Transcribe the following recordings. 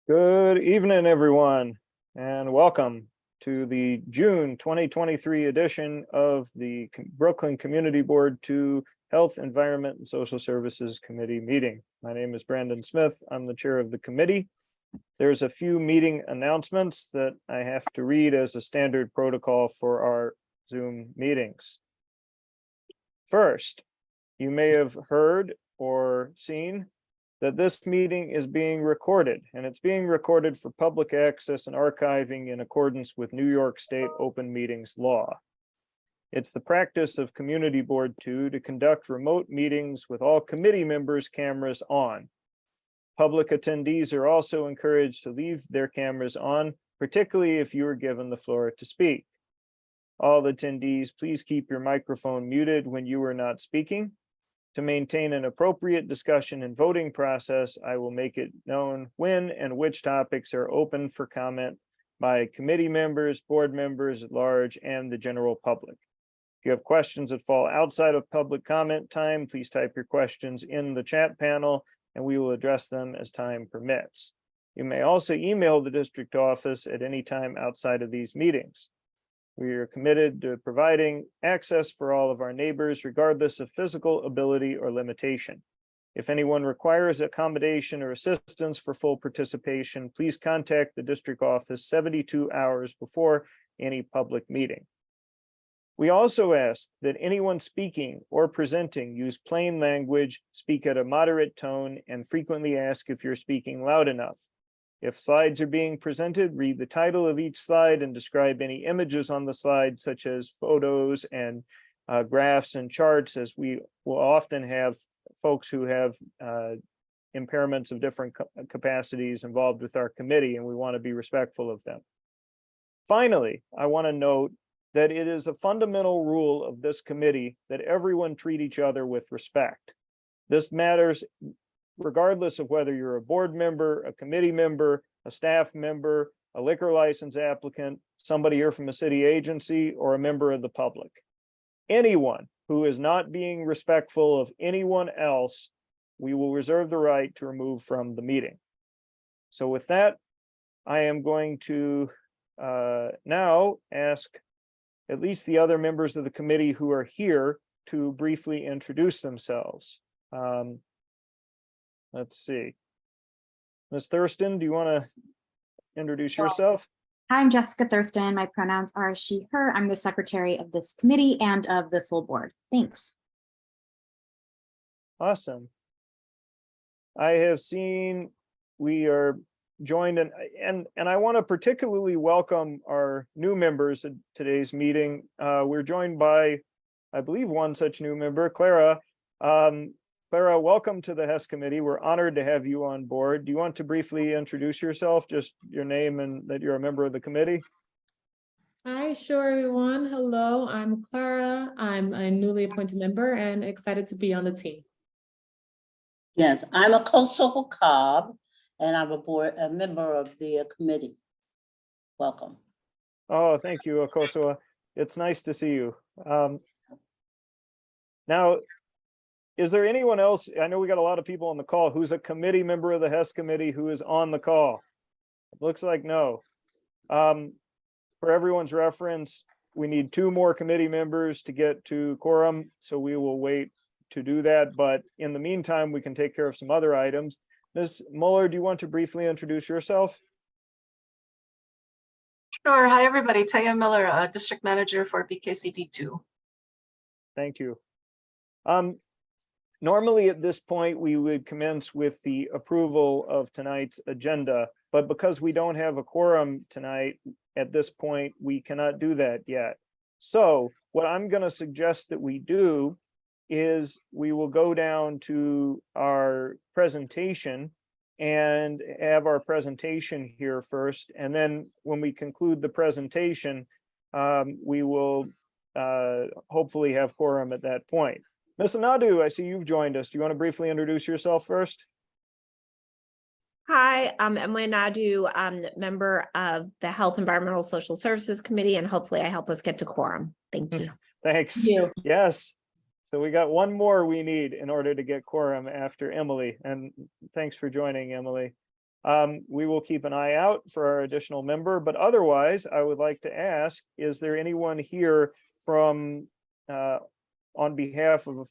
Good evening, everyone, and welcome to the June 2023 edition of the Brooklyn Community Board 2 Health, Environment, and Social Services Committee meeting. My name is Brandon Smith. I'm the chair of the committee. There's a few meeting announcements that I have to read as a standard protocol for our Zoom meetings. First, you may have heard or seen that this meeting is being recorded, and it's being recorded for public access and archiving in accordance with New York State Open Meetings Law. It's the practice of Community Board 2 to conduct remote meetings with all committee members' cameras on. Public attendees are also encouraged to leave their cameras on, particularly if you are given the floor to speak. All attendees, please keep your microphone muted when you are not speaking. To maintain an appropriate discussion and voting process, I will make it known when and which topics are open for comment by committee members, board members at large, and the general public. If you have questions that fall outside of public comment time, please type your questions in the chat panel and we will address them as time permits. You may also email the district office at any time outside of these meetings. We are committed to providing access for all of our neighbors, regardless of physical ability or limitation. If anyone requires accommodation or assistance for full participation, please contact the district office 72 hours before any public meeting. We also ask that anyone speaking or presenting use plain language, speak at a moderate tone, and frequently ask if you're speaking loud enough. If slides are being presented, read the title of each slide and describe any images on the slide, such as photos and graphs and charts, as we will often have folks who have impairments of different capacities involved with our committee, and we want to be respectful of them. Finally, I want to note that it is a fundamental rule of this committee that everyone treat each other with respect. This matters regardless of whether you're a board member, a committee member, a staff member, a liquor license applicant, somebody here from a city agency, or a member of the public. Anyone who is not being respectful of anyone else, we will reserve the right to remove from the meeting. So with that, I am going to now ask at least the other members of the committee who are here to briefly introduce themselves. Let's see. Ms. Thurston, do you want to introduce yourself? Hi, I'm Jessica Thurston. My pronouns are she, her. I'm the secretary of this committee and of the full board. Thanks. Awesome. I have seen we are joined and I want to particularly welcome our new members at today's meeting. We're joined by, I believe, one such new member, Clara. Clara, welcome to the HESS committee. We're honored to have you on board. Do you want to briefly introduce yourself, just your name and that you're a member of the committee? Hi, sure, everyone. Hello, I'm Clara. I'm a newly appointed member and excited to be on the team. Yes, I'm Acacia Cobb, and I'm a member of the committee. Welcome. Oh, thank you, Acacia. It's nice to see you. Now, is there anyone else? I know we got a lot of people on the call who's a committee member of the HESS committee who is on the call. It looks like no. For everyone's reference, we need 2 more committee members to get to quorum, so we will wait to do that. But in the meantime, we can take care of some other items. Ms. Muller, do you want to briefly introduce yourself? Sure. Hi, everybody. Taya Miller, District Manager for BKCB2. Thank you. Normally at this point, we would commence with the approval of tonight's agenda, but because we don't have a quorum tonight, at this point, we cannot do that yet. So what I'm going to suggest that we do is we will go down to our presentation and have our presentation here first. And then when we conclude the presentation, we will hopefully have quorum at that point. Ms. Anadu, I see you've joined us. Do you want to briefly introduce yourself first? Hi, I'm Emily Nadu. I'm a member of the Health, Environmental, Social Services Committee, and hopefully I help us get to quorum. Thank you. Thanks. Thank you. Yes. So we got one more we need in order to get quorum after Emily. And thanks for joining, Emily. We will keep an eye out for our additional member, but otherwise, I would like to ask, is there anyone here from, on behalf of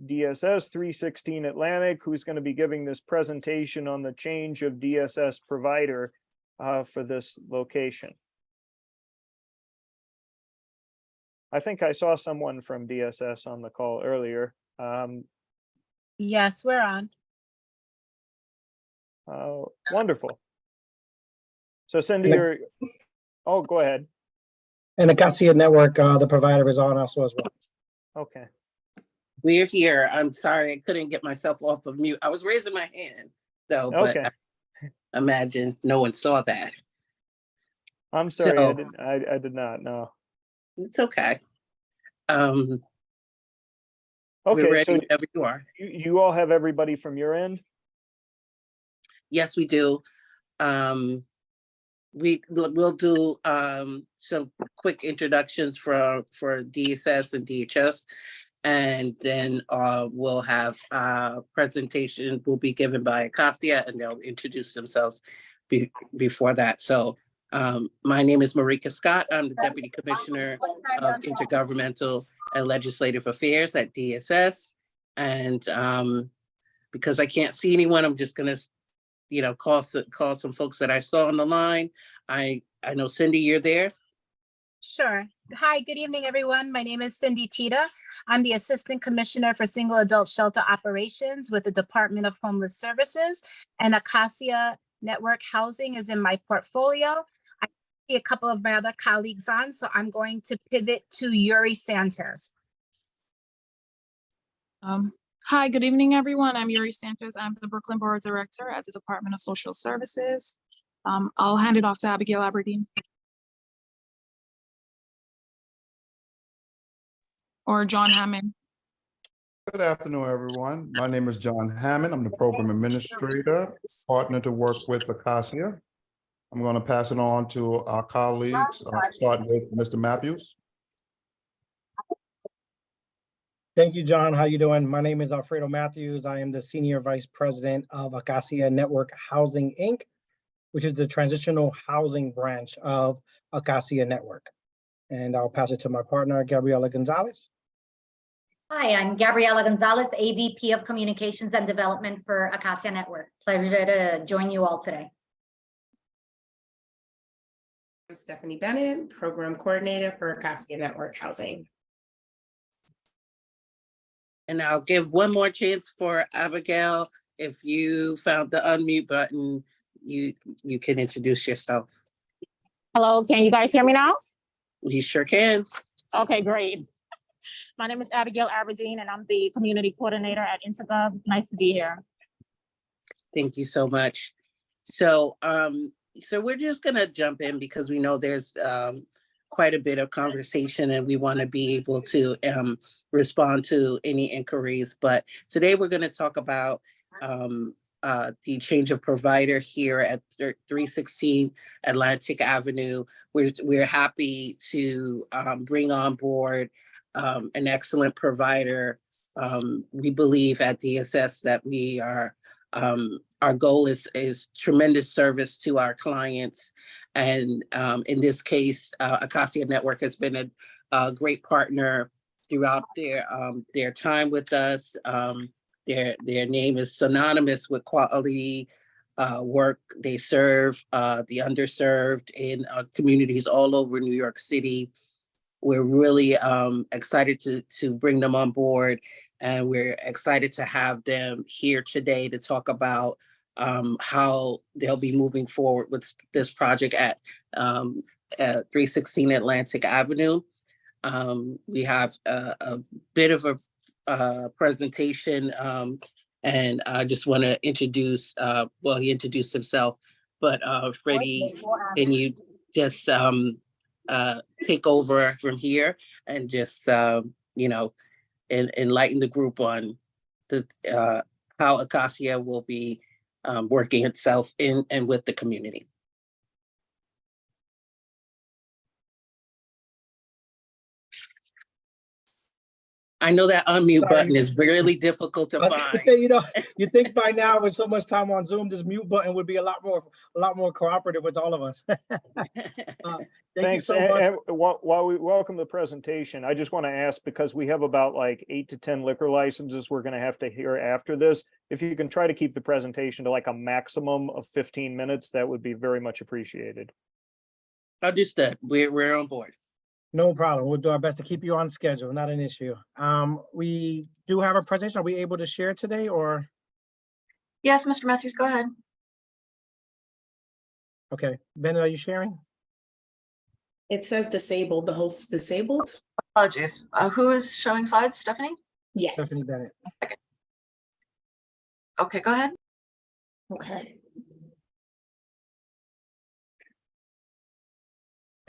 DSS 316 Atlantic, who's going to be giving this presentation on the change of DSS provider for this location? I think I saw someone from DSS on the call earlier. Yes, we're on. Wonderful. So Cindy, oh, go ahead. And Acacia Network, the provider is on also as well. Okay. We're here. I'm sorry, I couldn't get myself off of mute. I was raising my hand though, but Okay. I imagine no one saw that. I'm sorry, So- I did not know. It's okay. Okay, We're ready so whenever you are. you all have everybody from your end? Yes, we do. We'll do some quick introductions for DSS and DHS. And then we'll have a presentation will be given by Acacia, and they'll introduce themselves before that. So my name is Marika Scott. I'm the Deputy Commissioner of Intergovernmental and Legislative Affairs at DSS. And because I can't see anyone, I'm just gonna, call some folks that I saw on the line. I know Cindy, you're there. Sure. Hi, good evening, everyone. My name is Cindy Tita. I'm the Assistant Commissioner for Single Adult Shelter Operations with the Department of Homeless Services, and Acacia Network Housing is in my portfolio. I see a couple of my other colleagues on, so I'm going to pivot to Yuri Sanchez. Hi, good evening, everyone. I'm Yuri Sanchez. I'm the Brooklyn Borough Director at the Department of Social Services. I'll hand it off to Abigail Aberdeen. Or John Hammond. Good afternoon, everyone. My name is John Hammond. I'm the Program Administrator, partner to work with Acacia. I'm going to pass it on to our colleagues, starting with Mr. Matthews. Thank you, John. How you doing? My name is Alfredo Matthews. I am the Senior Vice President of Acacia Network Housing, Inc., which is the transitional housing branch of Acacia Network. And I'll pass it to my partner, Gabriela Gonzalez. Hi, I'm Gabriela Gonzalez, AVP of Communications and Development for Acacia Network. Pleasure to join you all today. I'm Stephanie Bennett, Program Coordinator for Acacia Network Housing. And I'll give one more chance for Abigail. If you found the unmute button, you can introduce yourself. Hello, can you guys hear me now? We sure can. Okay, great. My name is Abigail Aberdeen, and I'm the Community Coordinator at Intergov. Nice to be here. Thank you so much. So, so we're just gonna jump in because we know there's quite a bit of conversation, and we want to be able to respond to any inquiries. But today we're going to talk about the change of provider here at 316 Atlantic Avenue. We're happy to bring on board an excellent provider. We believe at DSS that we are, our goal is tremendous service to our clients. And in this case, Acacia Network has been a great partner throughout their time with us. Their name is synonymous with quality work. They serve the underserved in communities all over New York City. We're really excited to bring them on board, and we're excited to have them here today to talk about how they'll be moving forward with this project at 316 Atlantic Avenue. We have a bit of a presentation, and I just want to introduce, well, he introduced himself, but Freddie, can you just take over from here and just, enlighten the group on how Acacia will be working itself in and with the community. I know that unmute Sorry. button is really difficult to I was gonna find. say, you think by now with so much time on Zoom, this mute button would be a lot more cooperative with all of us. Thank you Thanks. so much. And while we welcome the presentation, I just want to ask, because we have about like 8 to 10 liquor licenses we're going to have to hear after this, if you can try to keep the presentation to like a maximum of 15 minutes, that would be very much appreciated. Understood. We're on board. No problem. We'll do our best to keep you on schedule. Not an issue. We do have a presentation. Are we able to share today or? Yes, Mr. Matthews, go ahead. Okay, Bennett, are you sharing? It says disabled, the host is disabled. Apologies. Who is showing slides? Stephanie? Yes. Stephanie Bennett. Okay, go ahead. Okay.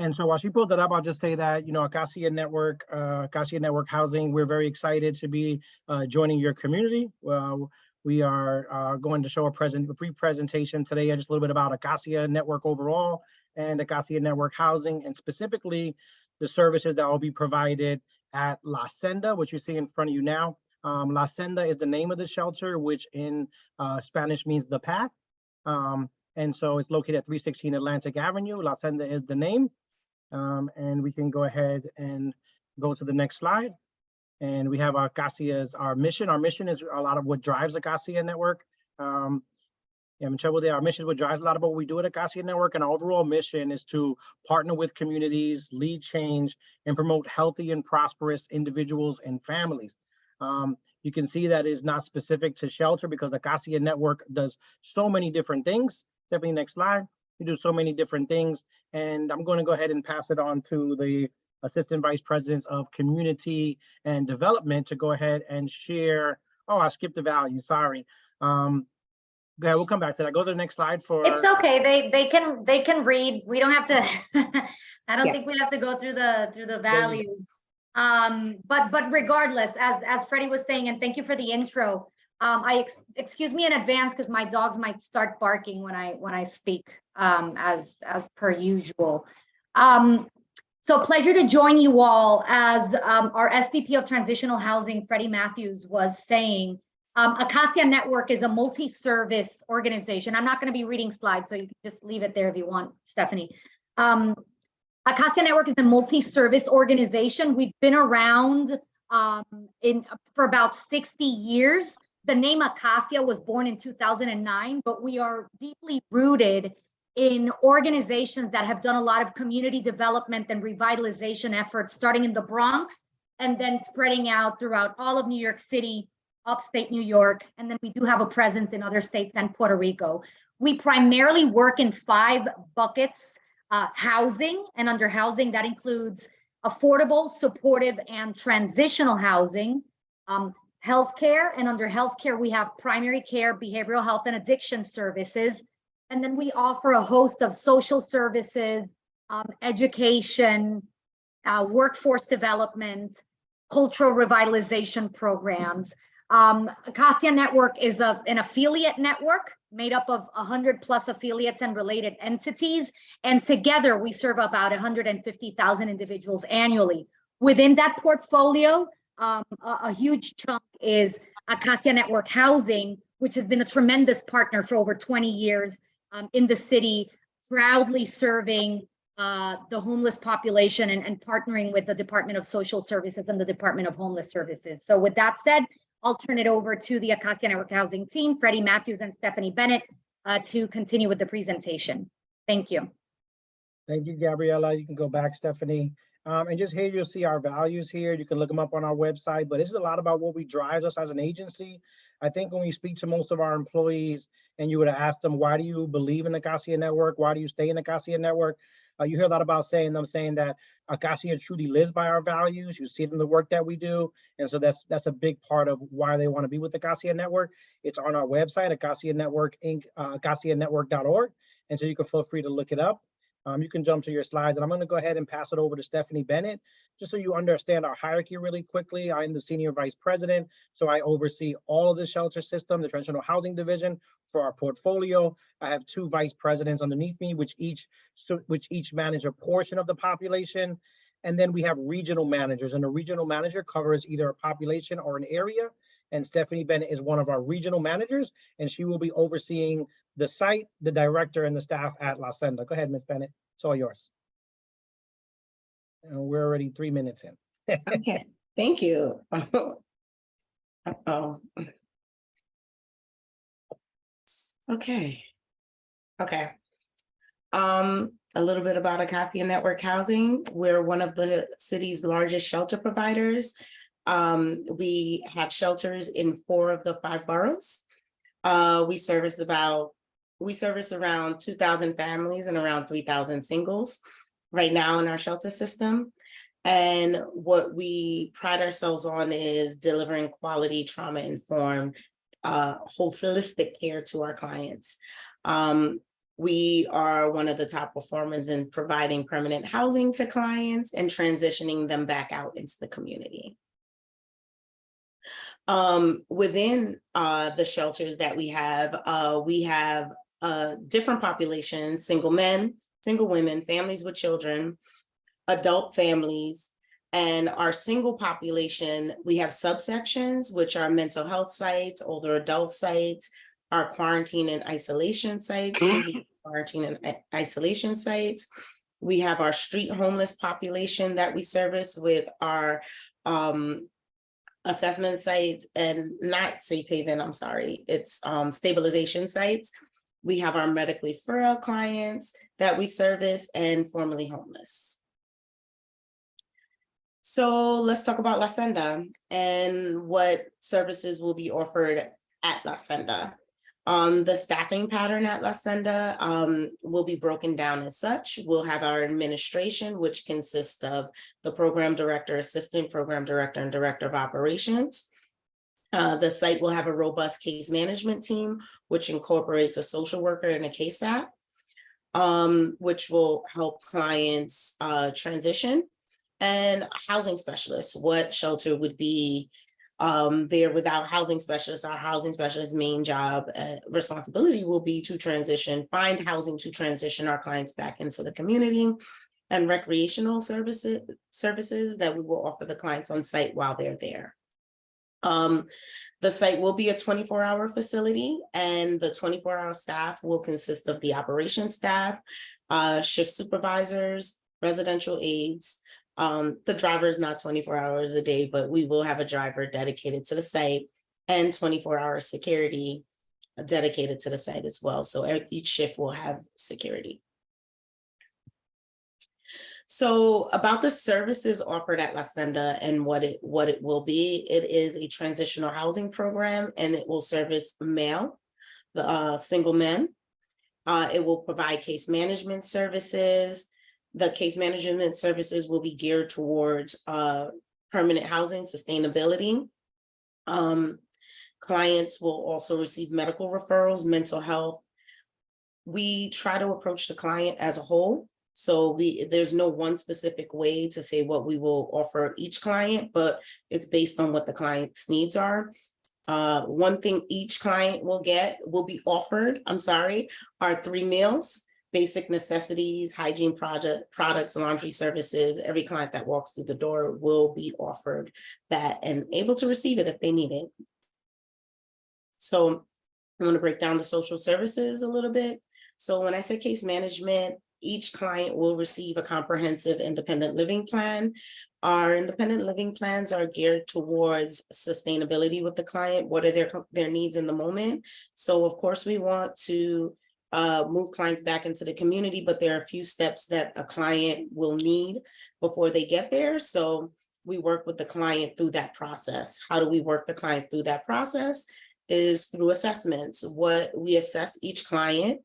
And so while she pulled that up, I'll just say that, Acacia Network Housing, we're very excited to be joining your community. Well, we are going to show a brief presentation today, just a little bit about Acacia Network overall and Acacia Network Housing, and specifically the services that will be provided at La Senda, which you see in front of you now. La Senda is the name of the shelter, which in Spanish means the path. And so it's located at 316 Atlantic Avenue. La Senda is the name. And we can go ahead and go to the next slide. And we have Acacia's, our mission. Our mission is a lot of what drives Acacia Network. I'm in trouble there. Our mission is what drives a lot of what we do at Acacia Network. And our overall mission is to partner with communities, lead change, and promote healthy and prosperous individuals and families. You can see that is not specific to shelter because Acacia Network does so many different things. Stephanie, next slide. We do so many different things. And I'm going to go ahead and pass it on to the Assistant Vice President of Community and Development to go ahead and share. Oh, I skipped the value, sorry. Go ahead, we'll come back to that. Go to the next slide for. It's okay, they can read. We don't have to, I don't think we have to go through the values. But regardless, as Freddie was saying, and thank you for the intro. Excuse me in advance because my dogs might start barking when I speak, as per usual. So pleasure to join you all. As our SVP of Transitional Housing, Freddie Matthews, was saying, Acacia Network is a multi-service organization. I'm not going to be reading slides, so you can just leave it there if you want, Stephanie. Acacia Network is a multi-service organization. We've been around for about 60 years. The name Acacia was born in 2009, but we are deeply rooted in organizations that have done a lot of community development and revitalization efforts, starting in the Bronx and then spreading out throughout all of New York City, upstate New York, and then we do have a presence in other states and Puerto Rico. We primarily work in 5 buckets: housing, and under housing that includes affordable, supportive, and transitional housing, healthcare, and under healthcare we have primary care, behavioral health, and addiction services. And then we offer a host of social services, education, workforce development, cultural revitalization programs. Acacia Network is an affiliate network made up of 100+ affiliates and related entities. And together we serve about 150,000 individuals annually. Within that portfolio, a huge chunk is Acacia Network Housing, which has been a tremendous partner for over 20 years in the city, proudly serving the homeless population and partnering with the Department of Social Services and the Department of Homeless Services. So with that said, I'll turn it over to the Acacia Network Housing team, Freddie Matthews and Stephanie Bennett, to continue with the presentation. Thank you. Thank you, Gabriella. You can go back, Stephanie. And just here, you'll see our values here. You can look them up on our website, but this is a lot about what we drive us as an agency. I think when we speak to most of our employees and you would ask them, why do you believe in Acacia Network? Why do you stay in Acacia Network? You hear a lot about saying that Acacia truly lives by our values. You see it in the work that we do. And so that's a big part of why they want to be with Acacia Network. It's on our website, Acacia Network Inc, acacianetwork.org. And so you can feel free to look it up. You can jump to your slides, and I'm going to go ahead and pass it over to Stephanie Bennett, just so you understand our hierarchy really quickly. I'm the Senior Vice President, so I oversee all of the shelter system, the Transitional Housing Division for our portfolio. I have 2 Vice Presidents underneath me, which each manage a portion of the population. And then we have regional managers, and a regional manager covers either a population or an area. And Stephanie Bennett is one of our regional managers, and she will be overseeing the site, the director, and the staff at La Senda. Go ahead, Ms. Bennett. It's all yours. And we're already 3 minutes in. Okay, thank you. Oh. Okay. Okay. A little bit about Acacia Network Housing. We're one of the city's largest shelter providers. We have shelters in 4 of the 5 boroughs. We service around 2,000 families and around 3,000 singles right now in our shelter system. And what we pride ourselves on is delivering quality trauma-informed, holistic care to our clients. We are one of the top performers in providing permanent housing to clients and transitioning them back out into the community. Within the shelters that we have different populations: single men, single women, families with children, adult families. And our single population, we have subsections, which are mental health sites, older adult sites, our quarantine and isolation sites, We have our street homeless population that we service with our assessment sites, and not safe haven, I'm sorry, it's stabilization sites. We have our medically frail clients that we service, and formerly homeless. So let's talk about La Senda and what services will be offered at La Senda. The staffing pattern at La Senda will be broken down as such. We'll have our administration, which consists of the program director, assistant program director, and director of operations. The site will have a robust case management team, which incorporates a social worker and a case app, which will help clients transition. And housing specialists. What shelter would be there without housing specialists? Our housing specialist's main job responsibility will be to find housing to transition our clients back into the community, and recreational services that we will offer the clients on site while they're there. The site will be a 24-hour facility, and the 24-hour staff will consist of the operations staff, shift supervisors, residential aides. The driver is not 24 hours a day, but we will have a driver dedicated to the site, and 24-hour security dedicated to the site as well. So each shift will have security. So about the services offered at La Senda and what it will be, it is a transitional housing program, and it will service single men. It will provide case management services. The case management services will be geared towards permanent housing, sustainability. Clients will also receive medical referrals, mental health. We try to approach the client as a whole. So there's no one specific way to say what we will offer each client, but it's based on what the client's needs are. One thing each client will be offered, are 3 meals. Basic necessities, hygiene products, laundry services. Every client that walks through the door will be offered that and able to receive it if they need it. So I'm going to break down the social services a little bit. So when I say case management, each client will receive a comprehensive independent living plan. Our independent living plans are geared towards sustainability with the client. What are their needs in the moment? So of course we want to move clients back into the community, but there are a few steps that a client will need before they get there. So we work with the client through that process. How do we work the client through that process? Is through assessments. What we assess each client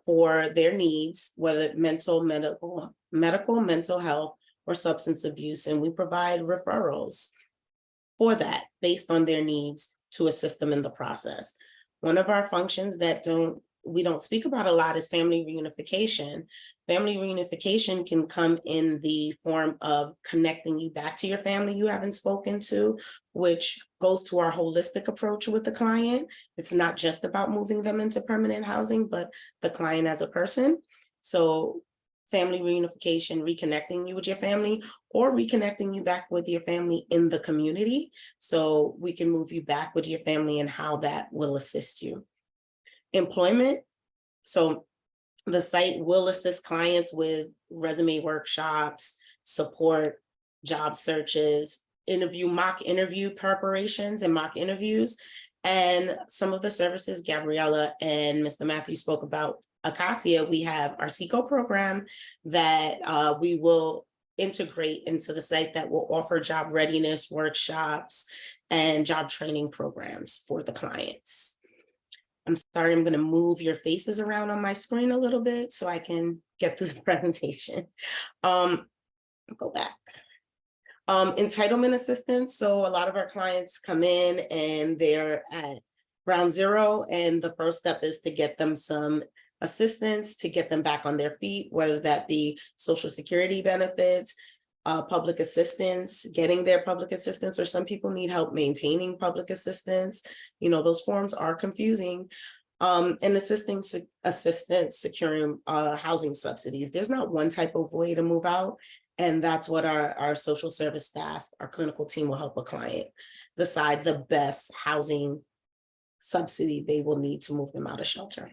for their needs, whether mental, mental health, or substance abuse, and we provide referrals for that based on their needs to assist them in the process. One of our functions that we don't speak about a lot is family reunification. Family reunification can come in the form of connecting you back to your family you haven't spoken to, which goes to our holistic approach with the client. It's not just about moving them into permanent housing, but the client as a person. So family reunification, reconnecting you with your family, or reconnecting you back with your family in the community. So we can move you back with your family and how that will assist you. Employment. So the site will assist clients with resume workshops, support job searches, mock interview preparations and mock interviews. And some of the services Gabriella and Mr. Matthews spoke about. Acacia, we have our SECO program that we will integrate into the site that will offer job readiness workshops and job training programs for the clients. I'm sorry, I'm going to move your faces around on my screen a little bit so I can get through the presentation. Go back. Entitlement assistance. So a lot of our clients come in and they're at ground zero, and the first step is to get them some assistance to get them back on their feet, whether that be Social Security benefits, public assistance, getting their public assistance, or some people need help maintaining public assistance. You know, those forms are confusing. And assistance securing housing subsidies. There's not one type of way to move out. And that's what our social service staff, our clinical team will help a client decide the best housing subsidy they will need to move them out of shelter.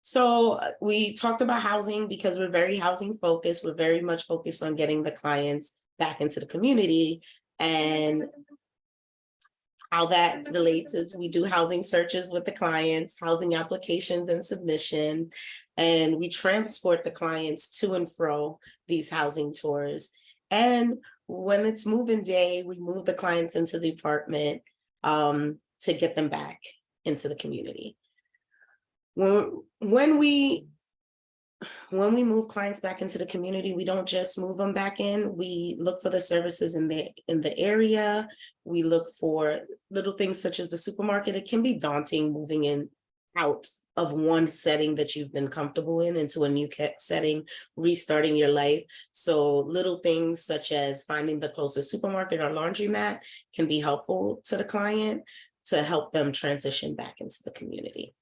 So we talked about housing because we're very housing focused. We're very much focused on getting the clients back into the community, and how that relates is we do housing searches with the clients, housing applications and submission, and we transport the clients to and fro these housing tours. And when it's move-in day, we move the clients into the apartment to get them back into the community. When we move clients back into the community, we don't just move them back in. We look for the services in the area. We look for little things such as the supermarket. It can be daunting moving in out of one setting that you've been comfortable in into a new setting, restarting your life. So little things such as finding the closest supermarket or laundromat can be helpful to the client to help them transition back into the community.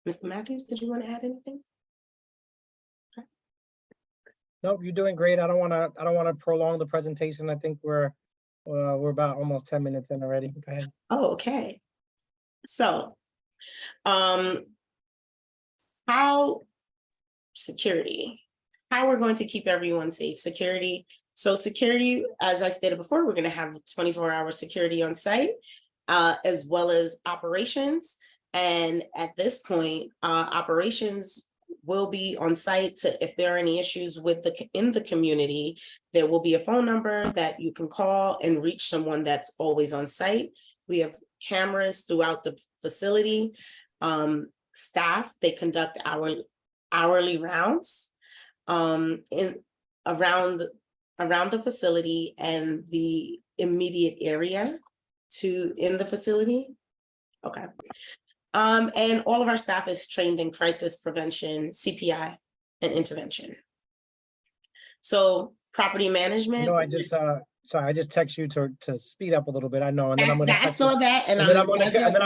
Mr. Matthews, did you want to add anything? Nope, you're doing great. I don't want to prolong the presentation. I think we're about almost 10 minutes in already. Go ahead. Oh, okay. So, how we're going to keep everyone safe. Security. So security, as I stated before, we're going to have 24-hour security on site, as well as operations. And at this point, operations will be on site to, if there are any issues in the community, there will be a phone number that you can call and reach someone that's always on site. We have cameras throughout the facility. Staff, they conduct hourly rounds around the facility and the immediate area in the facility. Okay. And all of our staff is trained in crisis prevention, CPI, and intervention. So property management. No, I just text you to speed up a little bit. I know, and then I'm gonna. I saw that, and then I'm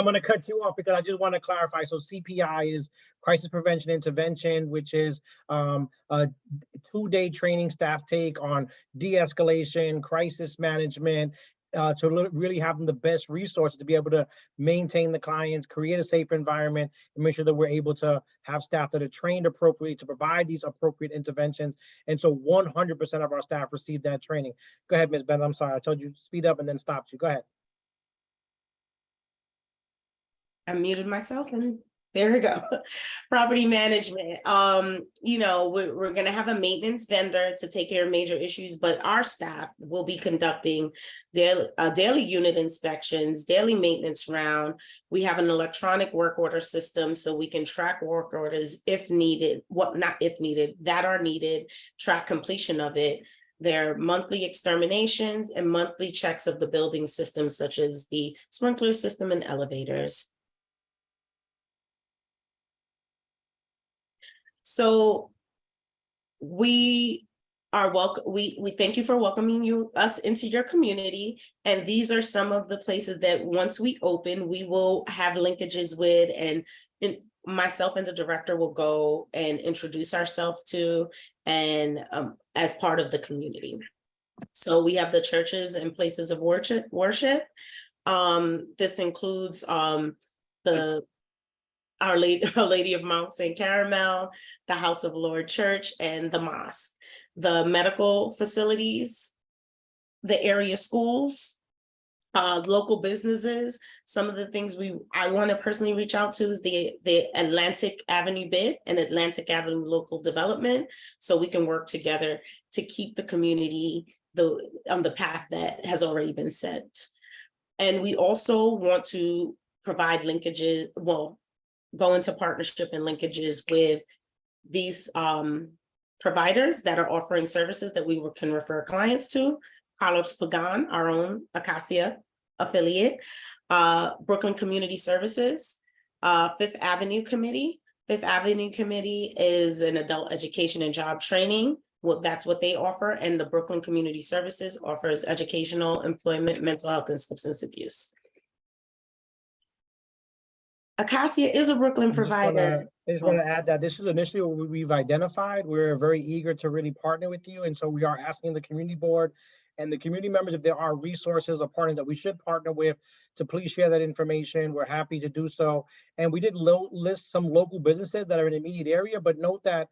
gonna cut you off because I just want to clarify. So CPI is crisis prevention intervention, which is a 2-day training staff take on de-escalation, crisis management. To really have them the best resources to be able to maintain the clients, create a safe environment, and make sure that we're able to have staff that are trained appropriately to provide these appropriate interventions. And so 100% of our staff receive that training. Go ahead, Ms. Bennett. I'm sorry, I told you to speed up and then stopped you. Go ahead. I muted myself and there we go. Property management. You know, we're going to have a maintenance vendor to take care of major issues, but our staff will be conducting daily unit inspections, daily maintenance round. We have an electronic work order system so we can track work orders if needed, that are needed, track completion of it. There are monthly exterminations and monthly checks of the building systems, such as the sprinkler system and elevators. So we are welcome. We thank you for welcoming us into your community. And these are some of the places that once we open, we will have linkages with and myself and the director will go and introduce ourselves to and as part of the community. So we have the churches and places of worship. This includes Our Lady of Mount St. Caramel, the House of Lord Church, and the mosque. The medical facilities, the area schools, local businesses. Some of the things I want to personally reach out to is the Atlantic Avenue bid and Atlantic Avenue local development, so we can work together to keep the community on the path that has already been set. And we also want to provide linkages, go into partnership and linkages with these providers that are offering services that we can refer clients to. Carlos Pagan, our own Acacia affiliate, Brooklyn Community Services, Fifth Avenue Committee. Fifth Avenue Committee is an adult education and job training. Well, that's what they offer. And the Brooklyn Community Services offers educational, employment, mental health, and substance abuse. Acacia is a Brooklyn provider. I just want to add that this is initially what we've identified. We're very eager to really partner with you. And so we are asking the community board and the community members, if there are resources or partners that we should partner with, to please share that information. We're happy to do so. And we did list some local businesses that are in the immediate area, but note that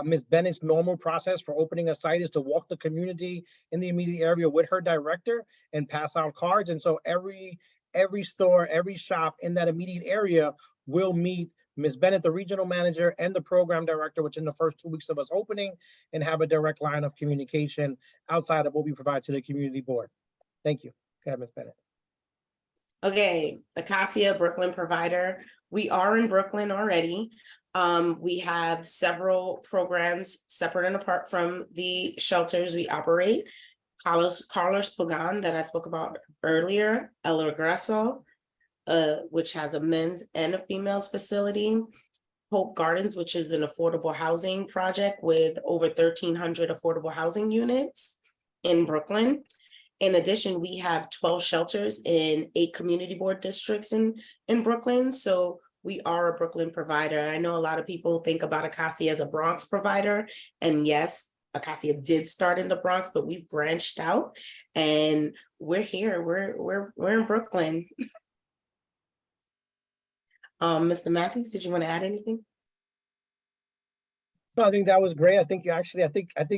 Ms. Bennett's normal process for opening a site is to walk the community in the immediate area with her director and pass out cards. And so every store, every shop in that immediate area will meet Ms. Bennett, the regional manager, and the program director within the first 2 weeks of us opening, and have a direct line of communication outside of what we provide to the community board. Thank you. Go ahead, Ms. Bennett. Okay, Acacia, Brooklyn provider. We are in Brooklyn already. We have several programs separate and apart from the shelters we operate. Carlos Pagan that I spoke about earlier, El Regreso, which has a men's and a female's facility. Hope Gardens, which is an affordable housing project with over 1,300 affordable housing units in Brooklyn. In addition, we have 12 shelters in 8 community board districts in Brooklyn. So we are a Brooklyn provider. I know a lot of people think about Acacia as a Bronx provider, and yes, Acacia did start in the Bronx, but we've branched out and we're here. We're in Brooklyn. Mr. Matthews, did you want to add anything? So I think that was great. I think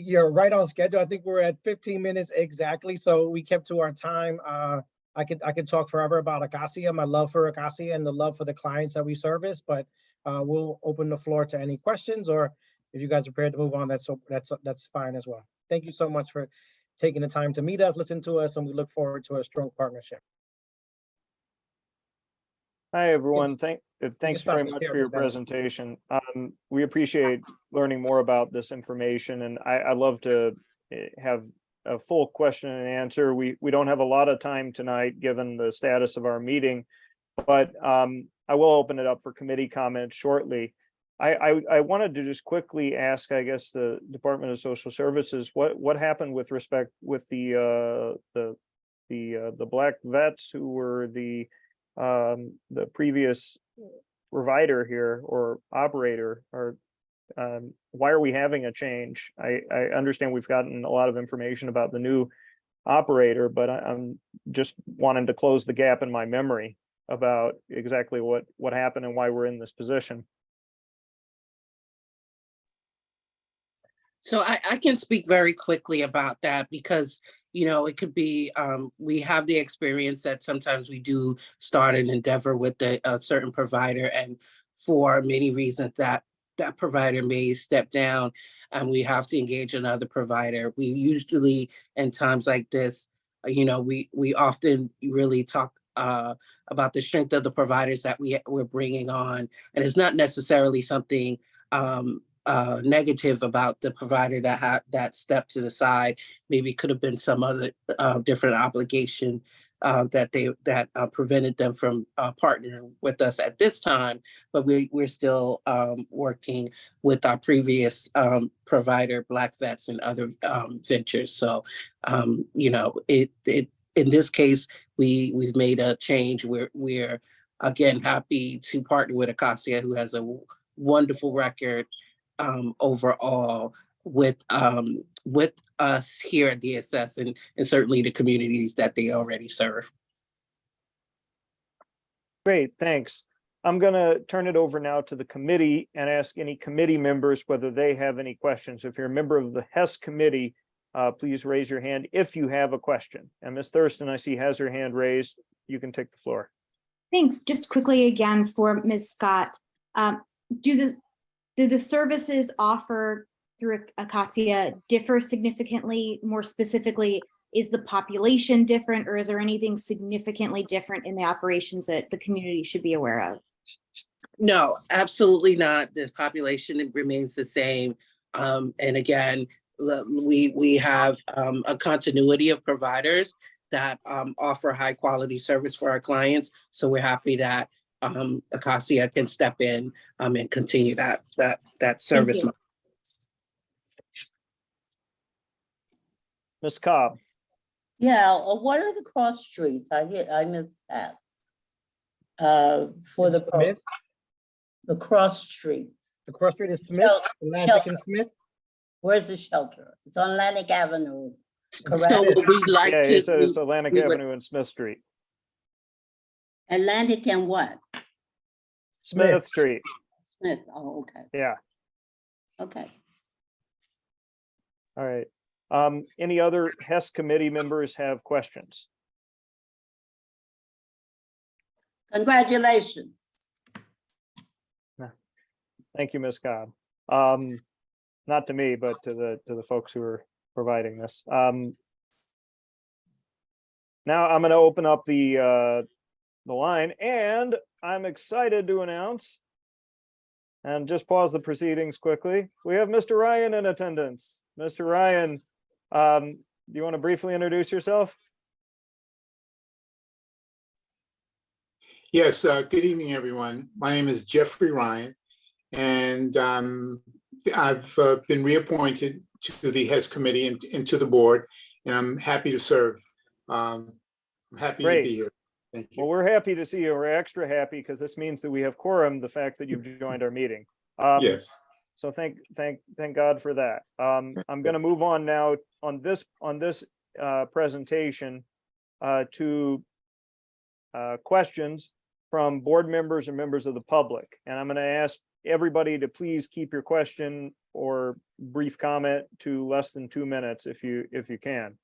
you're right on schedule. I think we're at 15 minutes exactly. So we kept to our time. I could talk forever about Acacia, my love for Acacia and the love for the clients that we service, but we'll open the floor to any questions, or if you guys are prepared to move on, that's fine as well. Thank you so much for taking the time to meet us, listen to us, and we look forward to a strong partnership. Hi, everyone. Thanks very much for your presentation. We appreciate learning more about this information, and I love to have a full question and answer. We don't have a lot of time tonight, given the status of our meeting, but I will open it up for committee comments shortly. I wanted to just quickly ask, I guess, the Department of Social Services, what happened with respect with the Black vets who were the previous provider here or operator, or why are we having a change? I understand we've gotten a lot of information about the new operator, but I'm just wanting to close the gap in my memory about exactly what happened and why we're in this position. So I can speak very quickly about that because, you know, it could be, we have the experience that sometimes we do start an endeavor with a certain provider, and for many reasons that provider may step down and we have to engage another provider. We usually, in times like this, you know, we often really talk about the strength of the providers that we're bringing on. And it's not necessarily something negative about the provider that had that step to the side. Maybe could have been some other different obligation that prevented them from partnering with us at this time, but we're still working with our previous provider, Black Vets, and other ventures. So, you know, it in this case, we've made a change. We're again, happy to partner with Acacia, who has a wonderful record overall with us here at DSS and certainly the communities that they already serve. Great, thanks. I'm going to turn it over now to the committee and ask any committee members whether they have any questions. If you're a member of the HESS committee, please raise your hand if you have a question. And Ms. Thurston, I see, has her hand raised. You can take the floor. Thanks. Just quickly again for Ms. Scott, do the services offered through Acacia differ significantly? More specifically, is the population different, or is there anything significantly different in the operations that the community should be aware of? No, absolutely not. The population remains the same. And again, we have a continuity of providers that offer high quality service for our clients. So we're happy that Acacia can step in and continue that service. Ms. Cobb. Yeah, what are the cross streets? I missed that. For the Smith? The cross street. The cross street is Smith, Atlantic and Smith. Where's the shelter? It's on Atlantic Avenue, correct? So we like Yeah, to, he said it's Atlantic Avenue and Smith Street. Atlantic and what? Smith Street. Smith, oh, okay, Yeah, okay. all right. Any other HESS committee members have questions? Congratulations. Thank you, Ms. Cobb. Not to me, but to the folks who are providing this. Now I'm going to open up the line, and I'm excited to announce, and just pause the proceedings quickly. We have Mr. Ryan in attendance. Mr. Ryan, do you want to briefly introduce yourself? Yes, good evening, everyone. My name is Jeffrey Ryan, and I've been reappointed to the HESS committee and to the board, and I'm happy to serve. I'm happy to be here. Thank you. Well, we're happy to see you. We're extra happy because this means that we have quorum, the fact that you've joined our meeting. Yes. So thank God for that. I'm going to move on now on this presentation to questions from board members and members of the public. And I'm going to ask everybody to please keep your question or brief comment to less than 2 minutes if you can.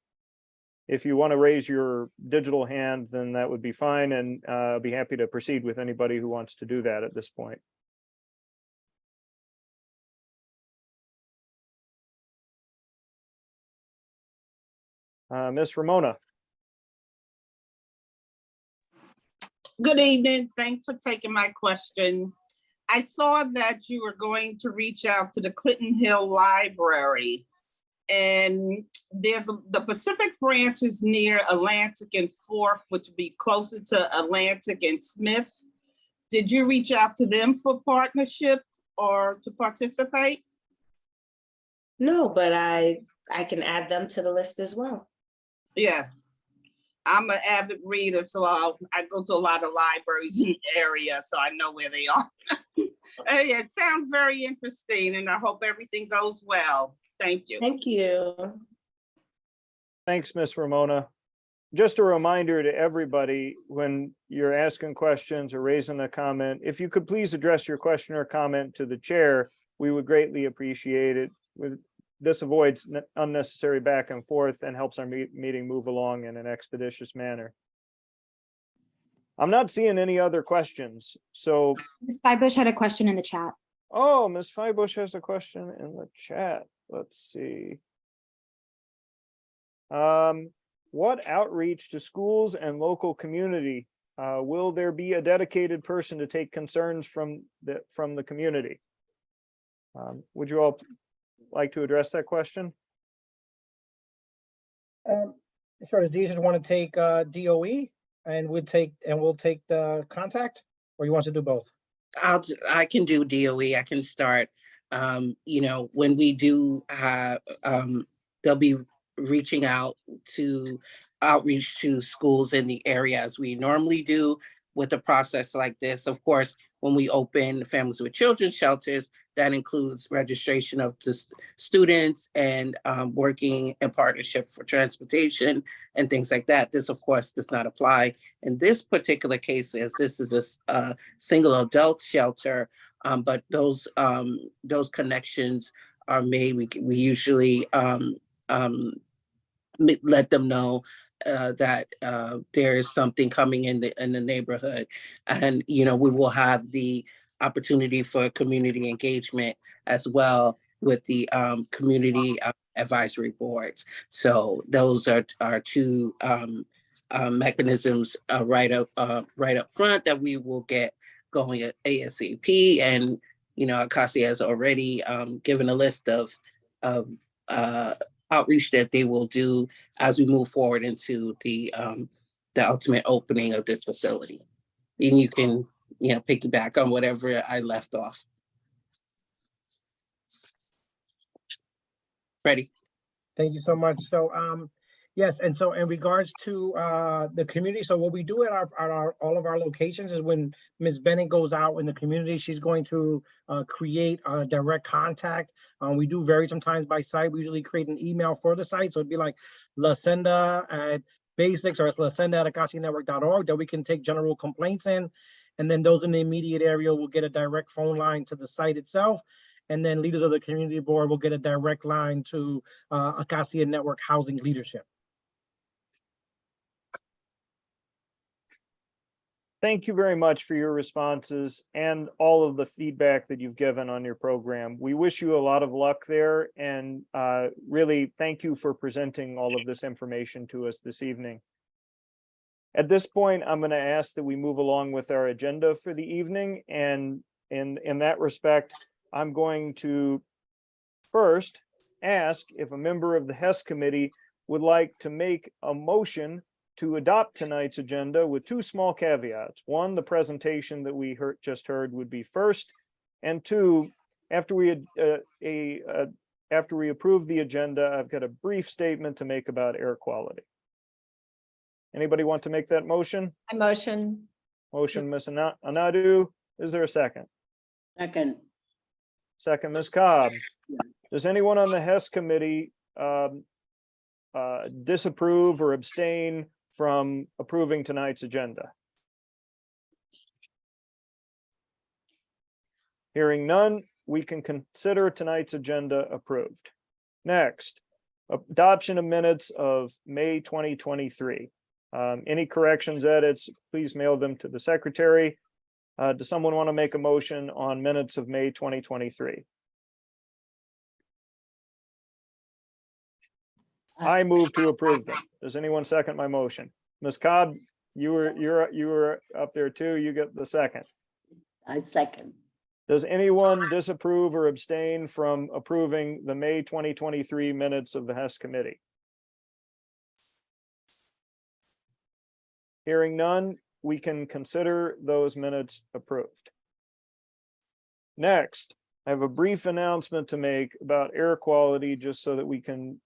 If you want to raise your digital hand, then that would be fine, and I'll be happy to proceed with anybody who wants to do that at this point. Ms. Ramona. Good evening. Thanks for taking my question. I saw that you were going to reach out to the Clinton Hill Library, and the Pacific branch is near Atlantic and 4th, which would be closer to Atlantic and Smith. Did you reach out to them for partnership or to participate? No, but I can add them to the list as well. Yes. I'm an avid reader, so I go to a lot of libraries in the area, so I know where they are. It sounds very interesting, and I hope everything goes well. Thank you. Thank you. Thanks, Ms. Ramona. Just a reminder to everybody, when you're asking questions or raising a comment, if you could please address your question or comment to the chair, we would greatly appreciate it. This avoids unnecessary back and forth and helps our meeting move along in an expeditious manner. I'm not seeing any other questions, so. Ms. Flatbush had a question in the chat. Oh, Ms. Flatbush has a question in the chat. Let's see. What outreach to schools and local community? Will there be a dedicated person to take concerns from the community? Would you all like to address that question? Sure. Do you just want to take DOE and we'll take the contact, or you want to do both? I can do DOE. I can start. When we do have, they'll be reaching out to outreach to schools in the area as we normally do. with a process like this. Of course, when we open families with children shelters, that includes registration of the students and working in partnership for transportation and things like that. This, of course, does not apply in this particular case, as this is a single adult shelter, but those connections are made. We usually let them know that there is something coming in the neighborhood, and we will have the opportunity for community engagement as well with the community advisory boards. So those are our two mechanisms right up front that we will get going at ASAP. And Acacia has already given a list of outreach that they will do as we move forward into the ultimate opening of this facility. And you can piggyback on whatever I left off. Freddie. Thank you so much. So yes, and so in regards to the community, so what we do at all of our locations is when Ms. Bennett goes out in the community, she's going to create a direct contact. We do vary sometimes by site. We usually create an email for the site. So it'd be like lasenda@basics or lasenda@acacianetwork.org that we can take general complaints in. And then those in the immediate area will get a direct phone line to the site itself. And then leaders of the community board will get a direct line to Acacia Network Housing Leadership. Thank you very much for your responses and all of the feedback that you've given on your program. We wish you a lot of luck there, and really thank you for presenting all of this information to us this evening. At this point, I'm going to ask that we move along with our agenda for the evening, and in that respect, I'm going to first ask if a member of the HESS committee would like to make a motion to adopt tonight's agenda with two small caveats. One, the presentation that we just heard would be first, and two, after we approve the agenda, I've got a brief statement to make about air quality. Anybody want to make that motion? I motion. Motion, Ms. Anadu. Is there a second? Second. Second, Ms. Cobb. Does anyone on the HESS committee disapprove or abstain from approving tonight's agenda? Hearing none, we can consider tonight's agenda approved. Next, adoption of minutes of May 2023. Any corrections, edits, please mail them to the secretary. Does someone want to make a motion on minutes of May 2023? I move to approve them. Does anyone second my motion? Ms. Cobb, you were up there too. You get the second. I second. Does anyone disapprove or abstain from approving the May 2023 minutes of the HESS committee? Hearing none, we can consider those minutes approved. Next, I have a brief announcement to make about air quality, just so that we can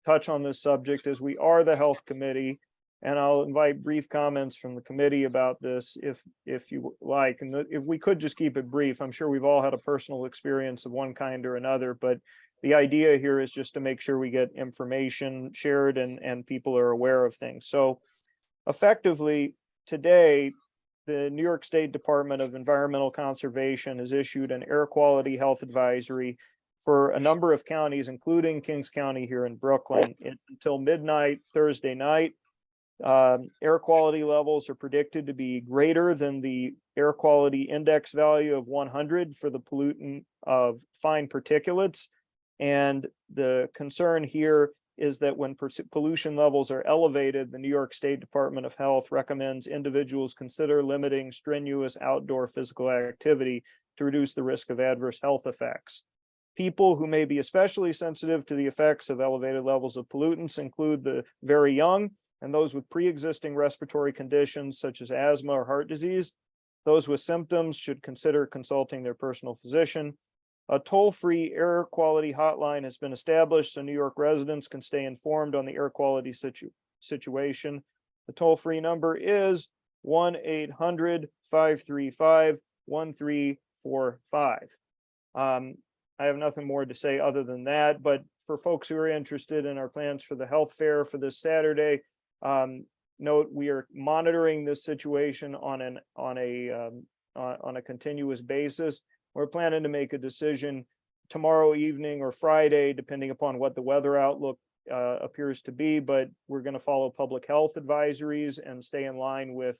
touch on this subject, as we are the health committee, and I'll invite brief comments from the committee about this if you like. And if we could just keep it brief, I'm sure we've all had a personal experience of one kind or another, but the idea here is just to make sure we get information shared and people are aware of things. So effectively, today, the New York State Department of Environmental Conservation has issued an air quality health advisory for a number of counties, including Kings County here in Brooklyn, until midnight Thursday night. Air quality levels are predicted to be greater than the air quality index value of 100 for the pollutant of fine particulates. And the concern here is that when pollution levels are elevated, the New York State Department of Health recommends individuals consider limiting strenuous outdoor physical activity to reduce the risk of adverse health effects. People who may be especially sensitive to the effects of elevated levels of pollutants include the very young and those with pre-existing respiratory conditions such as asthma or heart disease. Those with symptoms should consider consulting their personal physician. A toll-free air quality hotline has been established so New York residents can stay informed on the air quality situation. The toll-free number is 1-800-535-1345. I have nothing more to say other than that, but for folks who are interested in our plans for the health fair for this Saturday, note we are monitoring this situation on a continuous basis. We're planning to make a decision tomorrow evening or Friday, depending upon what the weather outlook appears to be, but we're going to follow public health advisories and stay in line with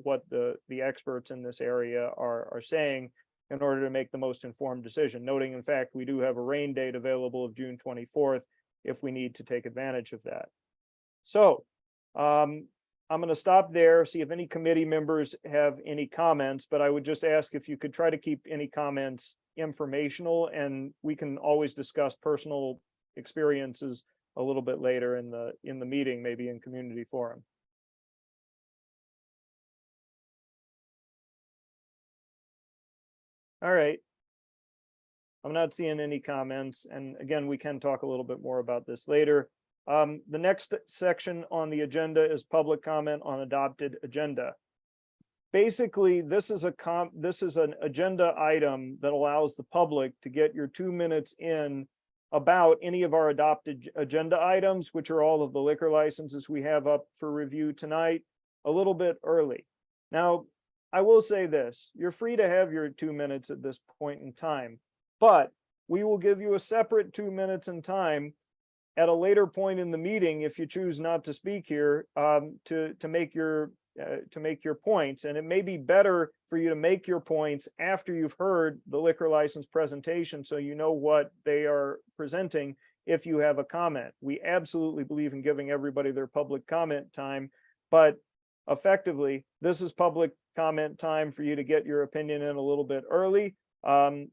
what the experts in this area are saying in order to make the most informed decision. Noting, in fact, we do have a rain date available of June 24th if we need to take advantage of that. So I'm going to stop there, see if any committee members have any comments, but I would just ask if you could try to keep any comments informational, and we can always discuss personal experiences a little bit later in the meeting, maybe in community forum. All right. I'm not seeing any comments. And again, we can talk a little bit more about this later. The next section on the agenda is public comment on adopted agenda. Basically, this is an agenda item that allows the public to get your 2 minutes in about any of our adopted agenda items, which are all of the liquor licenses we have up for review tonight, a little bit early. Now, I will say this, you're free to have your 2 minutes at this point in time, but we will give you a separate 2 minutes in time at a later point in the meeting if you choose not to speak here to make your points. And it may be better for you to make your points after you've heard the liquor license presentation, so you know what they are presenting if you have a comment. We absolutely believe in giving everybody their public comment time, but effectively, this is public comment time for you to get your opinion in a little bit early.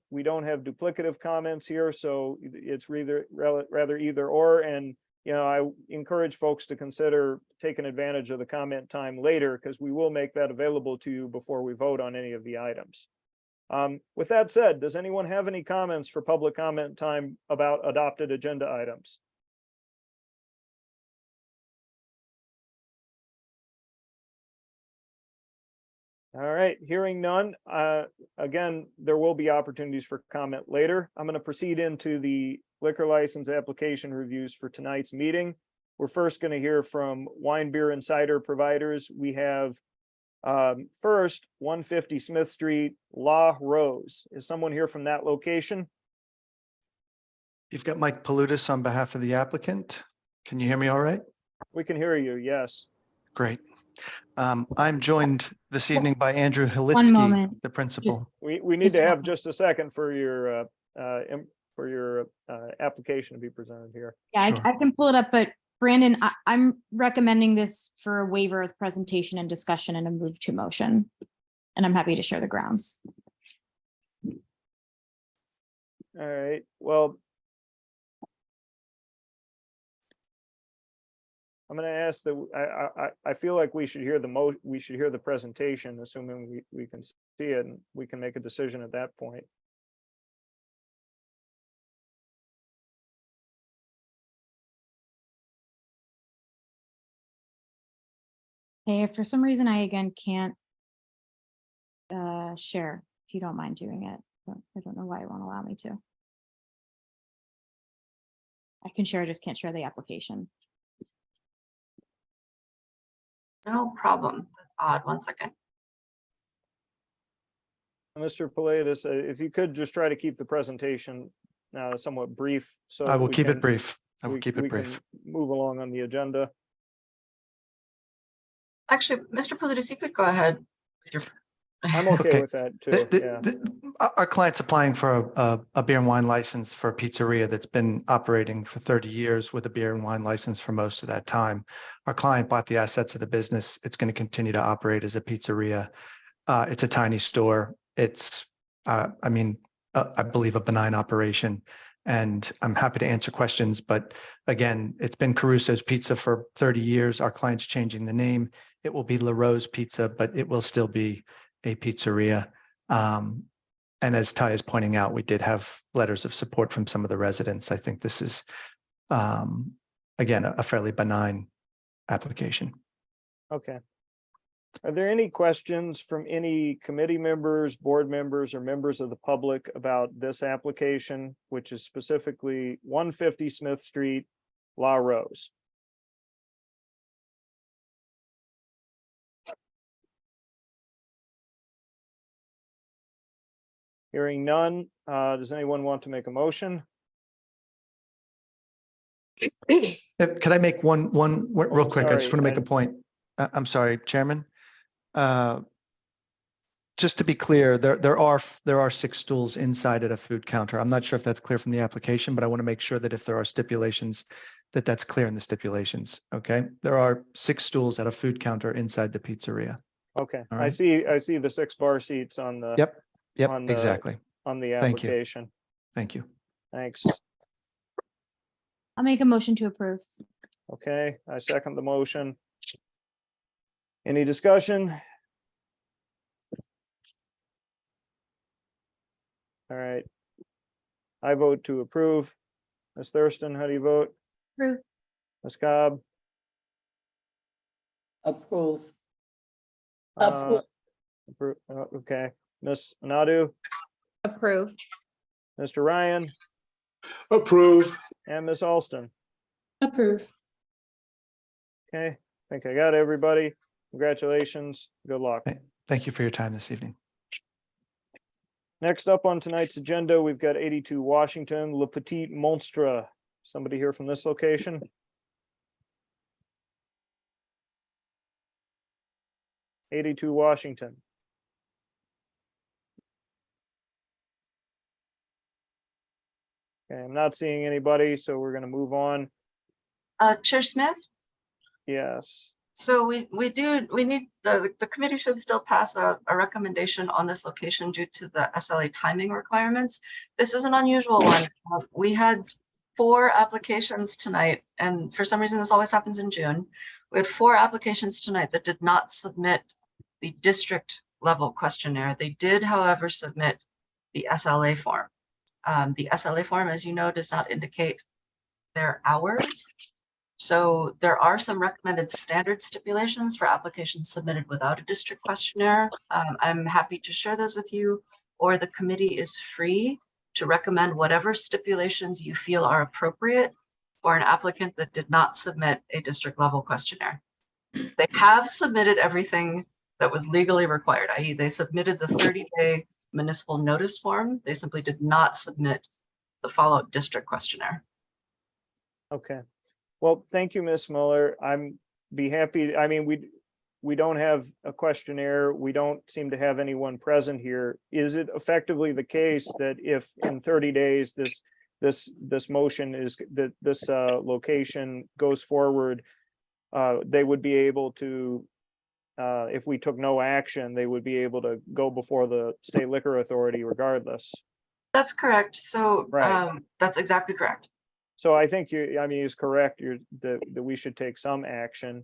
We don't have duplicative comments here, so it's rather either or. And I encourage folks to consider taking advantage of the comment time later, because we will make that available to you before we vote on any of the items. With that said, does anyone have any comments for public comment time about adopted agenda items? All right, hearing none. Again, there will be opportunities for comment later. I'm going to proceed into the liquor license application reviews for tonight's meeting. We're first going to hear from wine, beer, and cider providers. We have first 150 Smith Street, La Rose. Is someone here from that location? You've got Mike Palutis on behalf of the applicant. Can you hear me all right? We can hear you, yes. Great. I'm joined this evening by Andrew One Halitsky, moment. the principal. We need to have just a second for your application to be presented here. Yeah, Sure. I can pull it up, but Brandon, I'm recommending this for a waiver of presentation and discussion and a move to motion. And I'm happy to share the grounds. All right, well, I'm going to ask that I feel like we should hear the presentation, assuming we can see it, and we can make a decision at that point. Hey, if for some reason I again can't share, if you don't mind doing it. I don't know why it won't allow me to. I can share, I just can't share the application. No problem. That's odd. 1 second. Mr. Palutis, if you could just try to keep the presentation somewhat brief. So I will keep it brief. I will keep it brief. Can move along on the agenda. Actually, Mr. Palutis, you could go ahead with your. I'm okay with that too. Our client's applying for a beer and wine license for a pizzeria that's been operating for 30 years with a beer and wine license for most of that time. Our client bought the assets of the business. It's going to continue to operate as a pizzeria. It's a tiny store. It's, I believe a benign operation, and I'm happy to answer questions. But again, it's been Caruso's Pizza for 30 years. Our client's changing the name. It will be La Rose Pizza, but it will still be a pizzeria. And as Ty is pointing out, we did have letters of support from some of the residents. I think this is, again, a fairly benign application. Okay. Are there any questions from any committee members, board members, or members of the public about this application, which is specifically 150 Smith Street, La Rose? Hearing none, does anyone want to make a motion? Could I make one real quick? I just sorry, want to make a point. I'm sorry, Chairman. Just to be clear, there are 6 stools inside at a food counter. I'm not sure if that's clear from the application, but I want to make sure that if there are stipulations, that's clear in the stipulations. Okay, there are 6 stools at a food counter inside the pizzeria. Okay, All I right. see the 6 bar seats on the. Yep, on the- exactly. On the Thank you. application. Thank you. Thanks. I'll make a motion to approve. Okay, I second the motion. Any discussion? All right. I vote to approve. Ms. Thurston, how do you vote? Approve. Ms. Cobb? Approve. Okay. Ms. Nadu? Approve. Mr. Ryan? Approve. And Ms. Alston? Approve. Okay, I think I got everybody. Congratulations. Good luck. Thank you for your time this evening. Next up on tonight's agenda, we've got 82 Washington, Le Petit Monstre. Somebody here from this location? '82 Washington. Okay, I'm not seeing anybody, so we're going to move on. Chair Smith? Yes. So we need, the committee should still pass a recommendation on this location due to the SLA timing requirements. This is an unusual one. We had 4 applications tonight, and for some reason this always happens in June. We had 4 applications tonight that did not submit the district level questionnaire. They did, however, submit the SLA form. The SLA form, as you know, does not indicate their hours. So there are some recommended standard stipulations for applications submitted without a district questionnaire. I'm happy to share those with you, or the committee is free to recommend whatever stipulations you feel are appropriate for an applicant that did not submit a district level questionnaire. They have submitted everything that was legally required, i.e. they submitted the 30-day municipal notice form. They simply did not submit the follow-up district questionnaire. Okay. Well, thank you, Ms. Muller. I'm be happy. I mean, we don't have a questionnaire. We don't seem to have anyone present here. Is it effectively the case that if in 30 days this motion is that this location goes forward, they would be able to, if we took no action, they would be able to go before the state liquor authority regardless? That's correct. So Right. That's exactly correct. So I think is correct. That we should take some action.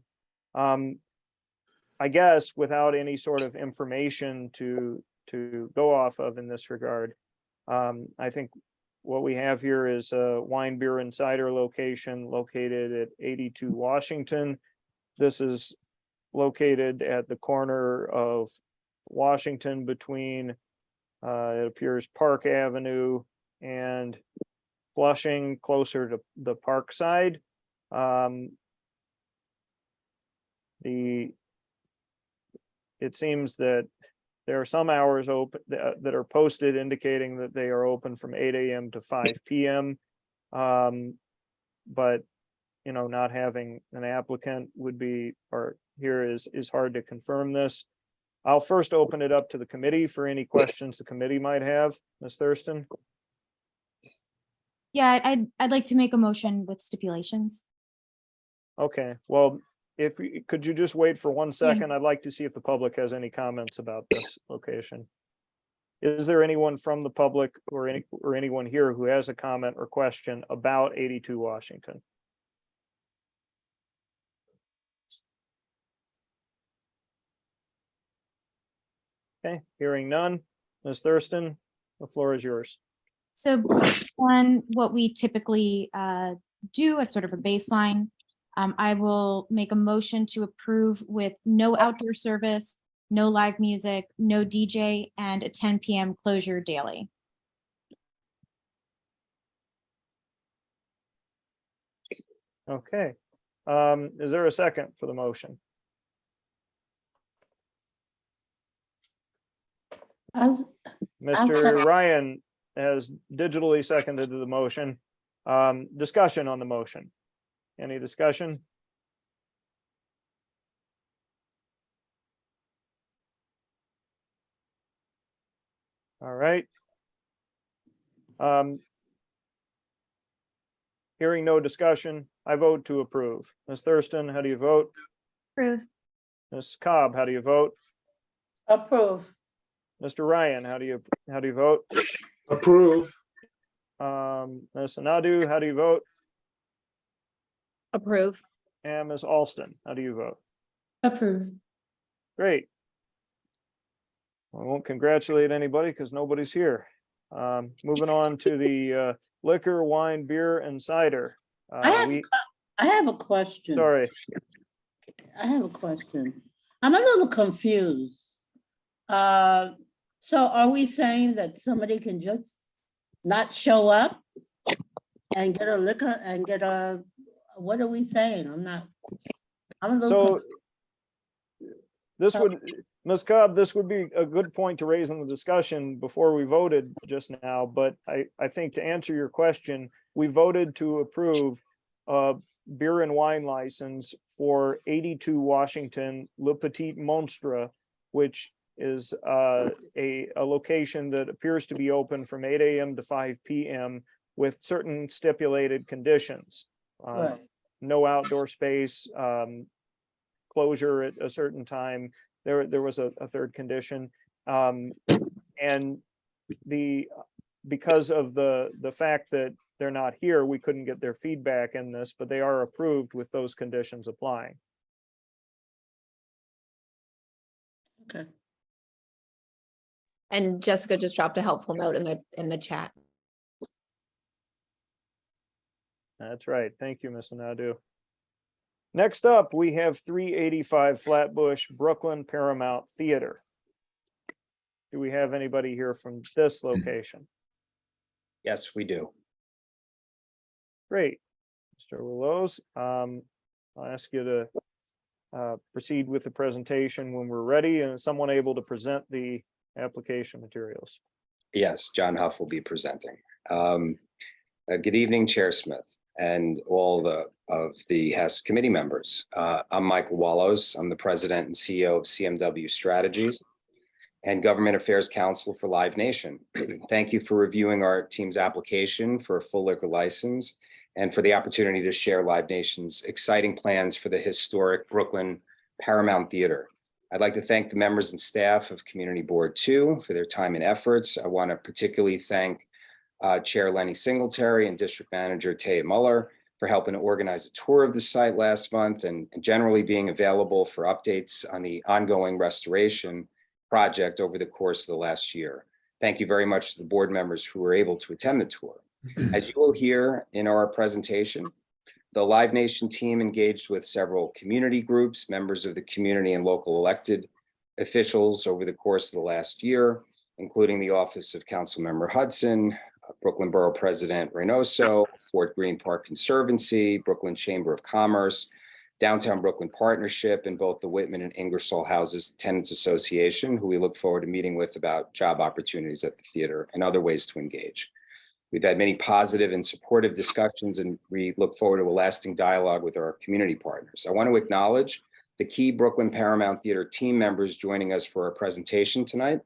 I guess without any sort of information to go off of in this regard, I think what we have here is a wine, beer, and cider location located at 82 Washington. This is located at the corner of Washington between, it appears, Park Avenue and Flushing, closer to the park side. It seems that there are some hours open that are posted indicating that they are open from 8 a.m. to 5 p.m. But not having an applicant would be, or here is hard to confirm this. I'll first open it up to the committee for any questions the committee might have. Ms. Thurston? Yeah, I'd like to make a motion with stipulations. Okay, well, could you just wait for 1 second? I'd like to see if the public has any comments about this location. Is there anyone from the public or anyone here who has a comment or question about 82 Washington? Okay, hearing none. Ms. Thurston, the floor is yours. So on what we typically do as sort of a baseline, I will make a motion to approve with no outdoor service, no live music, no DJ, and a 10 p.m. closure daily. Okay. Is there a second for the motion? Mr. Ryan has digitally seconded the motion. Discussion on the motion. Any discussion? All right. Hearing no discussion, I vote to approve. Ms. Thurston, how do you vote? Approve. Ms. Cobb, how do you vote? Approve. Mr. Ryan, how do you vote? Approve. Ms. Anadu, how do you vote? Approve. And Ms. Alston, how do you vote? Approve. Great. I won't congratulate anybody because nobody's here. Moving on to the liquor, wine, beer, and cider. I have a question. Sorry. I have a question. I'm a little confused. So are we saying that somebody can just not show up and get a liquor and get a, what are we saying? I'm a little So confused. this would, Ms. Cobb, this would be a good point to raise in the discussion before we voted just now, but I think to answer your question, we voted to approve a beer and wine license for 82 Washington, Le Petit Monstre, which is a location that appears to be open from 8 a.m. to 5 p.m. with certain stipulated conditions. Right. No outdoor space, closure at a certain time. There was a third condition, and because of the fact that they're not here, we couldn't get their feedback in this, but they are approved with those conditions applying. Okay. And Jessica just dropped a helpful note in the chat. That's right. Thank you, Ms. Anadu. Next up, we have 385 Flatbush, Brooklyn Paramount Theater. Do we have anybody here from this location? Yes, we do. Great. Mr. Willows, I'll ask you to proceed with the presentation when we're ready, and is someone able to present the application materials? Yes, John Huff will be presenting. Good evening, Chair Smith and all of the HESS committee members. I'm Michael Wallows. I'm the president and CEO of CMW Strategies and Government Affairs Counsel for Live Nation. Thank you for reviewing our team's application for a full liquor license and for the opportunity to share Live Nation's exciting plans for the historic Brooklyn Paramount Theater. I'd like to thank the members and staff of Community Board 2 for their time and efforts. I want to particularly thank Chair Lenny Singletary and District Manager Taya Muller for helping to organize a tour of the site last month and generally being available for updates on the ongoing restoration project over the course of the last year. Thank you very much to the board members who were able to attend the tour. As you will hear in our presentation, the Live Nation team engaged with several community groups, members of the community and local elected officials over the course of the last year, including the Office of Councilmember Hudson, Brooklyn Borough President Reynoso, Fort Greene Park Conservancy, Brooklyn Chamber of Commerce, Downtown Brooklyn Partnership, and both the Whitman and Ingersoll Houses Tenants Association, who we look forward to meeting with about job opportunities at the theater and other ways to engage. We've had many positive and supportive discussions, and we look forward to a lasting dialogue with our community partners. I want to acknowledge the key Brooklyn Paramount Theater team members joining us for our presentation tonight.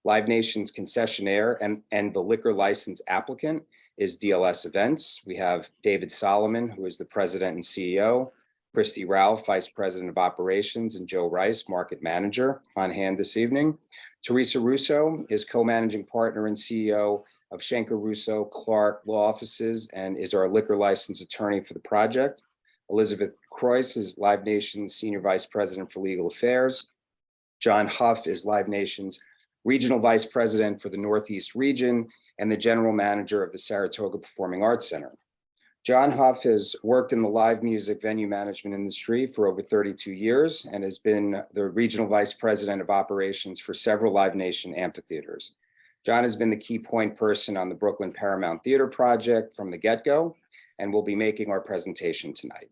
Live Nation's concessionaire and the liquor license applicant is DLS Events. We have David Solomon, who is the president and CEO, Christy Ralph, vice president of operations, and Joe Rice, market manager, on hand this evening. Teresa Russo is co-managing partner and CEO of Schenker Russo Clark Law Offices and is our liquor license attorney for the project. Elizabeth Croyce is Live Nation's senior vice president for legal affairs. John Huff is Live Nation's regional vice president for the Northeast region and the general manager of the Saratoga Performing Arts Center. John Huff has worked in the live music venue management industry for over 32 years and has been the Regional Vice President of Operations for several Live Nation amphitheaters. John has been the key point person on the Brooklyn Paramount Theater project from the get-go and will be making our presentation tonight.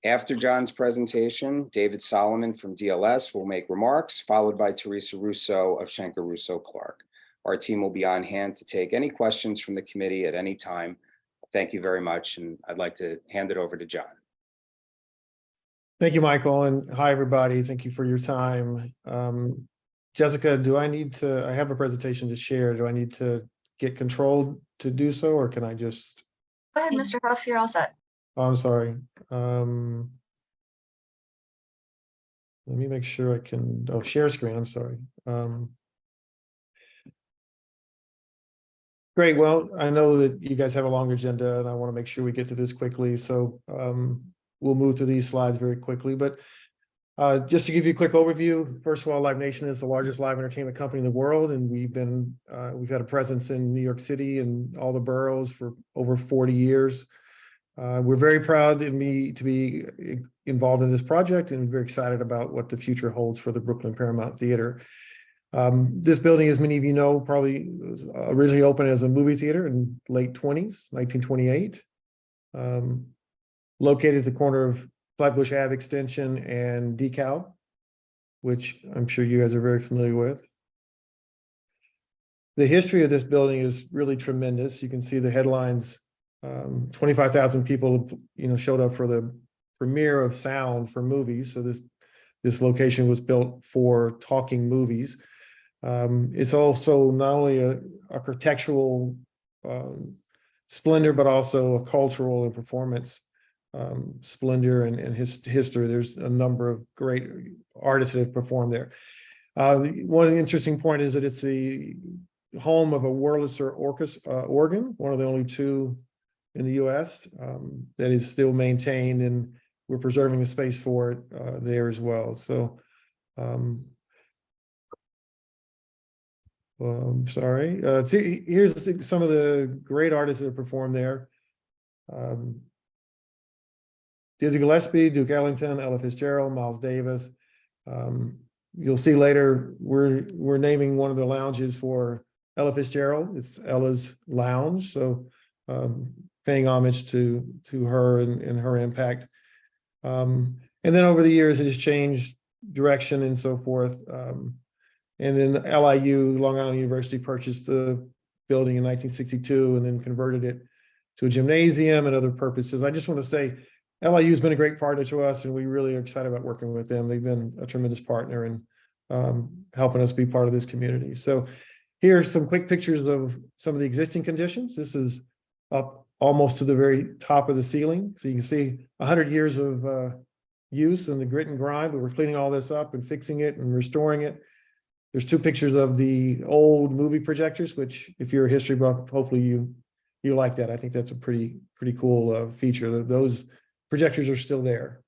After John's presentation, David Solomon from DLS will make remarks, followed by Teresa Russo of Schenker Russo Clark. Our team will be on hand to take any questions from the committee at any time. Thank you very much, and I'd like to hand it over to John. Thank you, Michael, and hi, everybody. Thank you for your time. Jessica, I have a presentation to share. Do I need to get control to do so, or can I just? Go ahead, Mr. Huff, you're all set. Oh, I'm sorry. Let me make sure I can, share screen, I'm sorry. Great, well, I know that you guys have a long agenda and I want to make sure we get to this quickly. So we'll move through these slides very quickly, but just to give you a quick overview, first of all, Live Nation is the largest live entertainment company in the world, and we've had a presence in New York City and all the boroughs for over 40 years. We're very proud to be involved in this project and very excited about what the future holds for the Brooklyn Paramount Theater. This building, as many of you know, probably was originally opened as a movie theater in late 1928. Located at the corner of Flatbush Ave Extension and DeKalb, which I'm sure you guys are very familiar with. The history of this building is really tremendous. You can see the headlines. 25,000 people, showed up for the premiere of sound for movies. So this location was built for talking movies. It's also not only a architectural splendor, but also a cultural and performance splendor and history. There's a number of great artists that have performed there. One interesting point is that it's the home of a Wurlitzer organ, one of the only two in the U.S. That is still maintained, and we're preserving the space for it there as well. So, sorry. See, here's some of the great artists that have performed there. Dizzy Gillespie, Duke Ellington, Ella Fitzgerald, Miles Davis. You'll see later we're naming one of the lounges for Ella Fitzgerald. It's Ella's Lounge. So paying homage to her and her impact. And then over the years, it has changed direction and so forth. And then LIU, Long Island University, purchased the building in 1962 and then converted it to a gymnasium and other purposes. I just want to say LIU has been a great partner to us, and we really are excited about working with them. They've been a tremendous partner in helping us be part of this community. So here are some quick pictures of some of the existing conditions. This is up almost to the very top of the ceiling. So you can see 100 years of use and the grit and grime, but we're cleaning all this up and fixing it and restoring it. There's two pictures of the old movie projectors, which if you're a history buff, hopefully you like that. I think that's a pretty cool feature. Those projectors are still there.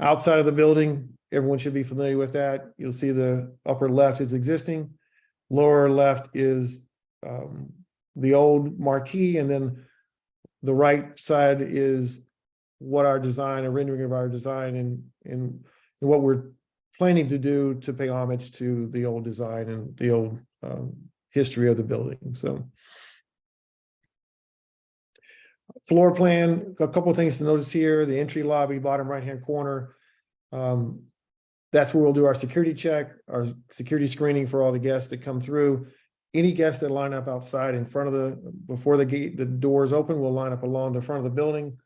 Outside of the building, everyone should be familiar with that. You'll see the upper left is existing. Lower left is the old marquee, and then the right side is what our design, a rendering of our design and what we're planning to do to pay homage to the old design and the old history of the building. So floor plan, a couple of things to notice here. The entry lobby, bottom right-hand corner. That's where we'll do our security check, our security screening for all the guests that come through. Any guests that line up outside in front of before the gate, the doors open, will line up along the front of the building,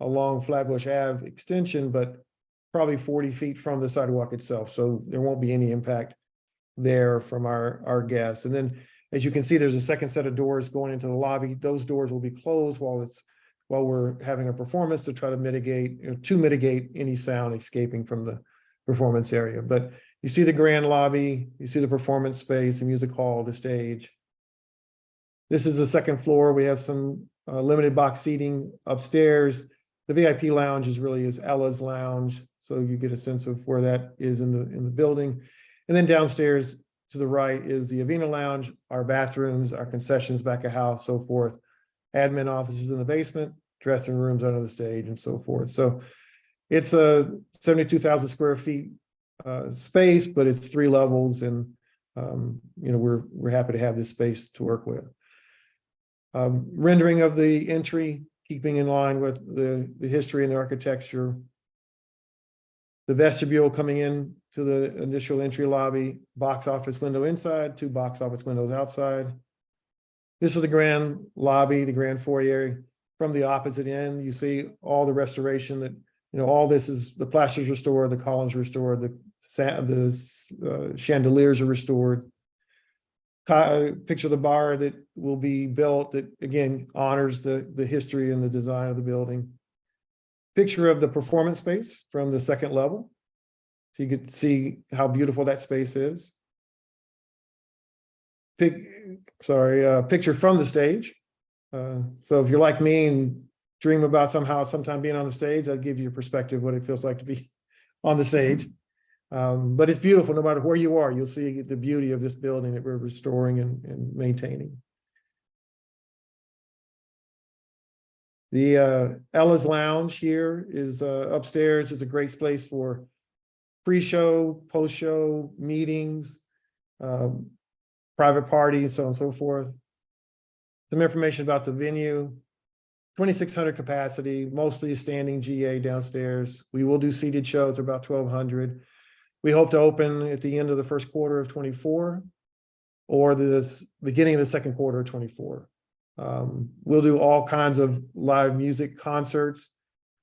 along Flatbush Ave extension, but probably 40 feet from the sidewalk itself. So there won't be any impact there from our guests. And then, as you can see, there's a second set of doors going into the lobby. Those doors will be closed while we're having a performance to try to mitigate any sound escaping from the performance area. But you see the grand lobby, you see the performance space, the music hall, the stage. This is the second floor. We have some limited box seating upstairs. The VIP lounge is Ella's Lounge, so you get a sense of where that is in the building. And then downstairs to the right is the Avena Lounge, our bathrooms, our concessions, back of house, so forth. admin offices in the basement, dressing rooms under the stage, and so forth. So it's a 72,000 square feet space, but it's 3 levels, and we're happy to have this space to work with. Rendering of the entry, keeping in line with the history and the architecture. The vestibule coming in to the initial entry lobby, box office window inside, 2 box office windows outside. This is the grand lobby, the grand foyer. From the opposite end, you see all the restoration that, all this is, the plaster's restored, the columns restored, the chandeliers are restored. Picture the bar that will be built that, again, honors the history and the design of the building. Picture of the performance space from the 2nd level. So you could see how beautiful that space is. Picture from the stage. So if you're like me and dream about sometime being on the stage, I'll give you a perspective what it feels like to be on the stage. But it's beautiful no matter where you are. You'll see the beauty of this building that we're restoring and maintaining. The Ella's Lounge here is upstairs. It's a great place for pre-show, post-show meetings, private parties, so on and so forth. Some information about the venue. 2,600 capacity, mostly a standing GA downstairs. We will do seated shows, about 1,200. We hope to open at the end of the first quarter of 24 or the beginning of the second quarter of 24. We'll do all kinds of live music, concerts,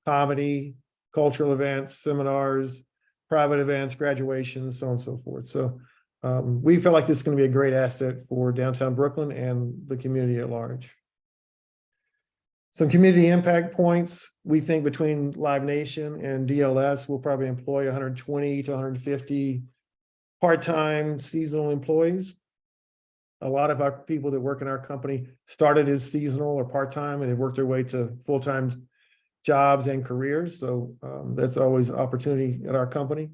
comedy, cultural events, seminars, private events, graduations, so on and so forth. So we feel like this is going to be a great asset for downtown Brooklyn and the community at large. Some community impact points. We think between Live Nation and DLS, we'll probably employ 120 to 150 part-time seasonal employees. A lot of our people that work in our company started as seasonal or part-time and have worked their way to full-time jobs and careers. So that's always an opportunity at our company.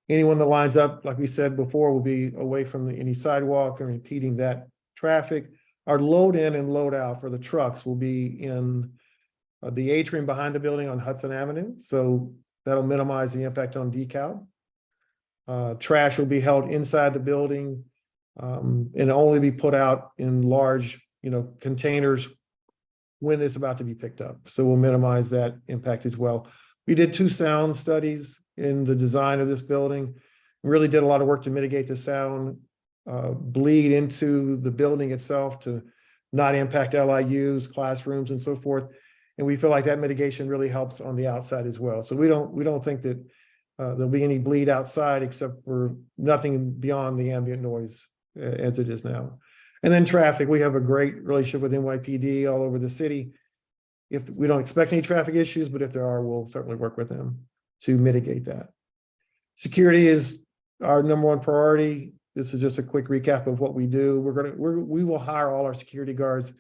Anyone that lines up, like we said before, will be away from any sidewalk and impeding that traffic. Our load in and load out for the trucks will be in the atrium behind the building on Hudson Avenue. So that'll minimize the impact on decal. Trash will be held inside the building and only be put out in large, containers when it's about to be picked up. So we'll minimize that impact as well. We did 2 sound studies in the design of this building. We really did a lot of work to mitigate the sound bleed into the building itself to not impact LIUs, classrooms, and so forth. And we feel like that mitigation really helps on the outside as well. So we don't think that there'll be any bleed outside except for nothing beyond the ambient noise as it is now. And then traffic, we have a great relationship with NYPD all over the city. If we don't expect any traffic issues, but if there are, we'll certainly work with them to mitigate that. Security is our #1 priority. This is just a quick recap of what we do. We will hire all our security guards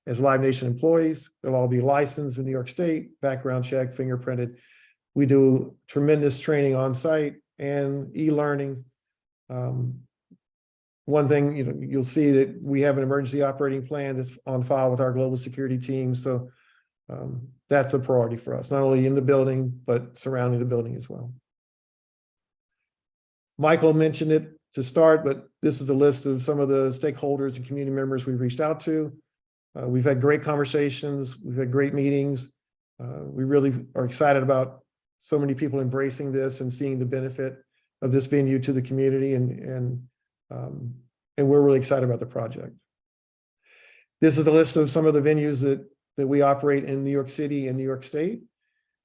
as Live Nation employees. They'll all be licensed in New York State, background check, fingerprinted. We do tremendous training on site and e-learning. One thing, you'll see that we have an emergency operating plan that's on file with our global security team. So that's a priority for us, not only in the building, but surrounding the building as well. Michael mentioned it to start, but this is a list of some of the stakeholders and community members we've reached out to. We've had great conversations. We've had great meetings. We really are excited about so many people embracing this and seeing the benefit of this venue to the community, and we're really excited about the project. This is the list of some of the venues that we operate in New York City and New York State.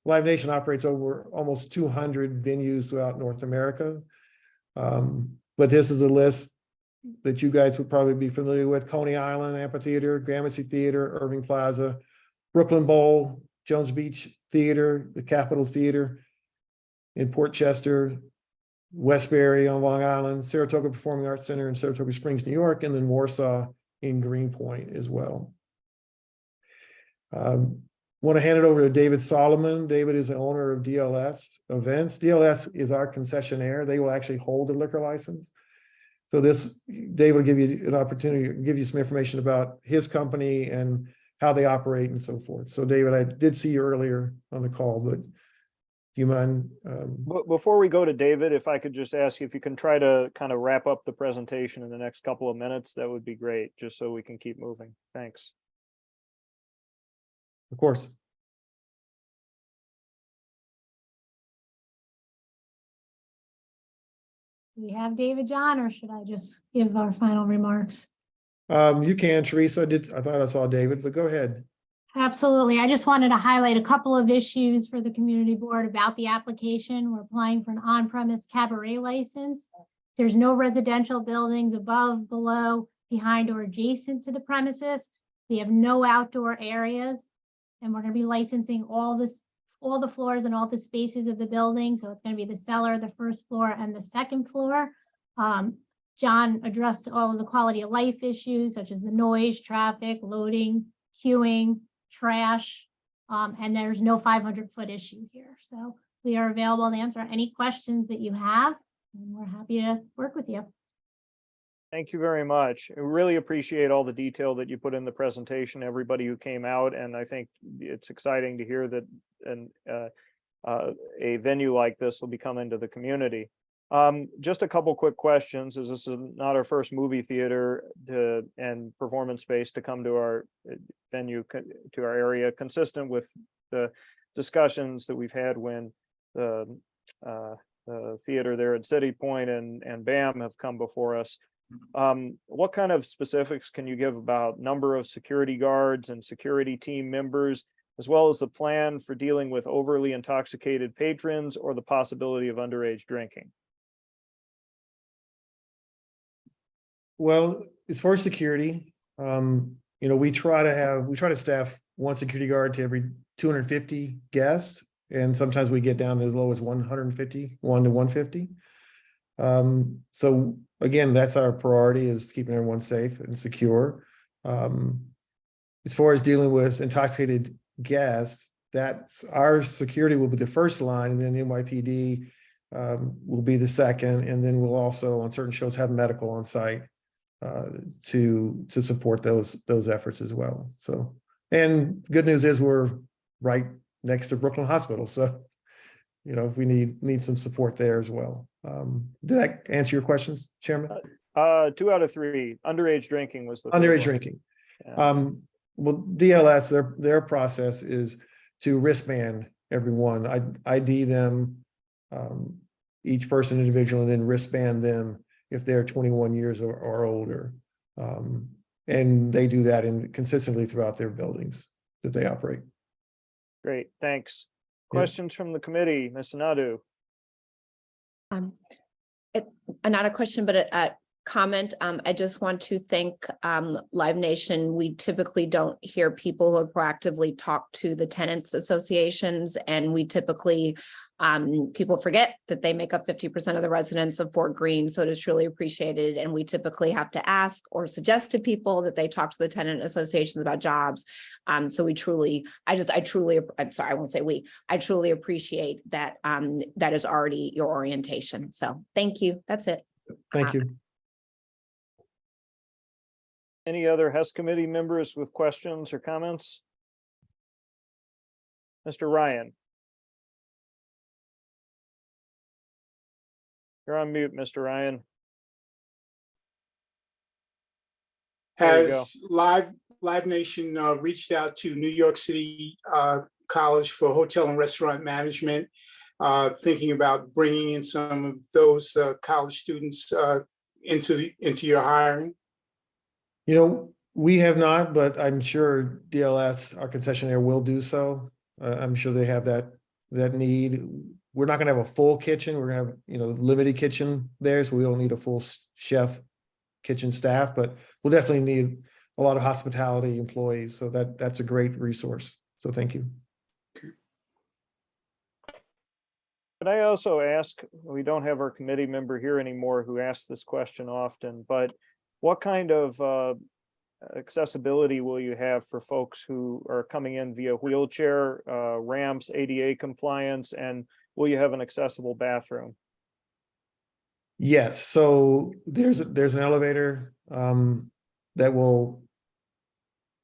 Live Nation operates over almost 200 venues throughout North America. But this is a list that you guys would probably be familiar with: Coney Island Amphitheater, Gramercy Theater, Irving Plaza, Brooklyn Bowl, Jones Beach Theater, the Capitol Theater in Port Chester, Westbury on Long Island, Saratoga Performing Arts Center in Saratoga Springs, New York, and then Warsaw in Greenpoint as well. Want to hand it over to David Solomon. David is the owner of DLS Events. DLS is our concessionaire. They will actually hold the liquor license. So Dave will give you an opportunity to give you some information about his company and how they operate and so forth. So David, I did see you earlier on the call, but do you mind? Before we go to David, if I could just ask you if you can try to kind of wrap up the presentation in the next couple of minutes, that would be great, just so we can keep moving. Thanks. Of course. We have David John, or should I just give our final remarks? You can, Teresa. I thought I saw David, but go ahead. Absolutely. I just wanted to highlight a couple of issues for the community board about the application. We're applying for an on-premise cabaret license. There's no residential buildings above, below, behind, or adjacent to the premises. We have no outdoor areas, and we're going to be licensing all the floors and all the spaces of the building. So it's going to be the cellar, the first floor, and the second floor. John addressed all of the quality of life issues, such as the noise, traffic, loading, queuing, trash, and there's no 500-foot issue here. So we are available to answer any questions that you have, and we're happy to work with you. Thank you very much. I really appreciate all the detail that you put in the presentation, everybody who came out, and I think it's exciting to hear that a venue like this will be coming to the community. Just a couple quick questions, as this is not our first movie theater and performance space to come to our venue, to our area, consistent with the discussions that we've had when the theater there at City Point and BAM have come before us. What kind of specifics can you give about number of security guards and security team members, as well as the plan for dealing with overly intoxicated patrons or the possibility of underage drinking? Well, as far as security, we try to staff one security guard to every 250 guests, and sometimes we get down as low as 150, 1 to 150. So again, that's our priority, is keeping everyone safe and secure. As far as dealing with intoxicated guests, that's our security will be the first line, and then NYPD will be the second, and then we'll also on certain shows have medical on site to support those efforts as well. So, and good news is we're right next to Brooklyn Hospital, so if we need some support there as well. Did that answer your questions, Chairman? 2 out of 3. Underage drinking was the underage drinking. Yeah. Well, DLS, their process is to wristband everyone. ID them, each person individually, and then wristband them if they're 21 years or older. And they do that consistently throughout their buildings that they operate. Great, thanks. Questions from the committee, Ms. Nadu? Not a question, but a comment. I just want to thank Live Nation. We typically don't hear people who proactively talk to the tenants associations, and we typically people forget that they make up 50% of the residents of Fort Greene. So it is truly appreciated. And we typically have to ask or suggest to people that they talk to the tenant associations about jobs. So I truly appreciate that. That is already your orientation. So thank you. That's it. Thank you. Any other HESS committee members with questions or comments? Mr. Ryan. You're on mute, Mr. Ryan. Has Live Nation reached out to New York City College for Hotel and Restaurant Management, thinking about bringing in some of those college students into your hiring? We have not, but I'm sure DLS, our concessionaire, will do so. I'm sure they have that need. We're not going to have a full kitchen. We're going to have, limited kitchen there, so we don't need a full chef kitchen staff, but we'll definitely need a lot of hospitality employees. So that's a great resource. So thank you. Could I also ask, we don't have our committee member here anymore who asks this question often, but what kind of accessibility will you have for folks who are coming in via wheelchair, ramps, ADA compliance, and will you have an accessible bathroom? Yes, so there's an elevator that will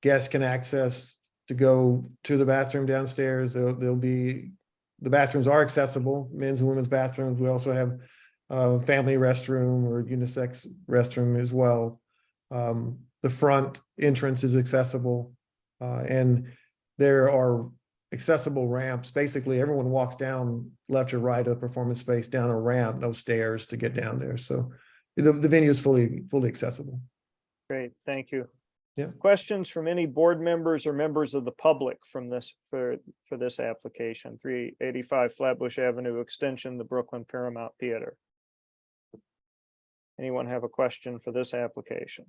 guests can access to go to the bathroom downstairs. There'll be, the bathrooms are accessible, men's and women's bathrooms. We also have a family restroom or unisex restroom as well. The front entrance is accessible, and there are accessible ramps. Basically, everyone walks down left or right of the performance space, down a ramp, no stairs to get down there. So the venue is fully accessible. Great, thank you. Yeah. Questions from any board members or members of the public from this for this application? 385 Flatbush Avenue Extension, the Brooklyn Paramount Theater. Anyone have a question for this application?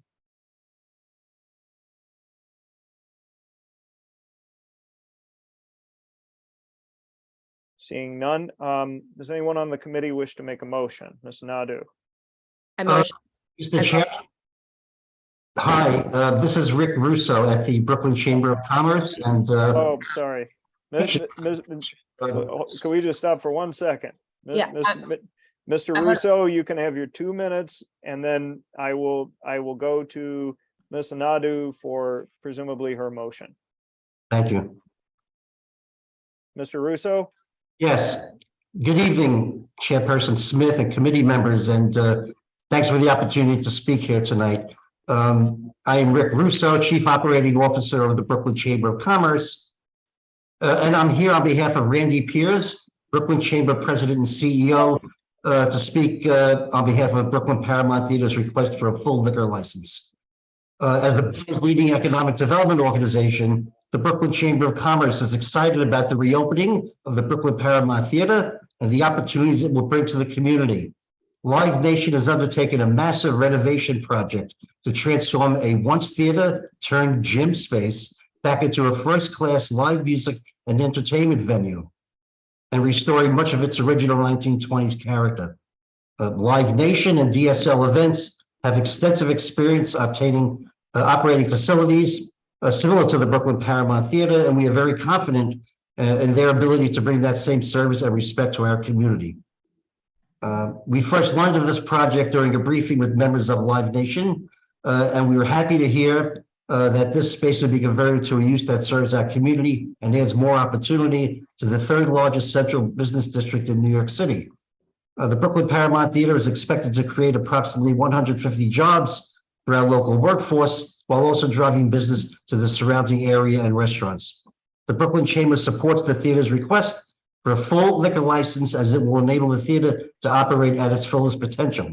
Seeing none, does anyone on the committee wish to make a motion? Ms. Nadu. I motion. Mr. Chair. Hi, this is Rick Russo at the Brooklyn Chamber of Commerce, and oh, sorry. Can we just stop for 1 second? Yeah, Mr. Russo, you can have your 2 minutes, and then I will go to Ms. Nadu for presumably her motion. Thank you. Mr. Russo? Yes. Good evening, Chairperson Smith and committee members, and thanks for the opportunity to speak here tonight. I am Rick Russo, Chief Operating Officer of the Brooklyn Chamber of Commerce, and I'm here on behalf of Randy Piers, Brooklyn Chamber President and CEO, to speak on behalf of Brooklyn Paramount Theater's request for a full liquor license. As the leading economic development organization, the Brooklyn Chamber of Commerce is excited about the reopening of the Brooklyn Paramount Theater and the opportunities it will bring to the community. Live Nation has undertaken a massive renovation project to transform a once theater turned gym space back into a first-class live music and entertainment venue, and restoring much of its original 1920s character. Live Nation and DSL Events have extensive experience operating facilities similar to the Brooklyn Paramount Theater, and we are very confident in their ability to bring that same service and respect to our community. We first learned of this project during a briefing with members of Live Nation, and we were happy to hear that this space will be converted to a use that serves our community and adds more opportunity to the third largest central business district in New York City. The Brooklyn Paramount Theater is expected to create approximately 150 jobs for our local workforce, while also driving business to the surrounding area and restaurants. The Brooklyn Chamber supports the theater's request for a full liquor license, as it will enable the theater to operate at its fullest potential.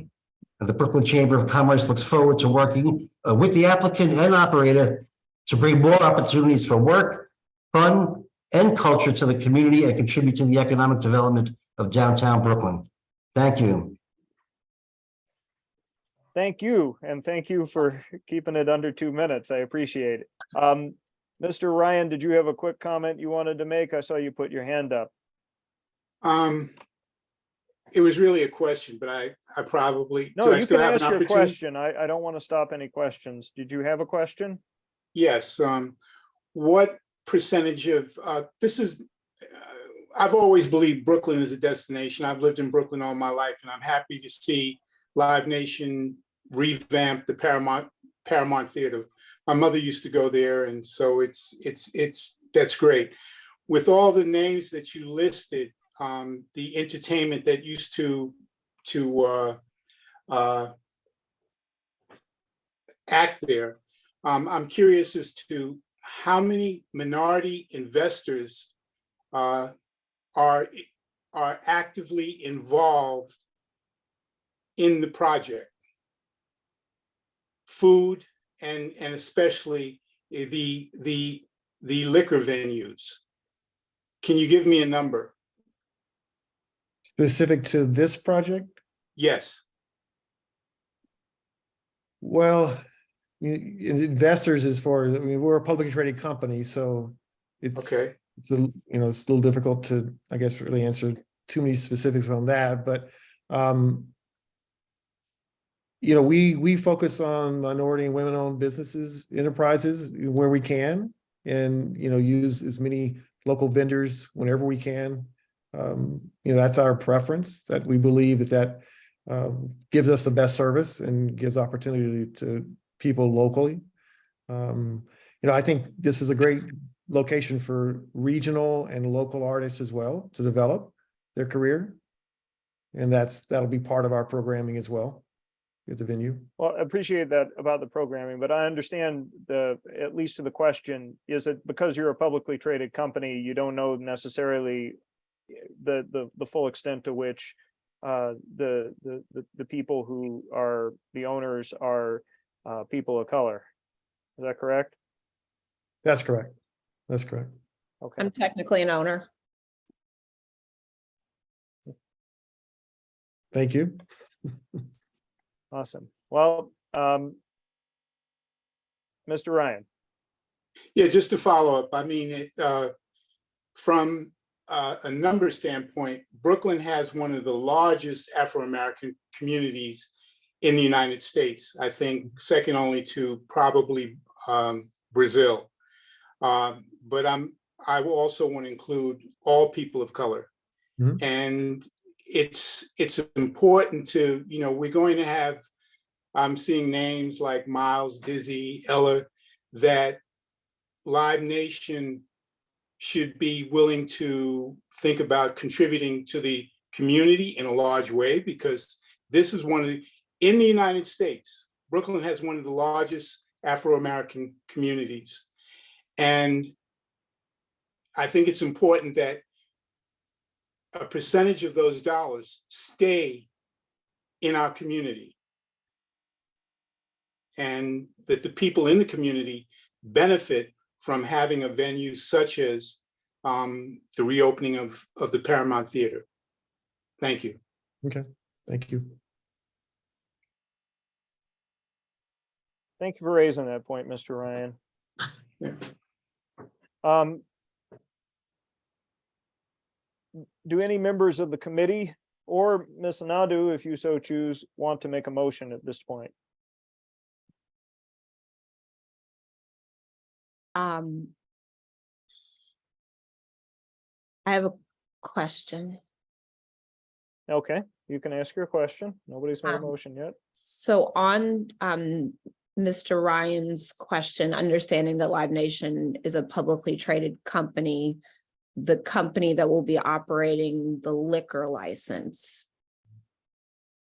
And the Brooklyn Chamber of Commerce looks forward to working with the applicant and operator to bring more opportunities for work, fun, and culture to the community and contribute to the economic development of downtown Brooklyn. Thank you. Thank you, and thank you for keeping it under 2 minutes. I appreciate it. Mr. Ryan, did you have a quick comment you wanted to make? I saw you put your hand up. It was really a question, but I probably. No, you can ask your question. I don't want to stop any questions. Did you have a question? Yes. What percentage of this is? I've always believed Brooklyn is a destination. I've lived in Brooklyn all my life, and I'm happy to see Live Nation revamp the Paramount Theater. My mother used to go there, and so that's great. With all the names that you listed, the entertainment that used to act there, I'm curious as to how many minority investors are actively involved in the project, food and especially the liquor venues. Can you give me a number? Specific to this project? Yes. Well, investors, as far as, I mean, we're a publicly traded company, so it's okay. It's a little difficult to, I guess, really answer too many specifics on that. But we focus on minority and women-owned businesses, enterprises where we can, and use as many local vendors whenever we can. That's our preference. That we believe that gives us the best service and gives opportunity to people locally. I think this is a great location for regional and local artists as well to develop their career. And that'll be part of our programming as well at the venue. Well, I appreciate that about the programming, but I understand at least to the question, is it because you're a publicly traded company, you don't know necessarily the full extent to which the people who are the owners are people of color? Is that correct? That's correct. That's correct. Okay. I'm technically an owner. Thank you. Awesome. Well, Mr. Ryan. Yeah, just to follow up, I mean, from a number standpoint, Brooklyn has one of the largest Afro-American communities in the United States. I think second only to probably Brazil. But I will also want to include all people of color. Mm-hmm. And it's important to, we're going to have, I'm seeing names like Miles, Dizzy, Ella, that Live Nation should be willing to think about contributing to the community in a large way, because this is in the United States, Brooklyn has one of the largest Afro-American communities. And I think it's important that a percentage of those dollars stay in our community, and that the people in the community benefit from having a venue such as the reopening of the Paramount Theater. Thank you. Okay, thank you. Thank you for raising that point, Mr. Ryan. Yeah. Do any members of the committee or Ms. Nadu, if you so choose, want to make a motion at this point? I have a question. Okay, you can ask your question. Nobody's made a motion yet. So on Mr. Ryan's question, understanding that Live Nation is a publicly traded company, the company that will be operating the liquor license,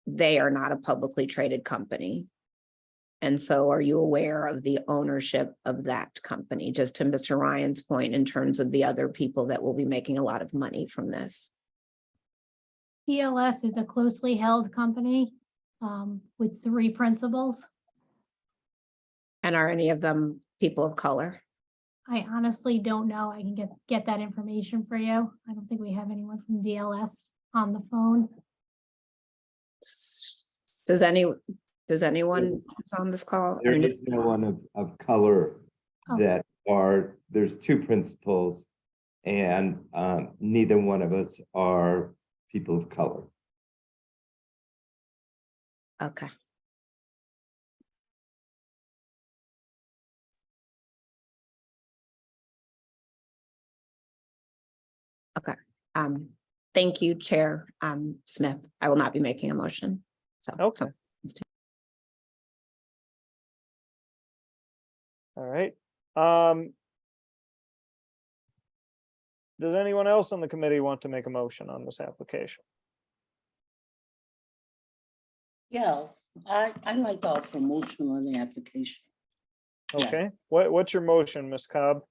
they are not a publicly traded company. And so are you aware of the ownership of that company? Just to Mr. Ryan's point, in terms of the other people that will be making a lot of money from this. PLS is a closely held company with 3 principals. And are any of them people of color? I honestly don't know. I can get that information for you. I don't think we have anyone from DLS on the phone. Does anyone who's on this call? There is no one of color that there's 2 principals, and neither one of us are people of color. Okay. Okay. Thank you, Chair Smith. I will not be making a motion. So. Okay. All right. Does anyone else on the committee want to make a motion on this application? Yeah, I'd like to offer a motion on the application. Okay, Yes. what's your motion, Ms. Cobb?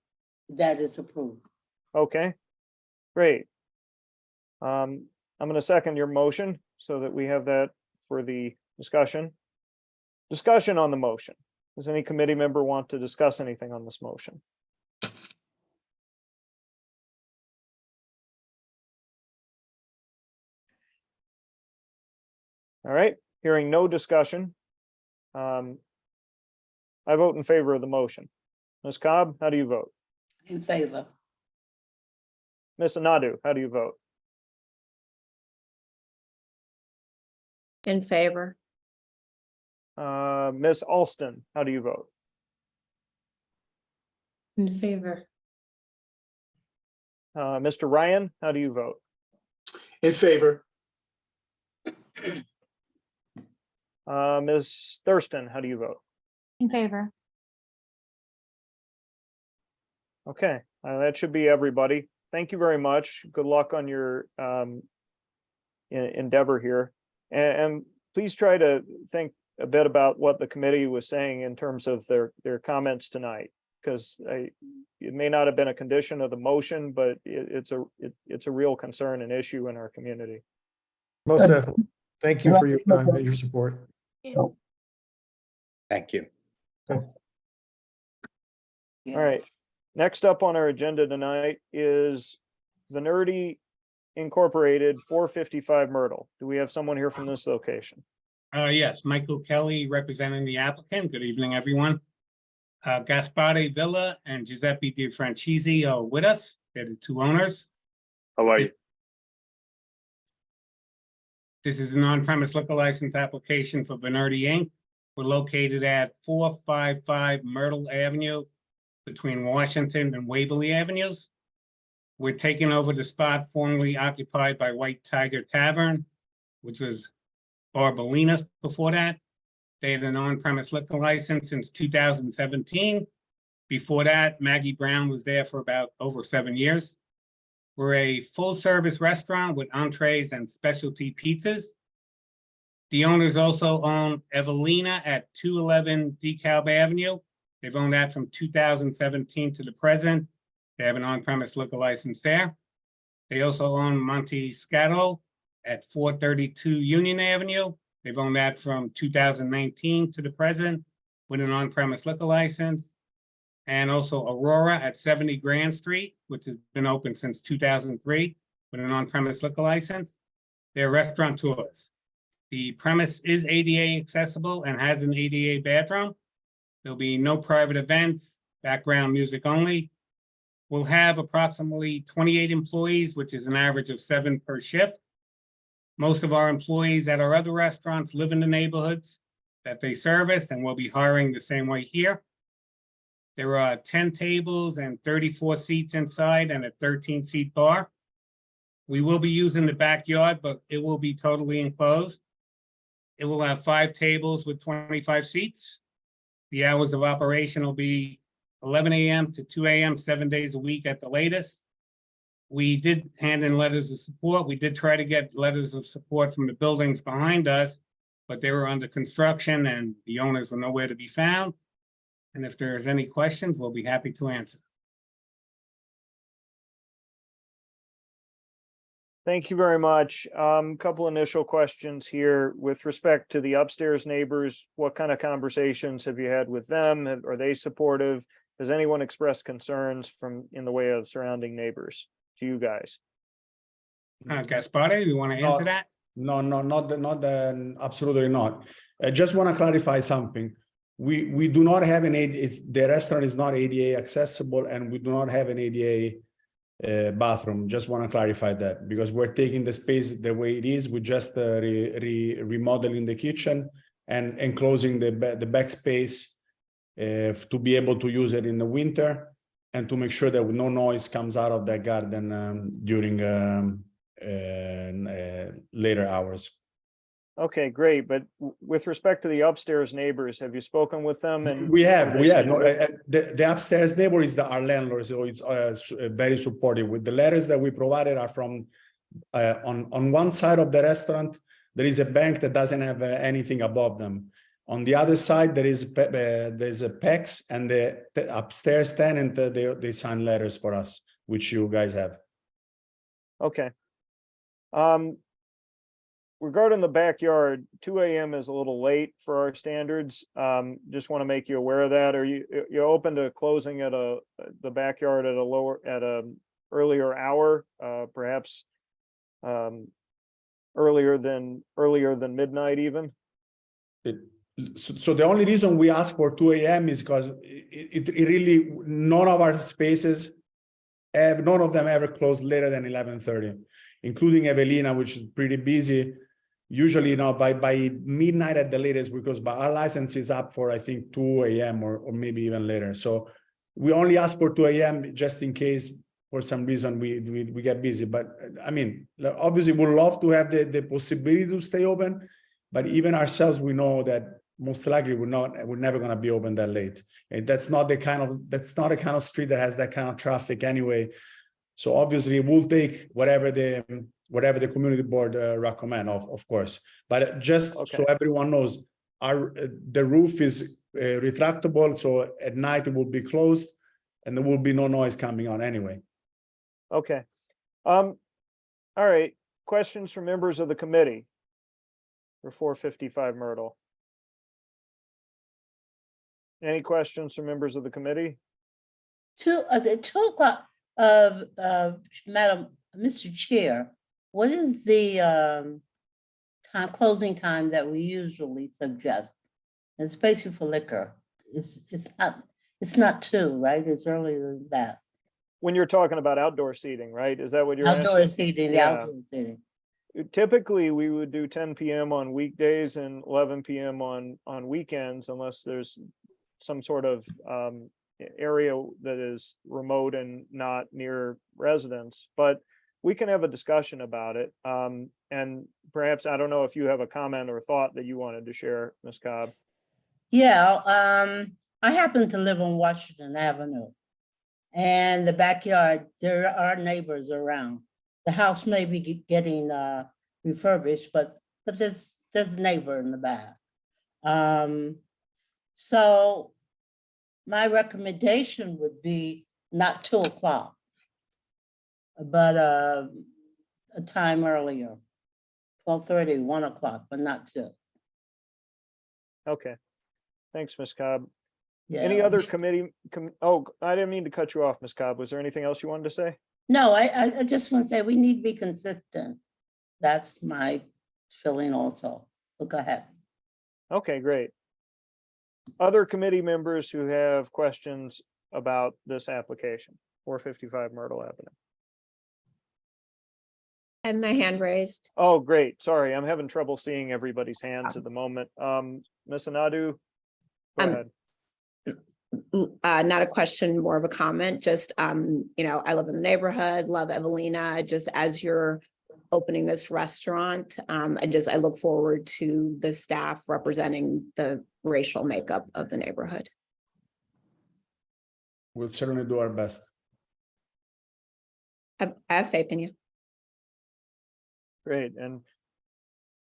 That is approved. Okay, great. I'm going to second your motion so that we have that for the discussion. Discussion on the motion. Does any committee member want to discuss anything on this motion? All right, hearing no discussion. I vote in favor of the motion. Ms. Cobb, how do you vote? In favor. Ms. Anadu, how do you vote? In favor. Ms. Alston, how do you vote? In favor. Mr. Ryan, how do you vote? In favor. Ms. Thurston, how do you vote? In favor. Okay, that should be everybody. Thank you very much. Good luck on your endeavor here. And please try to think a bit about what the committee was saying in terms of their comments tonight, because it may not have been a condition of the motion, but it's a real concern and issue in our community. Most definitely. Thank you for your time and your support. Thank you. All right. Next up on our agenda tonight is Venerdi Incorporated, 455 Myrtle. Do we have someone here from this location? Yes, Michael Kelly representing the applicant. Good evening, everyone. Gaspare Villa and Giuseppe De Franchisi are with us. They're the two owners. How are you? This is an on-premise liquor license application for Venerdi Inc. We're located at 455 Myrtle Avenue between Washington and Waverly Avenues. We're taking over the spot formerly occupied by White Tiger Tavern, which was Barbellina's before that. They had an on-premise liquor license since 2017. Before that, Maggie Brown was there for about over 7 years. We're a full-service restaurant with entrees and specialty pizzas. The owners also own Evelina at 211 DeKalb Avenue. They've owned that from 2017 to the present. They have an on-premise liquor license there. They also own Monte Scatto at 432 Union Avenue. They've owned that from 2019 to the present with an on-premise liquor license. And also Aurora at 70 Grand Street, which has been open since 2003 with an on-premise liquor license. They're restaurateurs. The premise is ADA accessible and has an ADA bathroom. There'll be no private events, background music only. We'll have approximately 28 employees, which is an average of 7 per shift. Most of our employees at our other restaurants live in the neighborhoods that they service, and we'll be hiring the same way here. There are 10 tables and 34 seats inside and a 13-seat bar. We will be using the backyard, but it will be totally enclosed. It will have 5 tables with 25 seats. The hours of operation will be 11 a.m. to 2 a.m., 7 days a week at the latest. We did hand in letters of support. We did try to get letters of support from the buildings behind us, but they were under construction and the owners were nowhere to be found. And if there's any questions, we'll be happy to answer. Thank you very much. Couple initial questions here with respect to the upstairs neighbors. What kind of conversations have you had with them? Are they supportive? Has anyone expressed concerns in the way of surrounding neighbors to you guys? Gaspare, you want to answer that? No, absolutely not. I just want to clarify something. We do not have an ADA, the restaurant is not ADA accessible, and we do not have an ADA bathroom. Just want to clarify that because we're taking the space the way it is. We're just remodeling the kitchen and enclosing the back space to be able to use it in the winter and to make sure that no noise comes out of that garden during later hours. Okay, great. But with respect to the upstairs neighbors, have you spoken with them? And we have. No, the upstairs neighbor is our landlord, so it's very supportive. With the letters that we provided are from on one side of the restaurant, there is a bank that doesn't have anything above them. On the other side, there's a PEX, and the upstairs tenant they sign letters for us, which you guys have. Okay. Regarding the backyard, 2 a.m. is a little late for our standards. Just want to make you aware of that. Are you open to closing at the backyard at a earlier hour, perhaps earlier than midnight even? So the only reason we ask for 2 a.m. is because it really, none of our spaces, none of them ever close later than 11:30, including Evelina, which is pretty busy. Usually, by midnight at the latest, because our license is up for, I think, 2 a.m. or maybe even later. So we only ask for 2 a.m. just in case for some reason we get busy. But I mean, obviously, we'd love to have the possibility to stay open. But even ourselves, we know that most likely we're never gonna be open that late. And that's not the kind of street that has that kind of traffic anyway. So obviously we'll take whatever the community board recommend, of course. But just so everyone knows, the roof is retractable, so at night it will be closed and there will be no noise coming on anyway. Okay. All right. Questions from members of the committee for 455 Myrtle? Any questions from members of the committee? The 2 o'clock, Madam, Mr. Chair, what is the closing time that we usually suggest, especially for liquor? It's not 2, right? It's earlier than that. When you're talking about outdoor seating, right? Is that what you're Outdoor asking? seating, the Yeah. outdoor seating. Typically, we would do 10 p.m. on weekdays and 11 p.m. on weekends, unless there's some sort of area that is remote and not near residents. But we can have a discussion about it. And perhaps, I don't know if you have a comment or thought that you wanted to share, Ms. Cobb. Yeah, I happen to live on Washington Avenue. And the backyard, there are neighbors around. The house may be getting refurbished, but there's a neighbor in the back. So my recommendation would be not 2 o'clock, but a time earlier, 12:30, 1 o'clock, but not 2. Okay. Thanks, Ms. Cobb. Yeah. Any other committee? Oh, I didn't mean to cut you off, Ms. Cobb. Was there anything else you wanted to say? No, I just want to say we need to be consistent. That's my feeling also. But go ahead. Okay, great. Other committee members who have questions about this application, 455 Myrtle Avenue. And my hand raised. Oh, great. Sorry, I'm having trouble seeing everybody's hands at the moment. Ms. Anadu, go ahead. Not a question, more of a comment, just, you know, I live in the neighborhood, love Evelina, just as you're opening this restaurant, I look forward to the staff representing the racial makeup of the neighborhood. We'll certainly do our best. I have faith in you. Great. And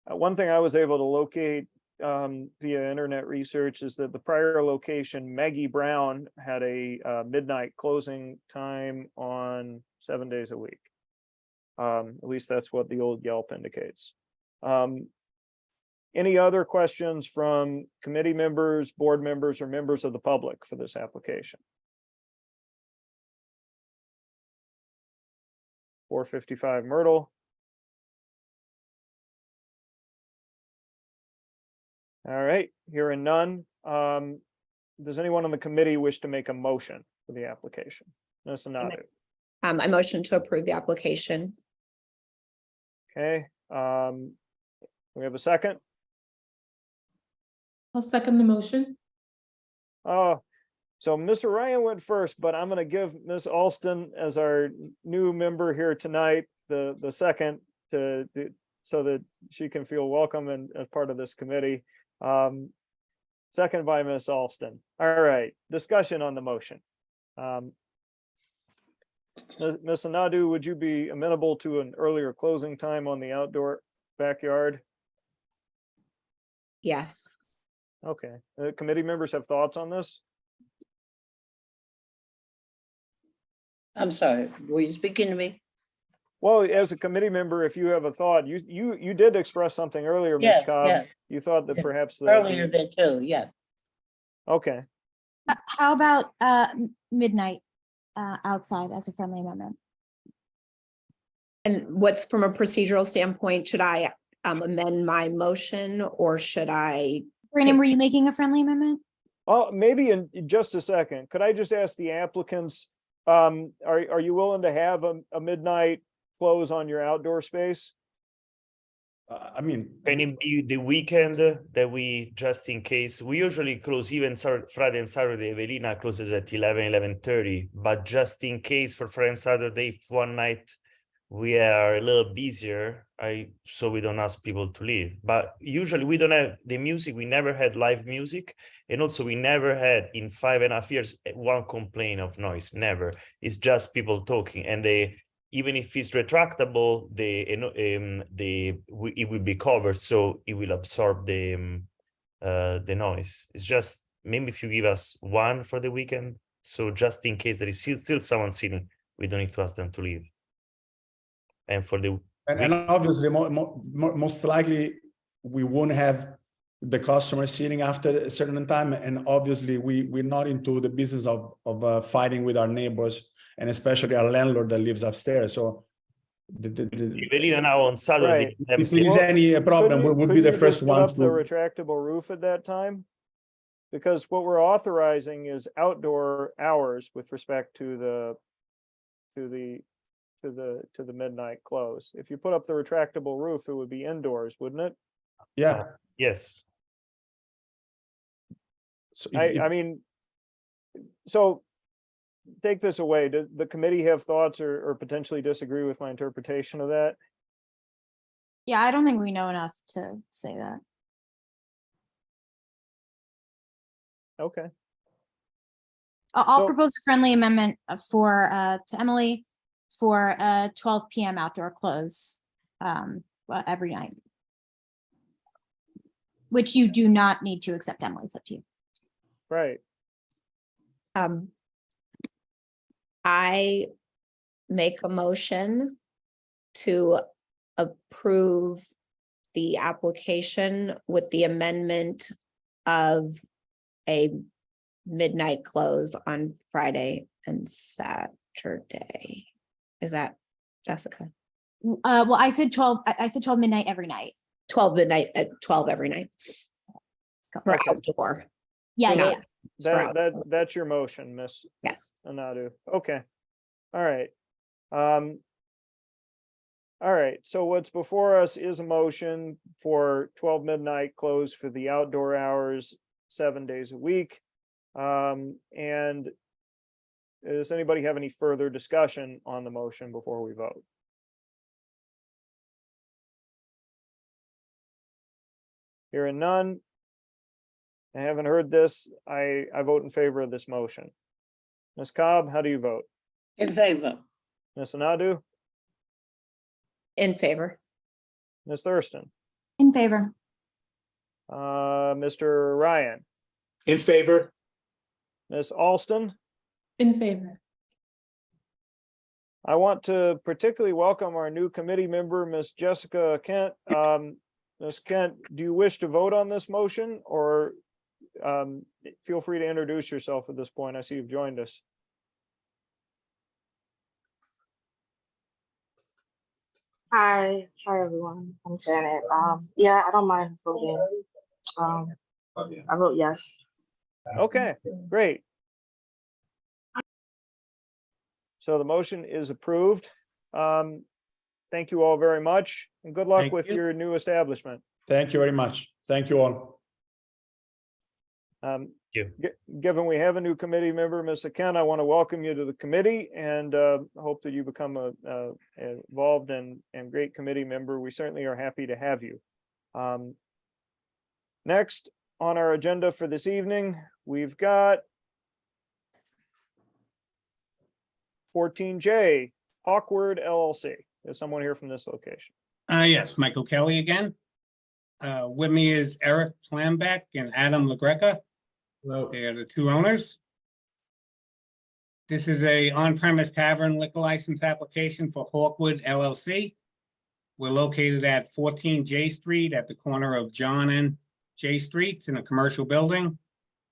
one thing I was able to locate via internet research is that the prior location, Maggie Brown, had a midnight closing time on 7 days a week. At least that's what the old Yelp indicates. Any other questions from committee members, board members, or members of the public for this application? 455 Myrtle. All right, hearing none. Does anyone on the committee wish to make a motion for the application? Ms. Anadu. I motion to approve the application. Okay, we have a second. I'll second the motion. Oh, so Mr. Ryan went first, but I'm going to give Ms. Alston as our new member here tonight the second so that she can feel welcome and as part of this committee. Second by Ms. Alston. All right, discussion on the motion. Ms. Anadu, would you be amenable to an earlier closing time on the outdoor backyard? Yes. Okay, committee members have thoughts on this? I'm sorry, were you speaking to me? Well, as a committee member, if you have a thought, you did express something earlier, Ms. Yes, Cobb. yes. You thought that Yes. perhaps Earlier than 2, yes. Okay, How about midnight outside as a friendly amendment? And what's from a procedural standpoint, should I amend my motion or should I? Greene, were you making a friendly amendment? oh, maybe in just a second, could I just ask the applicants, are you willing to have a midnight close on your outdoor space? I mean, Can it be the weekend that we, just in case, we usually close even Friday and Saturday, Evelina closes at 11, 11:30, but just in case for Friday and Saturday, if one night we are a little busier, so we don't ask people to leave. But usually we don't have the music. We never had live music, and also we never had in 5.5 years one complaint of noise. Never. It's just people talking, and even if it's retractable, it will be covered, so it will absorb the noise. It's just maybe if you give us one for the weekend, so just in case there is still someone sitting, we don't need to ask them to leave. And for the and obviously, most likely, we won't have the customer sitting after a certain time. And obviously, we're not into the business of fighting with our neighbors, and especially our landlord that lives upstairs. So Evelina now on Saturday. Right. If there is any problem, we would be the first one ones to the retractable roof at that time, because what we're authorizing is outdoor hours with respect to the midnight close. If you put up the retractable roof, it would be indoors, wouldn't it? Yeah. Yes. So I mean, so take this away. Does the committee have thoughts or potentially disagree with my interpretation of that? Yeah, I don't think we know enough to say that. Okay. I'll So- propose a friendly amendment to Emily for 12 p.m. outdoor close every night. Which you do not need to accept, Emily, it's up to you. Right. I make a motion to approve the application with the amendment of a midnight close on Friday and Saturday. Is that Jessica? Well, I said 12, I said 12 midnight every night. 12 midnight at 12 every night. For Okay. outdoor. Yeah, So yeah. that's your motion, Miss Yes. Anadu. Okay. All right. All right. So what's before us is a motion for 12 midnight close for the outdoor hours, 7 days a week. And does anybody have any further discussion on the motion before we vote? Hearing none. I haven't heard this. I vote in favor of this motion. Ms. Cobb, how do you vote? In favor. Ms. Anadu, In favor. Ms. Thurston, In favor. Mr. Ryan, In favor? Ms. Alston. In favor. I want to particularly welcome our new committee member, Ms. Jessica Kent. Ms. Kent, do you wish to vote on this motion, or feel free to introduce yourself at this point? I see you've joined us. Hi everyone. I'm Janet. Yeah, I don't mind voting. I vote yes. Okay, great. So the motion is approved. Thank you all very much, and good luck Thank with you. your new establishment. Thank you very much. Thank you all. Given we have a new committee member, Ms. Kent, I want to welcome you to the committee and hope that you become a involved and great committee member. We certainly are happy to have you. Next on our agenda for this evening, we've got 14J, Hawkward LLC. There's someone here from this location. Yes, Michael Kelly again. With me is Eric Plambeck and Adam LaGreca. They are the two owners. This is a on-premise tavern liquor license application for Hawkward LLC. We're located at 14 J Street at the corner of John and J Streets in a commercial building.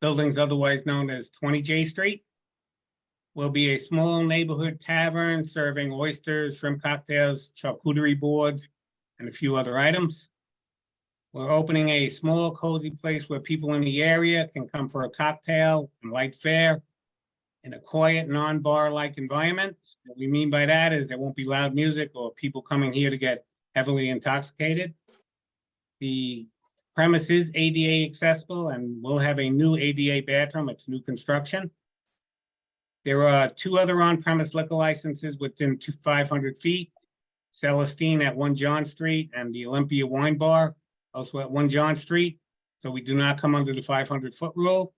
Building's otherwise known as 20 J Street. Will be a small neighborhood tavern serving oysters, shrimp cocktails, charcuterie boards, and a few other items. We're opening a small cozy place where people in the area can come for a cocktail and light fare in a quiet, non-bar-like environment. What we mean by that is there won't be loud music or people coming here to get heavily intoxicated. The premise is ADA accessible and we'll have a new ADA bathroom. It's new construction. There are two other on-premise liquor licenses within 500 feet. Celestine at 1 John Street, and the Olympia Wine Bar, also at 1 John Street. So we do not come under the 500-foot rule.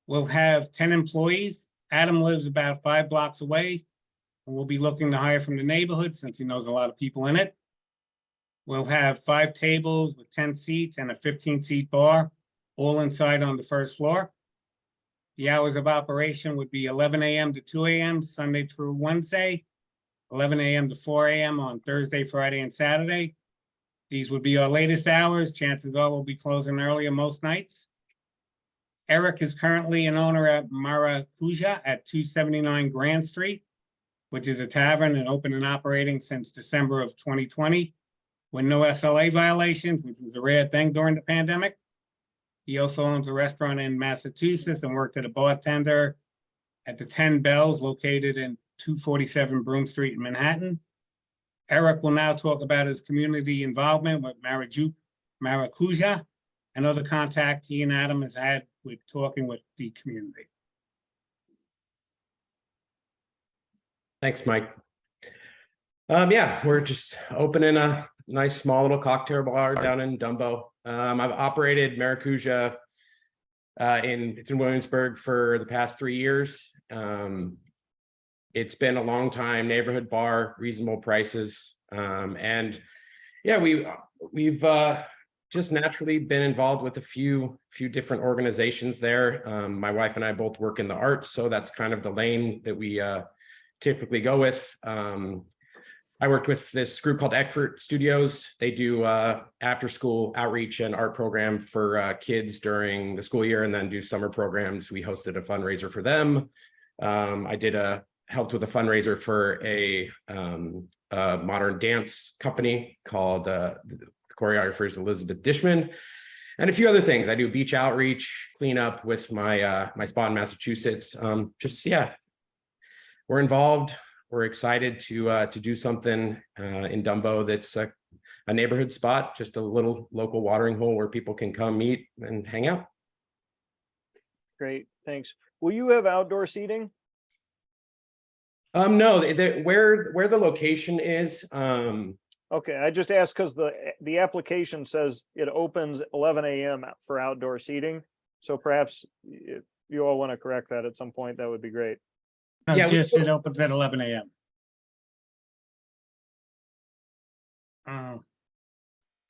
We'll have 10 employees. Adam lives about 5 blocks away, and we'll be looking to hire from the neighborhood since he knows a lot of people in it. We'll have 5 tables with 10 seats and a 15-seat bar, all inside on the first floor. The hours of operation would be 11 a.m. to 2 a.m. Sunday through Wednesday, 11 a.m. to 4 a.m. on Thursday, Friday, and Saturday. These would be our latest hours. Chances are we'll be closing earlier most nights. Eric is currently an owner at Maracuja at 279 Grand Street, which is a tavern and open and operating since December of 2020, with no SLA violations, which was a rare thing during the pandemic. He also owns a restaurant in Massachusetts and worked as a bartender at the 10 Bells located in 247 Broome Street in Manhattan. Eric will now talk about his community involvement with Maracuja and other contact he and Adam has had with talking with the community. Thanks, Mike. Yeah, we're just opening a nice small little cocktail bar down in Dumbo. I've operated Maracuja it's in Williamsburg for the past 3 years. It's been a long time neighborhood bar, reasonable prices. And yeah, we've just naturally been involved with a few different organizations there. My wife and I both work in the arts, so that's kind of the lane that we typically go with. I worked with this group called Eckford Studios. They do after school outreach and art program for kids during the school year and then do summer programs. We hosted a fundraiser for them. I helped with a fundraiser for a modern dance company called the choreographer is Elizabeth Dishman, and a few other things. I do beach outreach, cleanup with my spa in Massachusetts. Yeah, we're involved. We're excited to do something in Dumbo that's a neighborhood spot, just a little local watering hole where people can come meet and hang out. Great, thanks. Will you have outdoor seating? No, where the location is. Okay, I just asked because the application says it opens 11 a.m. for outdoor seating. So perhaps if you all want to correct that at some point, that would be great. Yeah, it opens at 11 a.m.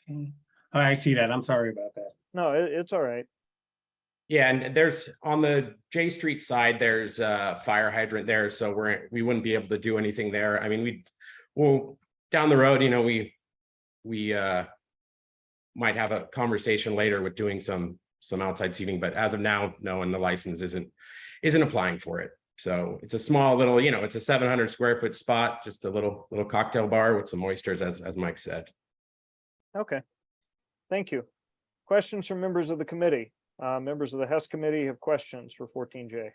Okay. Oh, I see that. I'm sorry about that. No, it's all right. Yeah, and there's on the J Street side, there's a fire hydrant there, so we wouldn't be able to do anything there. I mean, we'll down the road, you know, we might have a conversation later with doing some outside seating, but as of now, no, and the license isn't applying for it. So it's a small little, you know, it's a 700 square foot spot, just a little cocktail bar with some oysters, as Mike said. Okay, thank you. Questions from members of the committee? Members of the HESS committee have questions for 14J.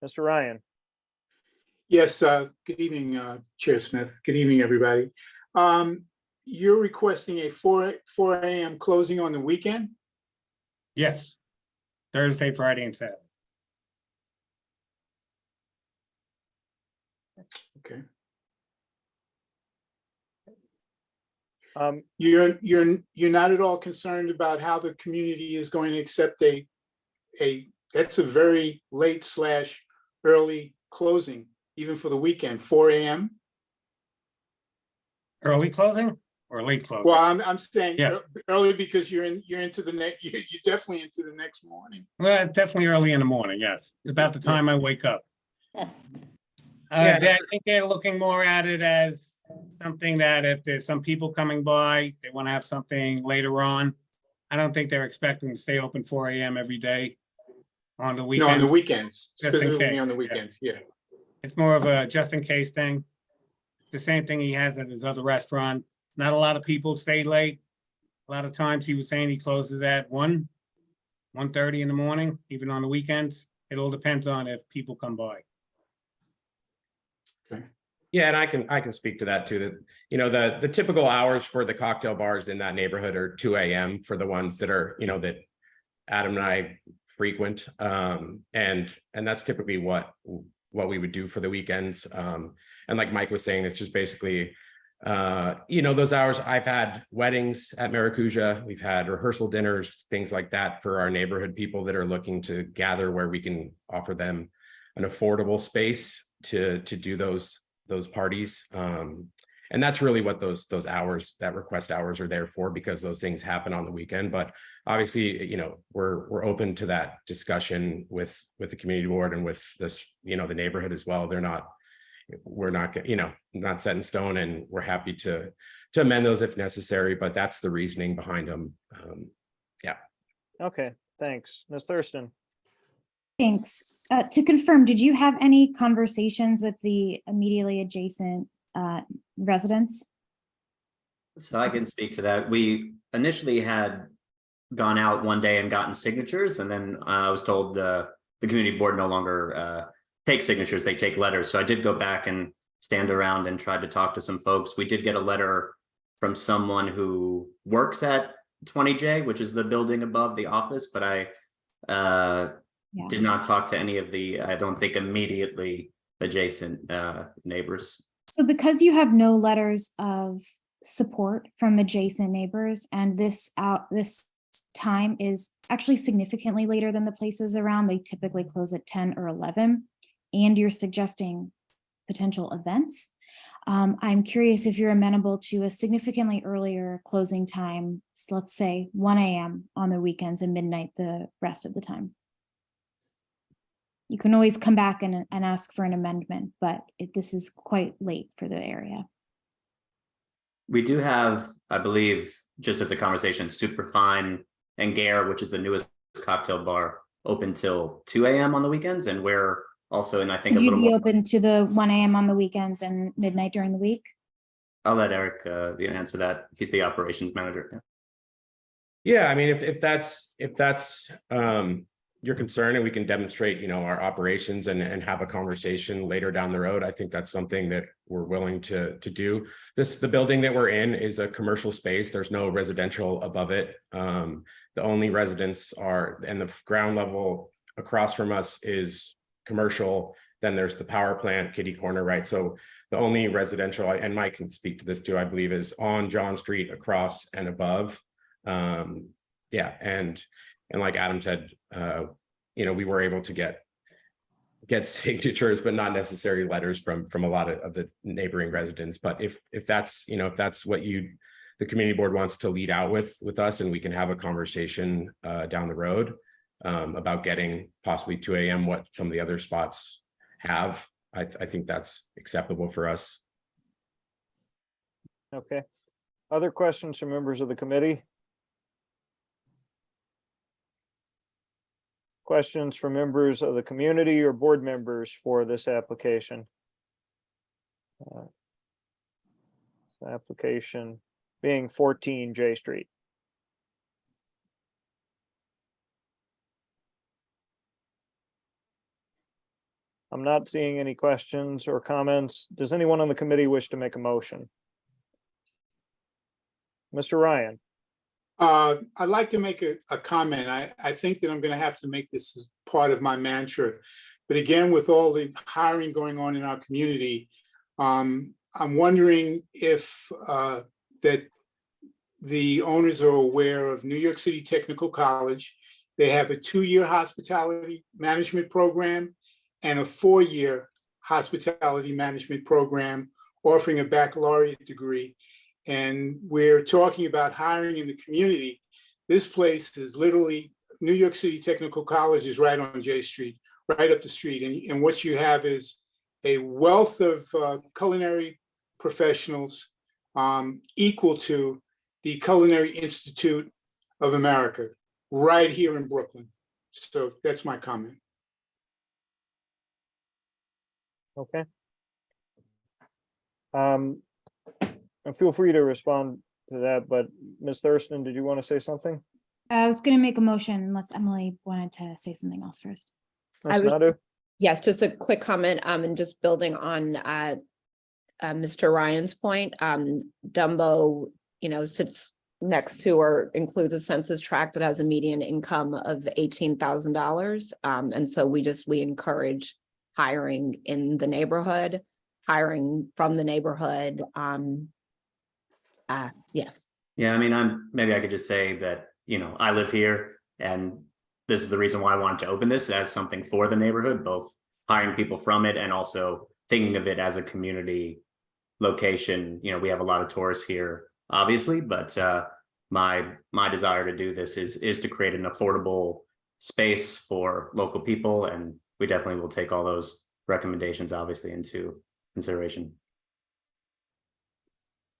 Mr. Ryan. Yes, good evening, Chair Smith. Good evening, everybody. You're requesting a 4 a.m. closing on the weekend? Yes, Thursday, Friday, and Saturday. Okay. You're not at all concerned about how the community is going to accept that's a very late / early closing, even for the weekend, 4 a.m. Early closing or late closing? Well, I'm saying yes. Early because you're into the next. You're definitely into the next morning. Well, definitely early in the morning. Yes, it's about the time I wake up. Yeah. I think they're looking more at it as something that if there's some people coming by, they want to have something later on. I don't think they're expecting to stay open 4 a.m. every day on the weekend. No, on the weekends, Just in specifically case. on the weekend. Yeah. It's more of a just in case thing. It's the same thing he has at his other restaurant. Not a lot of people stay late. A lot of times he was saying he closes at 1:30 in the morning, even on the weekends. It all depends on if people come by. Okay. Yeah, and I can speak to that too. That, you know, the typical hours for the cocktail bars in that neighborhood are 2 a.m. for the ones that are, you know, that Adam and I frequent. And that's typically what what we would do for the weekends. And like Mike was saying, it's just basically, those hours. I've had weddings at Maracuja. We've had rehearsal dinners, things like that for our neighborhood people that are looking to gather where we can offer them an affordable space to do those parties. And that's really what those hours, that request hours are there for, because those things happen on the weekend. But obviously, we're open to that discussion with the community board and with this, the neighborhood as well. We're not, not set in stone, and we're happy to amend those if necessary, but that's the reasoning behind them. Yeah. Okay, thanks. Ms. Thurston. Thanks. To confirm, did you have any conversations with the immediately adjacent residents? So I can speak to that. We initially had gone out one day and gotten signatures, and then I was told the community board no longer take signatures, they take letters. So I did go back and stand around and tried to talk to some folks. We did get a letter from someone who works at 20J, which is the building above the office, but I did not talk to any of the, I don't think, immediately adjacent neighbors. So because you have no letters of support from adjacent neighbors, and this time is actually significantly later than the places around, they typically close at 10 or 11, and you're suggesting potential events, I'm curious if you're amenable to a significantly earlier closing time, so let's say 1 a.m. on the weekends and midnight the rest of the time. You can always come back and ask for an amendment, but this is quite late for the area. We do have, I believe, just as a conversation, Superfine and Gare, which is the newest cocktail bar, open till 2 a.m. on the weekends, and we're also, and I think Would a you little be more. open to the 1 a.m. on the weekends and midnight during the week? I'll let Eric answer that. He's the operations manager. Yeah, I mean, if that's your concern, and we can demonstrate, our operations and have a conversation later down the road, I think that's something that we're willing to do. The building that we're in is a commercial space. There's no residential above it. The only residents are, and the ground level across from us is commercial. Then there's the power plant, kitty corner, right? So the only residential, and Mike can speak to this too, I believe, is on John Street, across and above. Yeah, and like Adam said, we were able to get signatures, but not necessarily letters from a lot of the neighboring residents. But if that's what the community board wants to lead out with us, and we can have a conversation down the road about getting possibly 2 a.m. what some of the other spots have, I think that's acceptable for us. Okay. Other questions from members of the committee? Questions from members of the community or board members for this application? Application being 14 J Street. I'm not seeing any questions or comments. Does anyone on the committee wish to make a motion? Mr. Ryan. I'd like to make a comment. I think that I'm going to have to make this as part of my mantra. But again, with all the hiring going on in our community, I'm wondering if that the owners are aware of New York City Technical College. They have a 2-year hospitality management program and a 4-year hospitality management program offering a baccalaureate degree. And we're talking about hiring in the community. This place is literally, New York City Technical College is right on J Street, right up the street. And what you have is a wealth of culinary professionals equal to the Culinary Institute of America, right here in Brooklyn. So that's my comment. Okay. And feel free to respond to that, but Ms. Thurston, did you want to say something? I was going to make a motion unless Emily wanted to say something else first. Ms. Nadu? Yes, just a quick comment, and just building on Mr. Ryan's point. Dumbo, sits next to or includes a census tract that has a median income of $18,000. And so we encourage hiring in the neighborhood, hiring from the neighborhood. Yes. Yeah, I mean, maybe I could just say that, I live here and this is the reason why I wanted to open this as something for the neighborhood, both hiring people from it and also thinking of it as a community location. We have a lot of tourists here, obviously, but my desire to do this is to create an affordable space for local people, and we definitely will take all those recommendations obviously into consideration.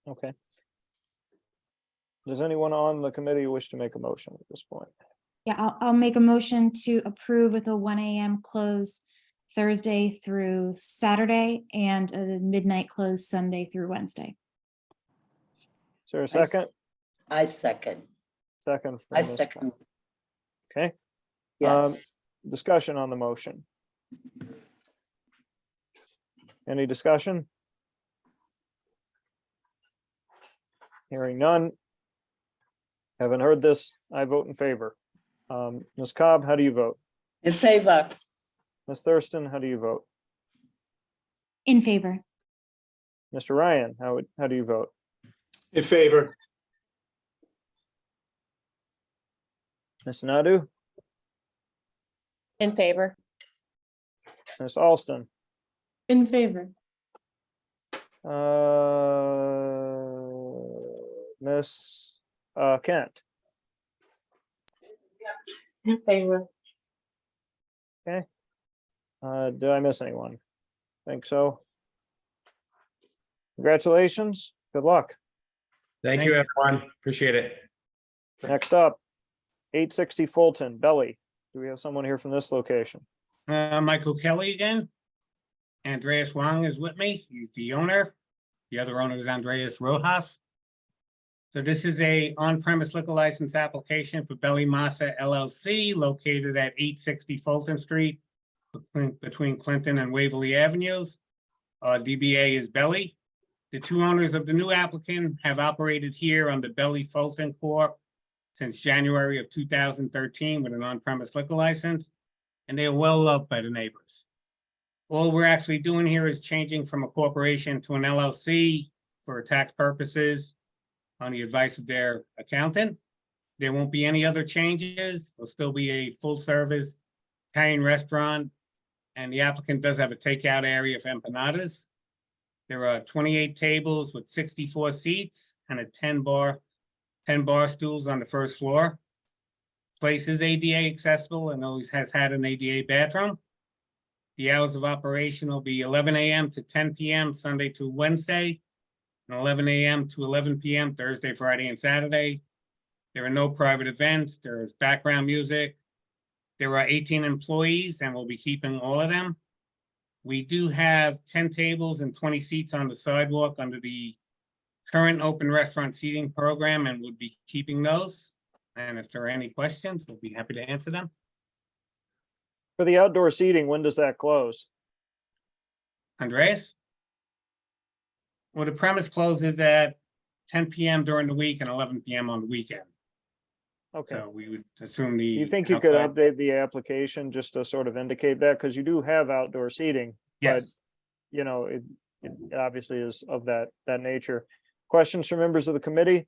Okay. Does anyone on the committee wish to make a motion at this point? Yeah, I'll make a motion to approve with a 1 a.m. close Thursday through Saturday and a midnight close Sunday through Wednesday. Is there a second? I second. Second. from I Ms. second. Okay. Yes. Discussion on the motion. Any discussion? Hearing none. Haven't heard this. I vote in favor. Ms. Cobb, how do you vote? In favor. Ms. Thurston, how do you vote? In favor. Mr. Ryan, how do you vote? In favor. Ms. Nadu, In favor. Ms. Alston, In favor. Ms. Kent. In favor. Okay. Did I miss anyone? Think so. Congratulations. Good luck. Thank you, everyone. Appreciate it. Next up, 860 Fulton, Belli. Do we have someone here from this location? Michael Kelly again. Andreas Wang is with me. He's the owner. The other owner is Andreas Rojas. So this is a on-premise liquor license application for Belli Monstre LLC located at 860 Fulton Street between Clinton and Waverly Avenues. DBA is Belli. The two owners of the new applicant have operated here on the Belli Fulton Corp. Since January of 2013 with an on-premise liquor license, and they are well loved by the neighbors. All we're actually doing here is changing from a corporation to an LLC for tax purposes on the advice of their accountant. There won't be any other changes. It'll still be a full-service Italian restaurant, and the applicant does have a takeout area for empanadas. There are 28 tables with 64 seats and a 10 bar stools on the first floor. Place is ADA accessible and always has had an ADA bathroom. The hours of operation will be 11 a.m. to 10 p.m. Sunday to Wednesday, and 11 a.m. to 11 p.m. Thursday, Friday, and Saturday. There are no private events. There is background music. There are 18 employees, and we'll be keeping all of them. We do have 10 tables and 20 seats on the sidewalk under the current open restaurant seating program, and would be keeping those. And if there are any questions, we'll be happy to answer them. For the outdoor seating, when does that close? Andreas? Well, the premise closes at 10 p.m. during the week and 11 p.m. on the weekend. Okay. So we would assume the. Do you think you could outside- update the application just to sort of indicate that? Because you do have outdoor seating. Yes. But, it obviously is of that nature. Questions from members of the committee?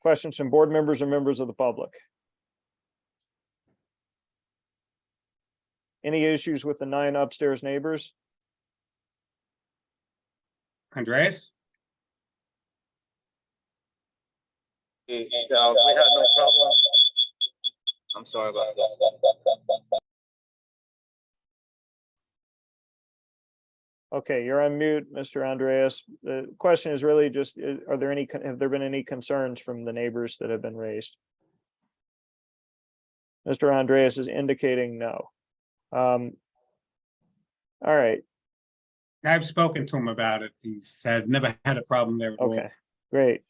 Questions from board members or members of the public? Any issues with the 9 upstairs neighbors? Andreas? No, we had no problem. I'm sorry about that. Okay, you're on mute, Mr. Andreas. The question is really just, have there been any concerns from the neighbors that have been raised? Mr. Andreas is indicating no. All right. I've spoken to him about it. He's never had a problem there at all. Okay, great.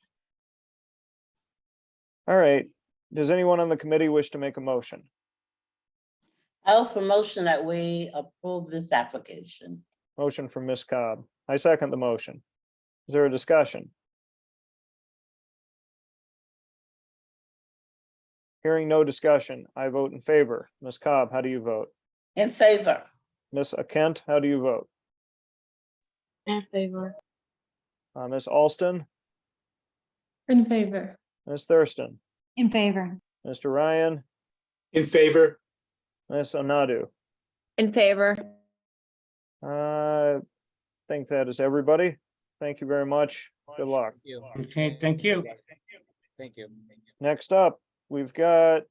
All right. Does anyone on the committee wish to make a motion? I offer motion that we approve this application. Motion from Ms. Cobb. I second the motion. Is there a discussion? Hearing no discussion, I vote in favor. Ms. Cobb, how do you vote? In favor. Ms. Kent, how do you vote? In favor. Ms. Alston, In favor. Ms. Thurston, In favor. Mr. Ryan, In favor. Ms. Onadu. In favor. I think that is everybody. Thank you very much. Good luck. Okay, thank you. Thank you. Next up, we've got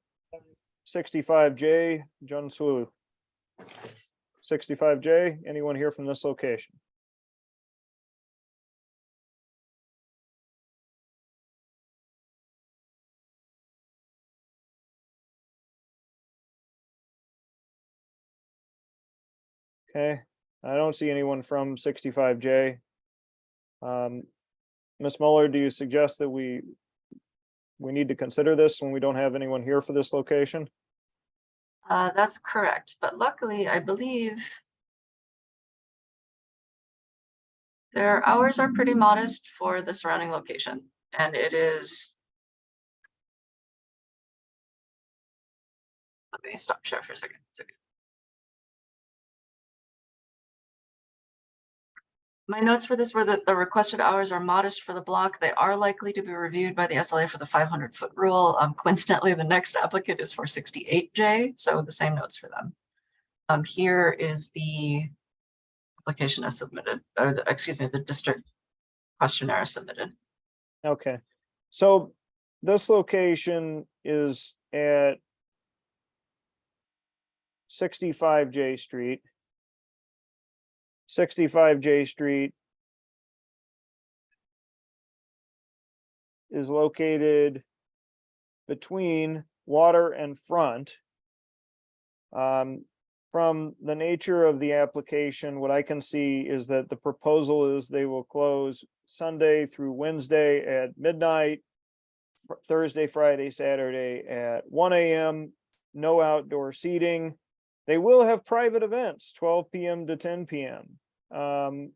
65J Junsui. 65J, anyone here from this location? Okay, I don't see anyone from 65J. Ms. Muller, do you suggest that we need to consider this when we don't have anyone here for this location? That's correct, but luckily, I believe their hours are pretty modest for the surrounding location, and it is. Let me stop share for a second. My notes for this were that the requested hours are modest for the block. They are likely to be reviewed by the SLA for the 500-foot rule. Coincidentally, the next applicant is for 68J, so the same notes for them. Here is the application as submitted, or the district questionnaire submitted. Okay, so this location is at 65J Street. 65J Street is located between Water and Front. From the nature of the application, what I can see is that the proposal is they will close Sunday through Wednesday at midnight, Thursday, Friday, Saturday at 1 a.m., no outdoor seating. They will have private events, 12 p.m. to 10 p.m. And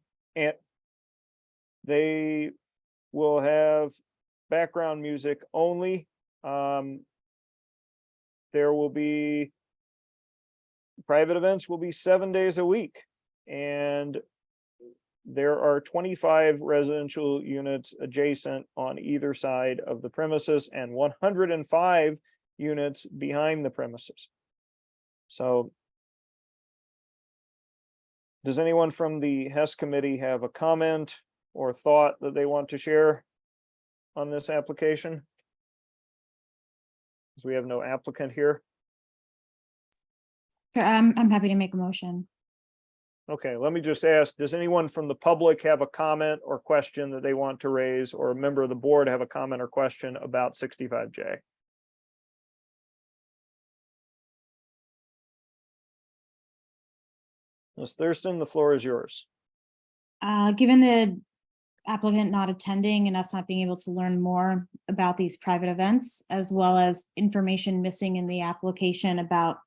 they will have background music only. There will be private events will be 7 days a week, and there are 25 residential units adjacent on either side of the premises and 105 units behind the premises. So does anyone from the HESS committee have a comment or thought that they want to share on this application? Because we have no applicant here. I'm happy to make a motion. Okay, let me just ask, does anyone from the public have a comment or question that they want to raise, or a member of the board have a comment or question about 65J? Ms. Thurston, the floor is yours. Given the applicant not attending and us not being able to learn more about these private events, as well as information missing in the application about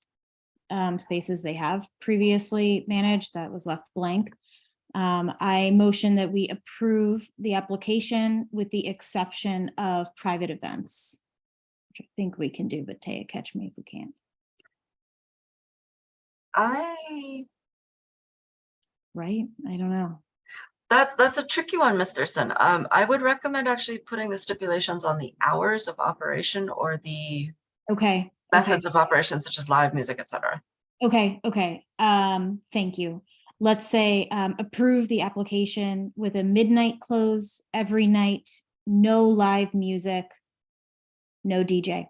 spaces they have previously managed that was left blank, I motion that we approve the application with the exception of private events, which I think we can do, but Taya, catch me if we can't. Right? I don't know. That's a tricky one, Ms. Thurston. I would recommend actually putting the stipulations on the hours of operation or the methods of operation, such as live music, etc. Okay. Thank you. Let's say approve the application with a midnight close every night, no live music, no DJ.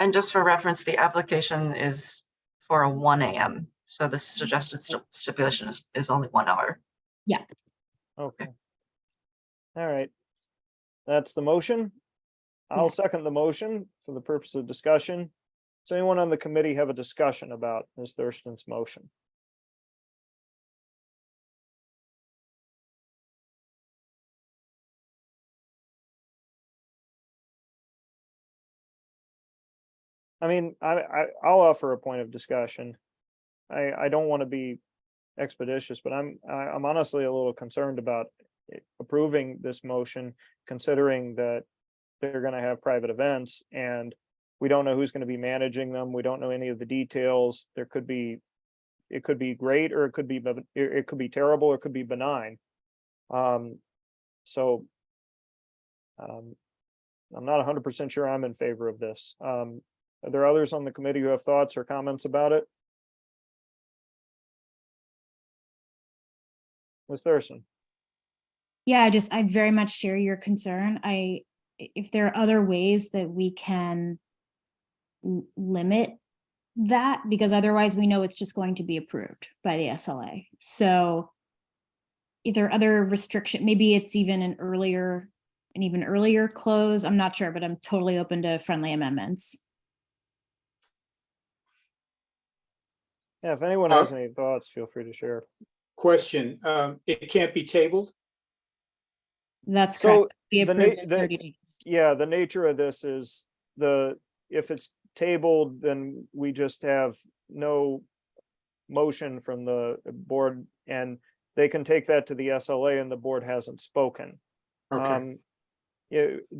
And just for reference, the application is for a 1 a.m. So the suggested stipulation is only 1 hour. Yeah. Okay. All right. That's the motion. I'll second the motion for the purpose of discussion. Does anyone on the committee have a discussion about Ms. Thurston's motion? I mean, I'll offer a point of discussion. I don't want to be expeditious, but I'm honestly a little concerned about approving this motion, considering that they're going to have private events and we don't know who's going to be managing them. We don't know any of the details. It could be great, or it could be terrible, or it could be benign. So I'm not 100% sure I'm in favor of this. Are there others on the committee who have thoughts or comments about it? Ms. Thurston? Yeah, I very much share your concern. If there are other ways that we can limit that, because otherwise we know it's just going to be approved by the SLA. So if there are other restriction, maybe it's even an even earlier close. I'm not sure, but I'm totally open to friendly amendments. Yeah, if anyone has any thoughts, feel free to share. Question, it can't be tabled? That's So correct. Be approved in 30 days. Yeah, the nature of this is if it's tabled, then we just have no motion from the board, and they can take that to the SLA and the board hasn't spoken. Okay.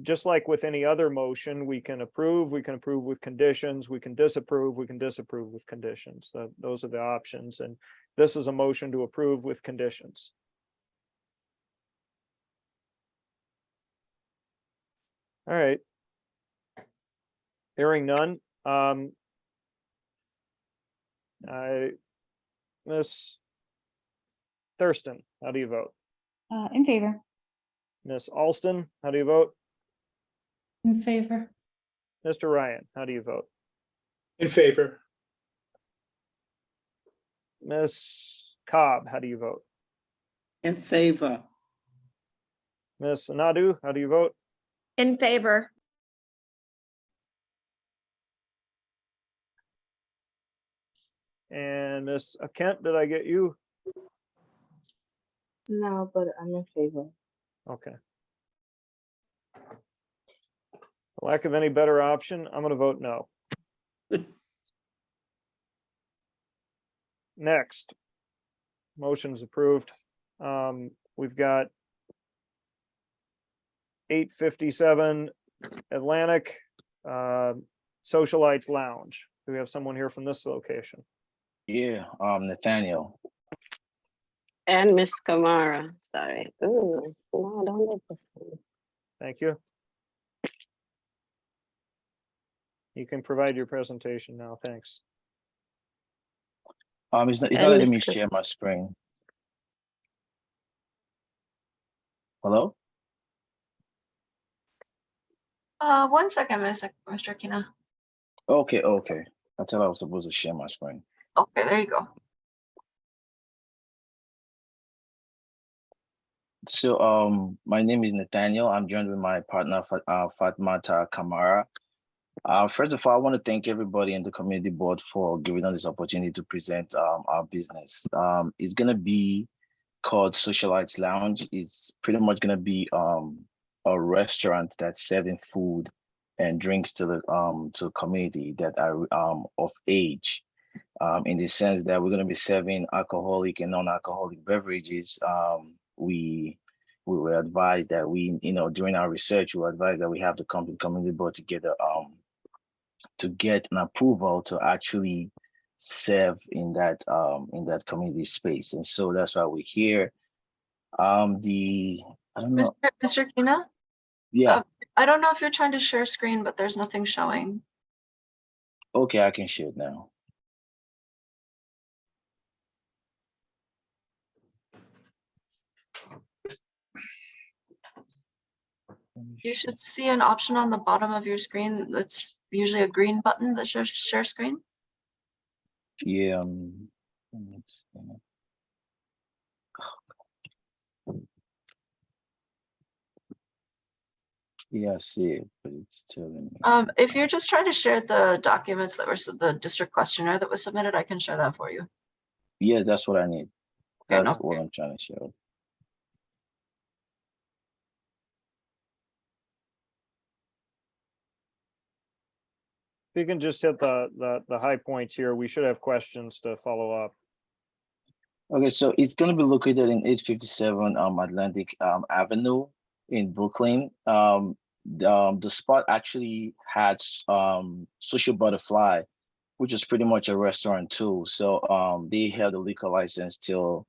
Just like with any other motion, we can approve with conditions, we can disapprove with conditions. Those are the options, and this is a motion to approve with conditions. All right. Hearing none. Ms. Thurston, how do you vote? In favor. Ms. Alston, how do you vote? In favor. Mr. Ryan, how do you vote? In favor. Ms. Cobb, how do you vote? In favor. Ms. Sanadu, how do you vote? In favor. And Ms. Kent, did I get you? No, but I'm in favor. Okay. For lack of any better option, I'm going to vote no. Next, motion's approved. We've got 857 Atlantic Socialites Lounge. Do we have someone here from this location? Yeah, Nathaniel. And Miss Kamara, sorry. Ooh, no, don't let this one. Thank you. You can provide your presentation now. Thanks. It's not letting me share my screen. Hello? 1 second, Mr. Kina. Okay. I thought I was supposed to share my screen. Okay, there you go. So my name is Nathaniel. I'm joined with my partner Fatmata Kamara. First of all, I want to thank everybody in the community board for giving us this opportunity to present our business. It's gonna be called Socialites Lounge. It's pretty much gonna be a restaurant that's serving food and drinks to the community that are of age. In the sense that we're gonna be serving alcoholic and non-alcoholic beverages. We were advised that during our research, we were advised that we have to come to the community board together to get an approval to actually serve in that community space. And so that's why we're here. I don't know. Mr. Kina? Yeah. I don't know if you're trying to share screen, but there's nothing showing. Okay, I can share it now. You should see an option on the bottom of your screen that's usually a green button that says share screen. Yeah. Yeah, I see it, but it's telling me. If you're just trying to share the documents that were the district questionnaire that was submitted, I can share that for you. Yeah, that's what I need. Okay, That's what I'm trying to show. If you can just hit the high points here, we should have questions to follow up. Okay, so it's gonna be located in 857 Atlantic Avenue in Brooklyn. The spot actually had Social Butterfly, which is pretty much a restaurant too. So they held a liquor license till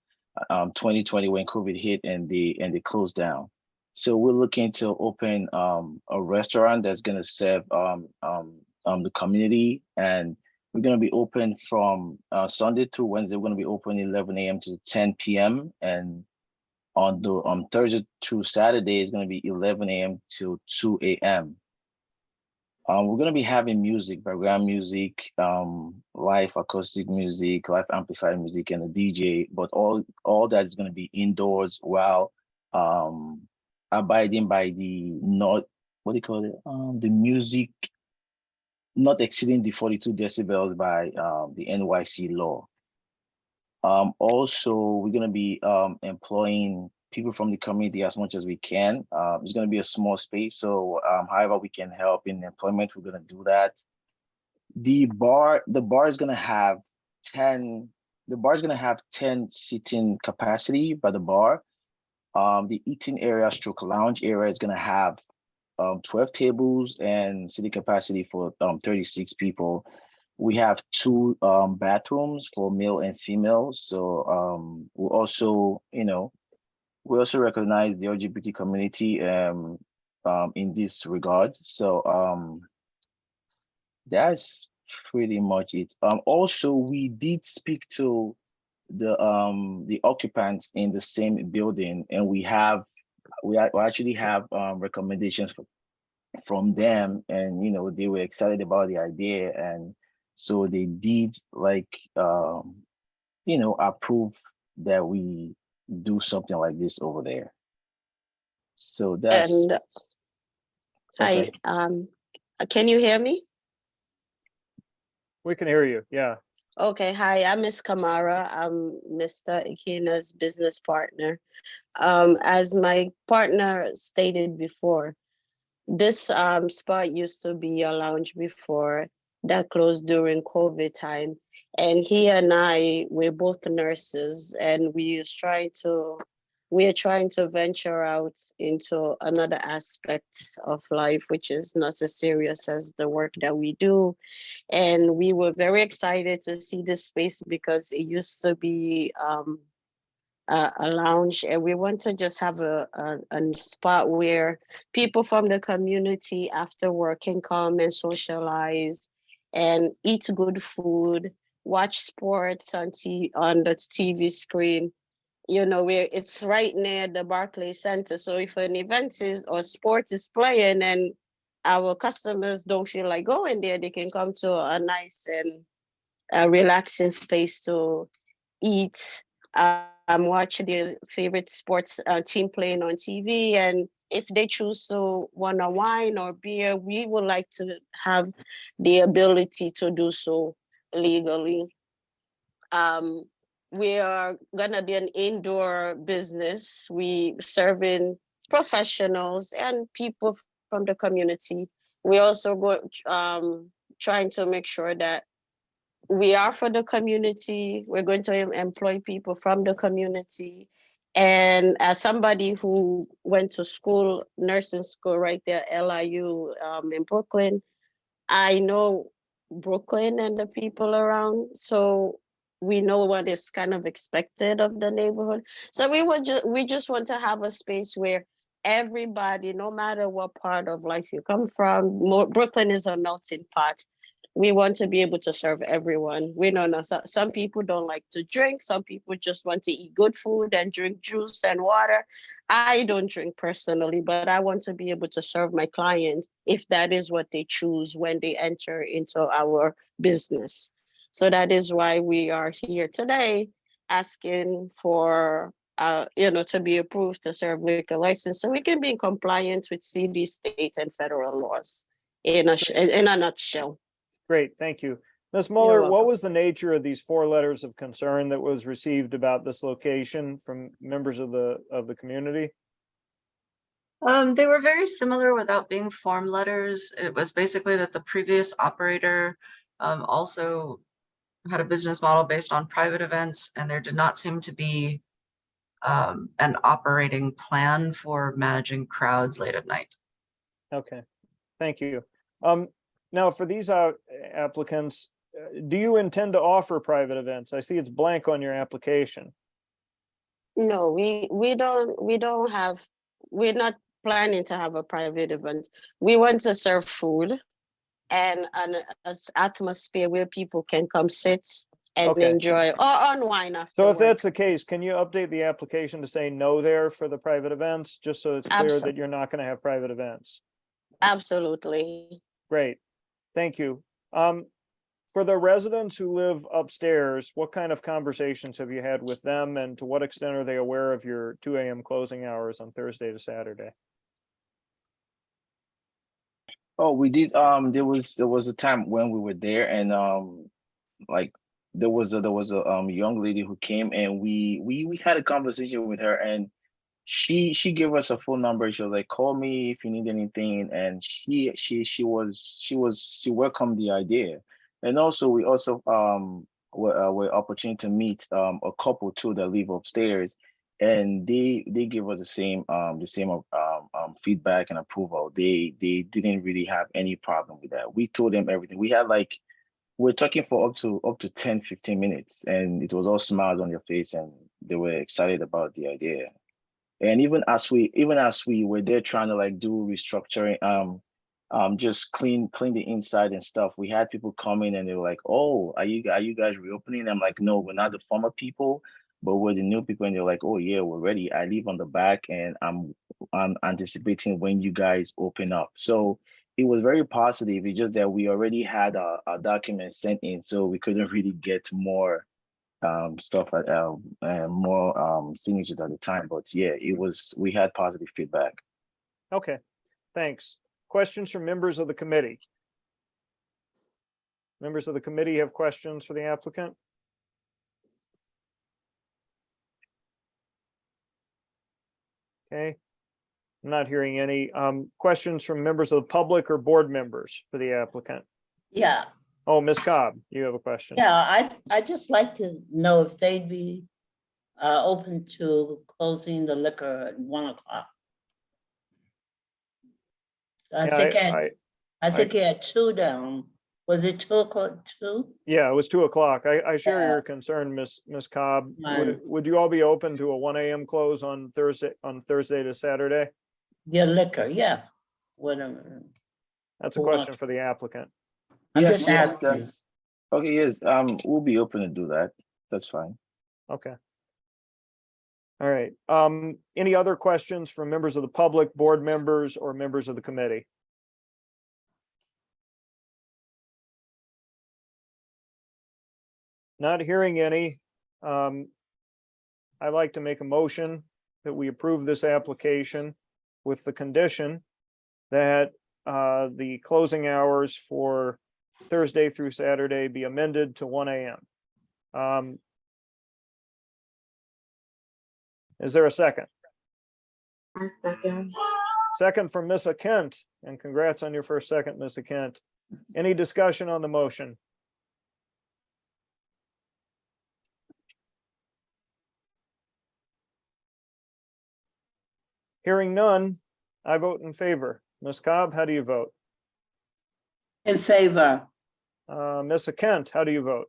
2020 when COVID hit and they closed down. So we're looking to open a restaurant that's gonna serve the community, and we're gonna be open from Sunday through Wednesday. We're gonna be open 11 a.m. to 10 p.m. and on the Thursday through Saturday is gonna be 11 a.m. to 2 a.m. We're gonna be having music, background music, live acoustic music, live amplified music, and a DJ. But all that is gonna be indoors while abiding by the what do you call it? The music not exceeding the 42 decibels by the NYC law. Also, we're gonna be employing people from the community as much as we can. It's going to be a small space, so however we can help in employment, we're going to do that. The bar is going to have 10 seating capacity by the bar. The eating area stroke lounge area is going to have 12 tables and seating capacity for 36 people. We have 2 bathrooms for male and female. So we'll also, we also recognize the LGBT community in this regard. So that's pretty much it. Also, we did speak to the occupants in the same building, and we actually have recommendations from them, and they were excited about the idea, and so they did approve that we do something like this over there. So that's And okay. Can you hear me? We can hear you, yeah. Okay, hi, I'm Ms. Kamara. I'm Mr. Ikina's business partner. As my partner stated before, this spot used to be a lounge before that closed during COVID time. And he and I, we're both nurses, and we are trying to venture out into another aspect of life, which is not as serious as the work that we do. And we were very excited to see this space because it used to be a lounge, and we want to just have a spot where people from the community after work can come and socialize and eat good food, watch sports on the TV screen. Where it's right near the Barclays Center. So if an event is or sport is playing and our customers don't feel like going there, they can come to a nice and relaxing space to eat, watch their favorite sports team playing on TV. And if they choose to want a wine or beer, we would like to have the ability to do so legally. We are gonna be an indoor business. We serving professionals and people from the community. We also trying to make sure that we are for the community. We're going to employ people from the community. And as somebody who went to school, nursing school right there, LIU in Brooklyn, I know Brooklyn and the people around. So we know what is kind of expected of the neighborhood. So we just want to have a space where everybody, no matter what part of life you come from, Brooklyn is a melting pot. We want to be able to serve everyone. We know some people don't like to drink. Some people just want to eat good food and drink juice and water. I don't drink personally, but I want to be able to serve my clients if that is what they choose when they enter into our business. So that is why we are here today asking for to be approved to serve liquor license so we can be in compliance with city, state, and federal laws in a nutshell. Great, thank you. Ms. Muller, what was the nature of these 4 letters of concern that was received about this location from members of the community? They were very similar without being form letters. It was basically that the previous operator also had a business model based on private events, and there did not seem to be an operating plan for managing crowds late at night. Okay, thank you. Now for these applicants, do you intend to offer private events? I see it's blank on your application. No, we're not planning to have a private event. We want to serve food and an atmosphere where people can come sit and Okay. enjoy or unwind after So if work. that's the case, can you update the application to say no there for the private events, just so it's clear that you're not going to have private events? Absolutely. Great, thank you. For the residents who live upstairs, what kind of conversations have you had with them, and to what extent are they aware of your 2 a.m. closing hours on Thursday to Saturday? Oh, we did. There was a time when we were there, and like there was a young lady who came, and we had a conversation with her, and she gave us a phone number. She was like, call me if you need anything, and she welcomed the idea. And also we also were opportunity to meet a couple too that live upstairs, and they gave us the same feedback and approval. They didn't really have any problem with that. We told them everything. We had like, we're talking for up to 10-15 minutes, and it was all smiles on their face, and they were excited about the idea. And even as we were there trying to like do restructuring, just clean the inside and stuff, we had people come in and they were like, oh, are you guys reopening? I'm like, no, we're not the former people, but we're the new people. And they're like, oh yeah, we're ready. I live on the back, and I'm anticipating when you guys open up. So it was very positive. It's just that we already had a document sent in, so we couldn't really get more stuff and more signatures at the time. But yeah, we had positive feedback. Okay, thanks. Questions from members of the committee? Members of the committee have questions for the applicant? Okay, I'm not hearing any. Questions from members of the public or board members for the applicant? Yeah, Oh, Ms. Cobb, you have a question. yeah, I'd just like to know if they'd be open to closing the liquor at 1 o'clock. I think it had 2 down. Was it 2 o'clock, 2? Yeah, it was 2 o'clock. I share your concern, Ms. Cobb. Would you all be open to a 1 a.m. close on Thursday to Saturday? Yeah, liquor, yeah. Whatever. That's a question for the applicant. I'm Yes, just yes, asking. that's okay. Yes, we'll be open to do that. That's fine. Okay. All right. Any other questions from members of the public, board members, or members of the committee? Not hearing any. I'd like to make a motion that we approve this application with the condition that the closing hours for Thursday through Saturday be amended to 1 a.m. Is there a second? I second. Second from Ms. Kent, and congrats on your first second, Ms. Kent. Any discussion on the motion? Hearing none, I vote in favor. Ms. Cobb, how do you vote? In favor. Ms. Kent, how do you vote?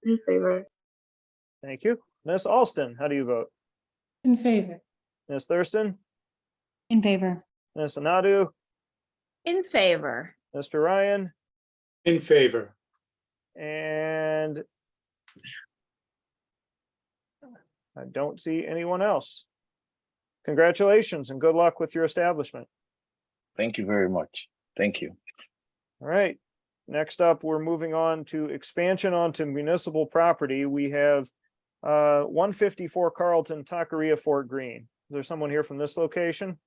In favor. Thank you. Ms. Alston, how do you vote? In favor. Ms. Thurston? In favor. Ms. Anadu? In favor. Mr. Ryan? In favor. And I don't see anyone else. Congratulations and good luck with your establishment. Thank you very much. Thank you. All right. Next up, we're moving on to expansion onto municipal property. We have 154 Carlton, Taqueria, Fort Greene. Is there someone here from this location?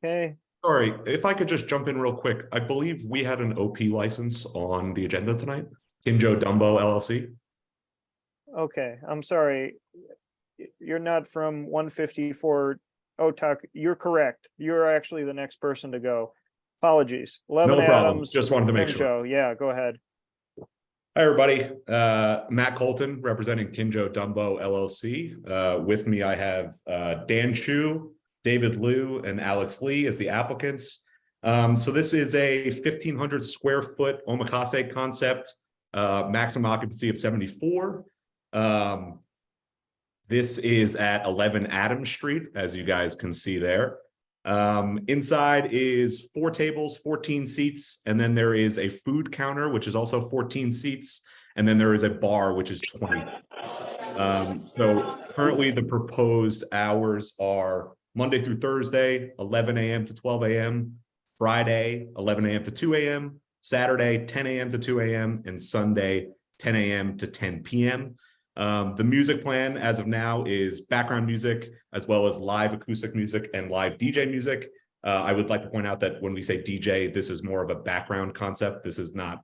Okay. Sorry, if I could just jump in real quick. I believe we had an OP license on the agenda tonight. Kinjo Dumbo LLC. Okay, I'm sorry. You're not from 154 Otak. You're correct. You're actually the next person to go. Apologies. 11 No problem. Adams. Just wanted to make sure. Kinjo. Yeah, go ahead. Hi, everybody. Matt Colton, representing Kinjo Dumbo LLC. With me, I have Dan Chu, David Liu, and Alex Lee as the applicants. So this is a 1,500 square foot omakase concept, maximum occupancy of 74. This is at 11 Adams Street, as you guys can see there. Inside is 4 tables, 14 seats, and then there is a food counter, which is also 14 seats, and then there is a bar, which is 20. So currently the proposed hours are Monday through Thursday, 11 a.m. to 12 a.m., Friday, 11 a.m. to 2 a.m., Saturday, 10 a.m. to 2 a.m., and Sunday, 10 a.m. to 10 p.m. The music plan as of now is background music, as well as live acoustic music and live DJ music. I would like to point out that when we say DJ, this is more of a background concept. This is not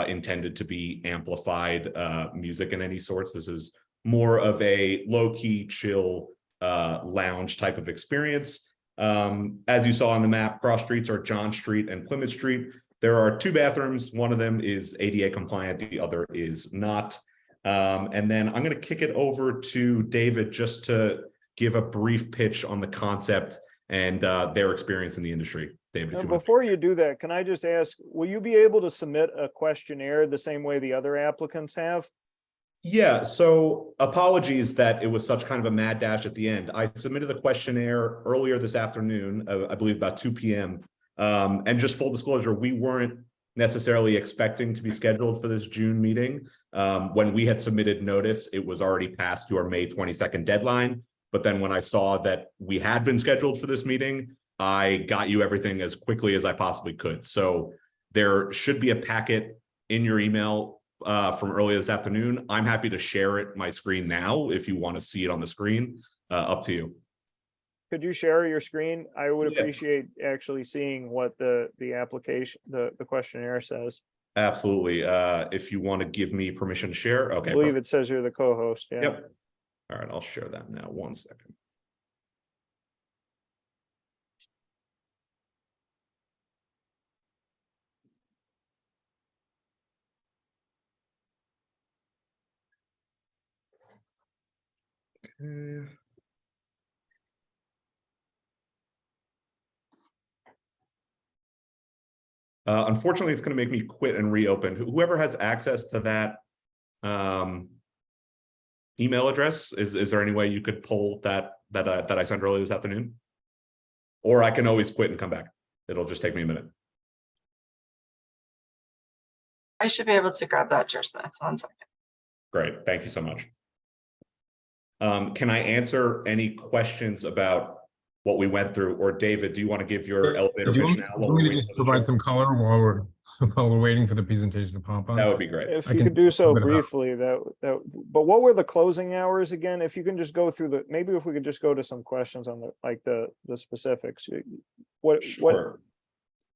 intended to be amplified music in any sorts. This is more of a low-key, chill lounge type of experience. As you saw on the map, cross streets are John Street and Plymouth Street. There are 2 bathrooms. One of them is ADA compliant, the other is not. And then I'm going to kick it over to David just to give a brief pitch on the concept and their experience in the industry. David, if you Before you do that, can I just ask, will you be able to submit a questionnaire the same way the other applicants have? Yeah, so apologies that it was such kind of a mad dash at the end. I submitted the questionnaire earlier this afternoon, I believe about 2 p.m. And just full disclosure, we weren't necessarily expecting to be scheduled for this June meeting. When we had submitted notice, it was already past your May 22nd deadline. But then when I saw that we had been scheduled for this meeting, I got you everything as quickly as I possibly could. So there should be a packet in your email from earlier this afternoon. I'm happy to share it my screen now if you want to see it on the screen. Up to you. Could you share your screen? I would appreciate actually seeing what the application, the questionnaire says. Absolutely. If you want to give me permission to share. Okay. I believe it says you're the co-host. Yeah. Yep. All right, I'll share that now. 1 second. Okay. Unfortunately, it's going to make me quit and reopen. Whoever has access to that email address, is there any way you could pull that I sent earlier this afternoon? Or I can always quit and come back. It'll just take me a minute. I should be able to grab that, Chair Smith. 1 second. Great, thank you so much. Can I answer any questions about what we went through? Or David, do you want to give your elevator pitch now? Want me to just provide some color while we're waiting for the presentation to pop up? That would be great. If you could do so briefly, but what were the closing hours again? If you can just go through maybe if we could just go to some questions on the specifics. Sure.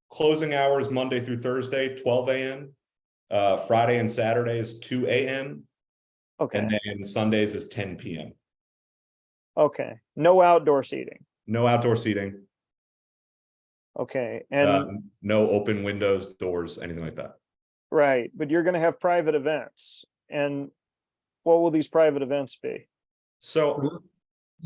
Closing hours Monday through Thursday, 12 a.m. Friday and Saturday is 2 a.m. Okay. And then Sundays is 10 p.m. Okay. No outdoor seating. No outdoor seating. Okay. And no open windows, doors, anything like that. Right. But you're going to have private events. And what will these private events be? So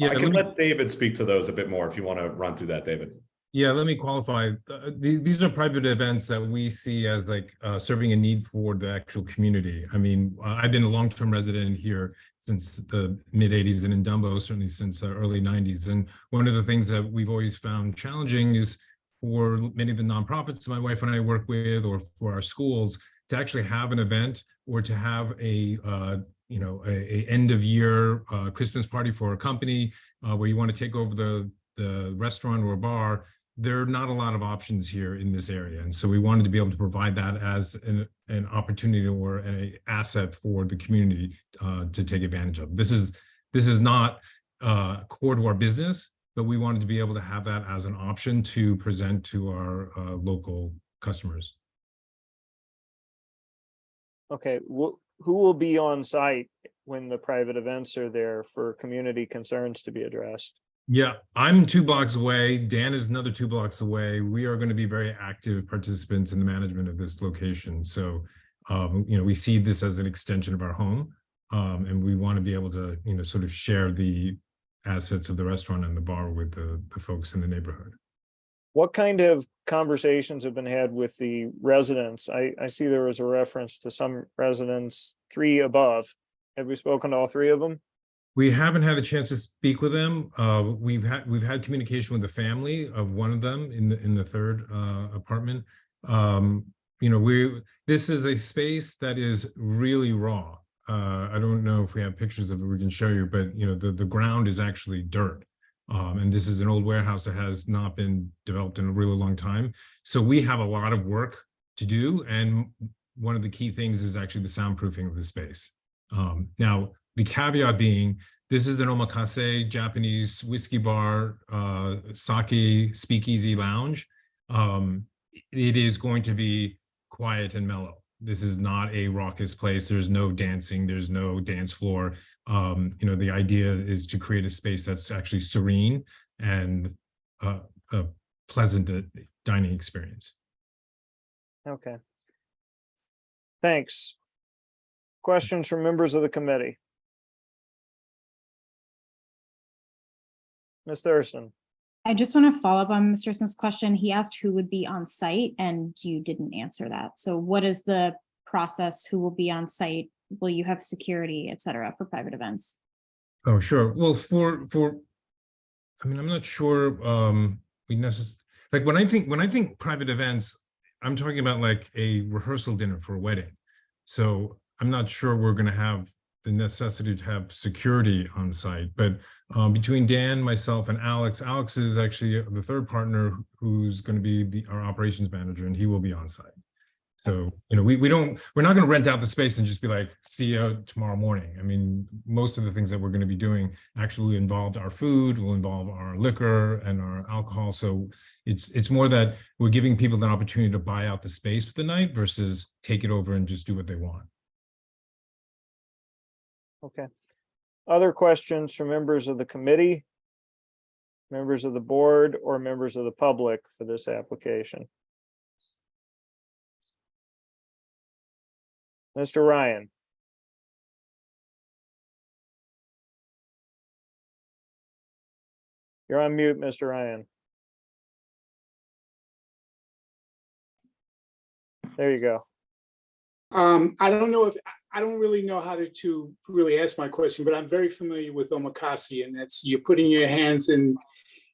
I can let David speak to those a bit more if you want to run through that, David. Yeah, let me qualify. These are private events that we see as like serving a need for the actual community. I mean, I've been a long-term resident here since the mid 80s and in Dumbo, certainly since the early 90s. And one of the things that we've always found challenging is for many of the nonprofits my wife and I work with, or for our schools, to actually have an event or to have a end of year Christmas party for a company where you want to take over the restaurant or bar. There are not a lot of options here in this area. And so we wanted to be able to provide that as an opportunity or an asset for the community to take advantage of. This is not core to our business, but we wanted to be able to have that as an option to present to our local customers. Okay, who will be on site when the private events are there for community concerns to be addressed? Yeah, I'm 2 blocks away. Dan is another 2 blocks away. We are going to be very active participants in the management of this location. So, we see this as an extension of our home, and we want to be able to, sort of share the assets of the restaurant and the bar with the folks in the neighborhood. What kind of conversations have been had with the residents? I see there was a reference to some residents 3 above. Have we spoken to all 3 of them? We haven't had a chance to speak with them. We've had communication with the family of one of them in the 3rd apartment. This is a space that is really raw. I don't know if we have pictures of it we can show you, but the ground is actually dirt. And this is an old warehouse that has not been developed in a really long time. So we have a lot of work to do. And one of the key things is actually the soundproofing of the space. Now, the caveat being, this is an omakase Japanese whiskey bar, sake speakeasy lounge. It is going to be quiet and mellow. This is not a raucous place. There's no dancing. There's no dance floor. The idea is to create a space that's actually serene and a pleasant dining experience. Okay. Thanks. Questions from members of the committee? Ms. Thurston. I just want to follow up on Mr. Smith's question. He asked who would be on site and you didn't answer that. So what is the process? Who will be on site? Will you have security, et cetera, for private events? Oh, sure. Well, I'm not sure we necessarily, like when I think private events, I'm talking about like a rehearsal dinner for a wedding. So I'm not sure we're going to have the necessity to have security on site, but between Dan, myself, and Alex is actually the 3rd partner who's going to be our operations manager, and he will be on site. So, we're not going to rent out the space and just be like, see you tomorrow morning. I mean, most of the things that we're going to be doing actually involve our food, will involve our liquor and our alcohol. So it's more that we're giving people the opportunity to buy out the space for the night versus take it over and just do what they want. Okay. Other questions from members of the committee, members of the board, or members of the public for this application? Mr. Ryan. You're on mute, Mr. Ryan. There you go. I don't really know how to really ask my question, but I'm very familiar with omakase, and that's you're putting your hands in,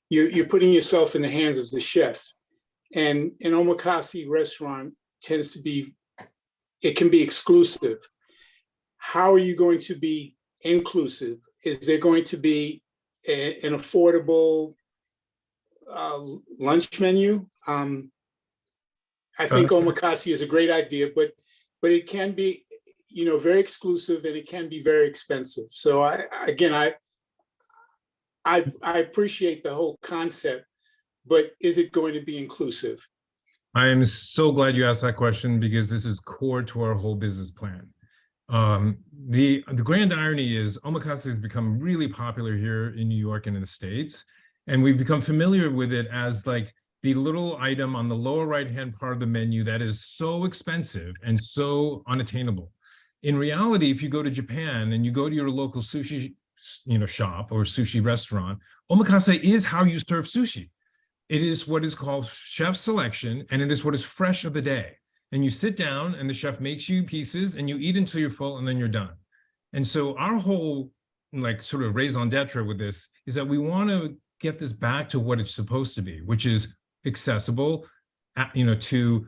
you're putting yourself in the hands of the chef. And an omakase restaurant tends to be, it can be exclusive. How are you going to be inclusive? Is there going to be an affordable lunch menu? I think omakase is a great idea, but it can be, very exclusive, and it can be very expensive. So I appreciate the whole concept, but is it going to be inclusive? I am so glad you asked that question because this is core to our whole business plan. The grand irony is omakase has become really popular here in New York and in the States, and we've become familiar with it as like the little item on the lower right-hand part of the menu that is so expensive and so unattainable. In reality, if you go to Japan and you go to your local sushi, shop or sushi restaurant, omakase is how you serve sushi. It is what is called chef selection, and it is what is fresh of the day. And you sit down and the chef makes you pieces and you eat until you're full and then you're done. And so our whole sort of raison d'etre with this is that we want to get this back to what it's supposed to be, which is accessible, to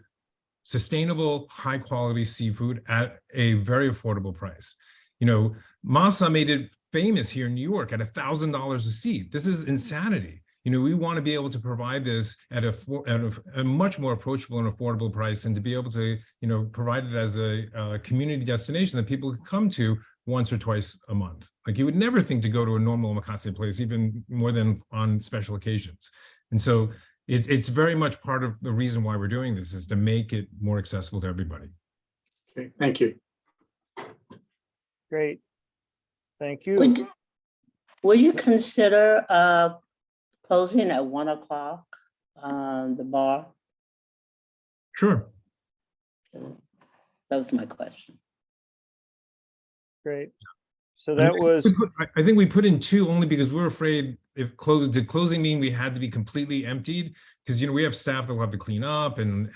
sustainable, high quality seafood at a very affordable price. Masa made it famous here in New York at $1,000 a seat. This is insanity. We want to be able to provide this at a much more approachable and affordable price, and to be able to, provide it as a community destination that people can come to once or twice a month. Like you would never think to go to a normal omakase place, even more than on special occasions. And so it's very much part of the reason why we're doing this, is to make it more accessible to everybody. Okay, thank you. Great. Thank you. Would you consider closing at 1 o'clock, the bar? Sure. That was my question. Great. So that was, I think we put in 2 only because we were afraid if did closing mean we had to be completely emptied? Because, we have staff that will have to clean up and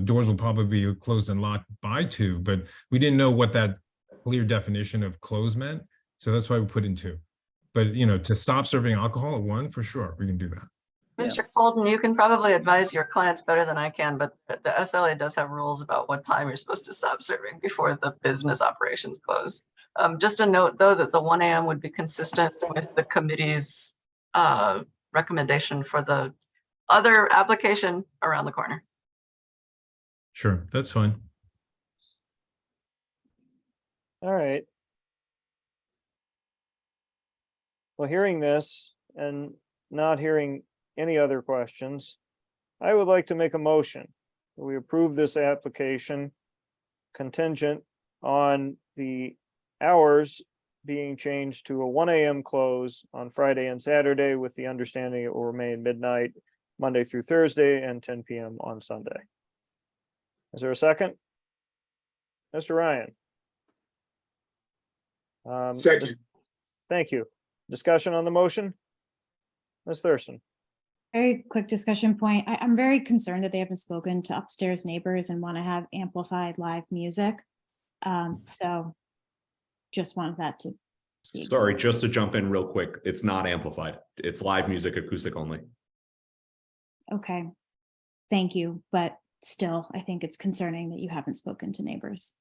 doors will probably be closed and locked by 2, but we didn't know what that clear definition of close meant. So that's why we put in 2. But, to stop serving alcohol at 1, for sure, we can do that. Mr. Fulton, you can probably advise your clients better than I can, but the SLA does have rules about what time you're supposed to stop serving before the business operations close. Just a note, though, that the 1 a.m. would be consistent with the committee's recommendation for the other application around the corner. Sure, that's fine. all right. Well, hearing this and not hearing any other questions, I would like to make a motion that we approve this application contingent on the hours being changed to a 1 a.m. close on Friday and Saturday, with the understanding it will remain midnight Monday through Thursday and 10 p.m. on Sunday. Is there a second? Mr. Ryan? Second. Thank you. Discussion on the motion? Ms. Thurston? Very quick discussion point. I'm very concerned that they haven't spoken to upstairs neighbors and want to have amplified live music. So just wanted that to. Sorry, just to jump in real quick, it's not amplified. It's live music, acoustic only. Okay, thank you. But still, I think it's concerning that you haven't spoken to neighbors.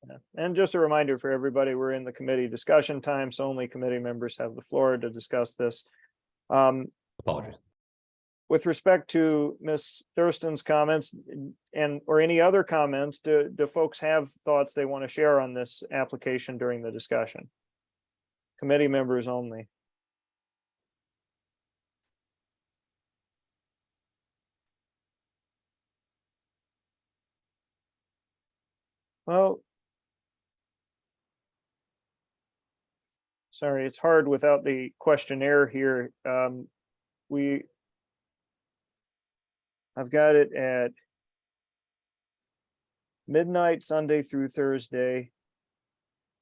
Yeah. And just a reminder for everybody, we're in the committee discussion time, so only committee members have the floor to discuss this. Apologies. With respect to Ms. Thurston's comments or any other comments, do folks have thoughts they want to share on this application during the discussion? Committee members only. Well, sorry, it's hard without the questionnaire here. I've got it at midnight, Sunday through Thursday,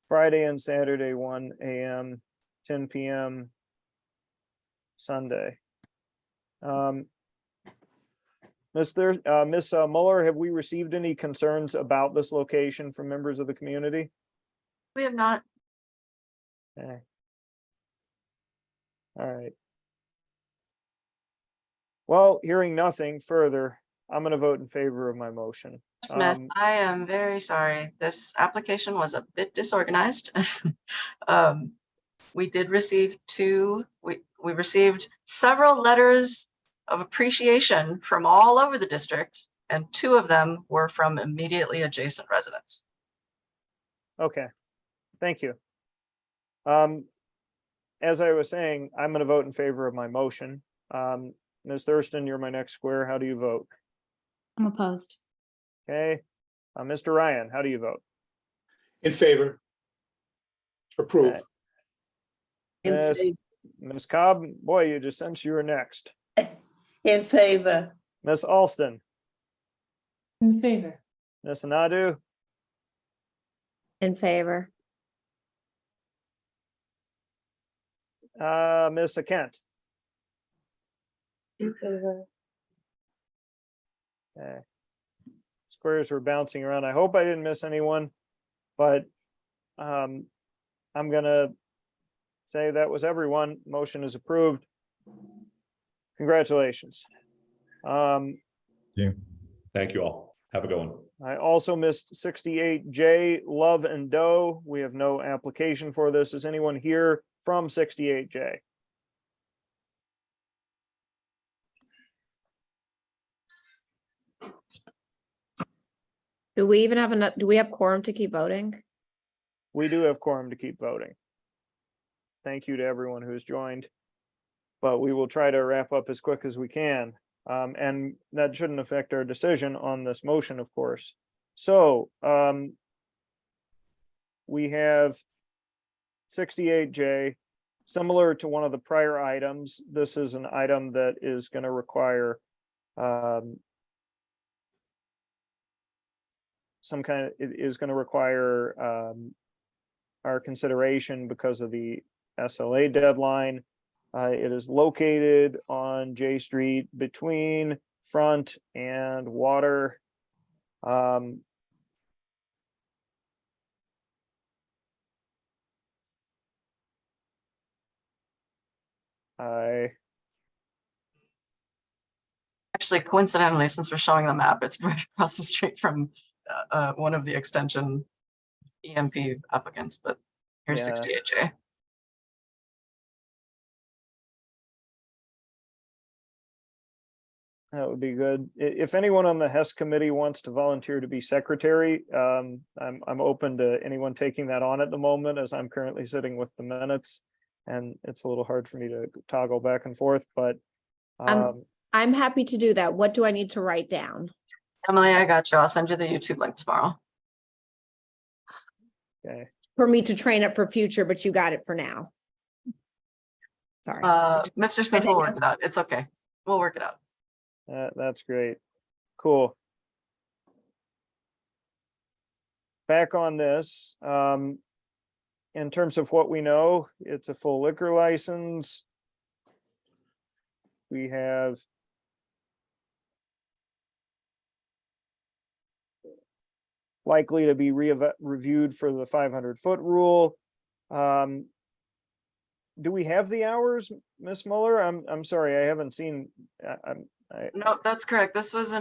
Friday and Saturday, 1 a.m., 10 p.m., Sunday. Ms. Muller, have we received any concerns about this location from members of the community? We have not. Okay. All right. Well, hearing nothing further, I'm going to vote in favor of my motion. Smith, I am very sorry. This application was a bit disorganized. We did receive we received several letters of appreciation from all over the district, and 2 of them were from immediately adjacent residents. Okay, thank you. As I was saying, I'm going to vote in favor of my motion. Ms. Thurston, you're my next square. How do you vote? I'm opposed. Okay. Mr. Ryan, how do you vote? In favor. Approve. Okay. Ms. Cobb, boy, you just sensed you were next. In favor. Ms. Alston? In favor. Ms. Nadu? In favor. Ms. Kent? In favor. Okay. Squares were bouncing around. I hope I didn't miss anyone, but I'm gonna say that was everyone. Motion is approved. Congratulations. Yeah. Thank you all. Have a good one. I also missed 68J, Love and Doe. We have no application for this. Is anyone here from 68J? Do we even have enough? Do we have quorum to keep voting? We do have quorum to keep voting. Thank you to everyone who's joined, but we will try to wrap up as quick as we can. And that shouldn't affect our decision on this motion, of course. So we have 68J, similar to one of the prior items. This is an item that is going to require our consideration because of the SLA deadline. It is located on J Street between Front and Water. Actually, coincidentally, since we're showing the map, it's right across the street from one of the extension EMP applicants, but here's Yeah. 68J. That would be good. If anyone on the HESS committee wants to volunteer to be secretary, I'm open to anyone taking that on at the moment, as I'm currently sitting with the minutes, and it's a little hard for me to toggle back and forth, but I'm happy to do that. What do I need to write down? Emily, I got you. I'll send you the YouTube link tomorrow. Okay. For me to train up for future, but you got it for now. Sorry. Mr. Smith will work it out. It's okay. We'll work it out. That's great. Cool. Back on this, in terms of what we know, it's a full liquor license. We have likely to be reviewed for the 500-foot rule. Do we have the hours, Ms. Muller? I'm sorry, I haven't seen. No, that's correct. This was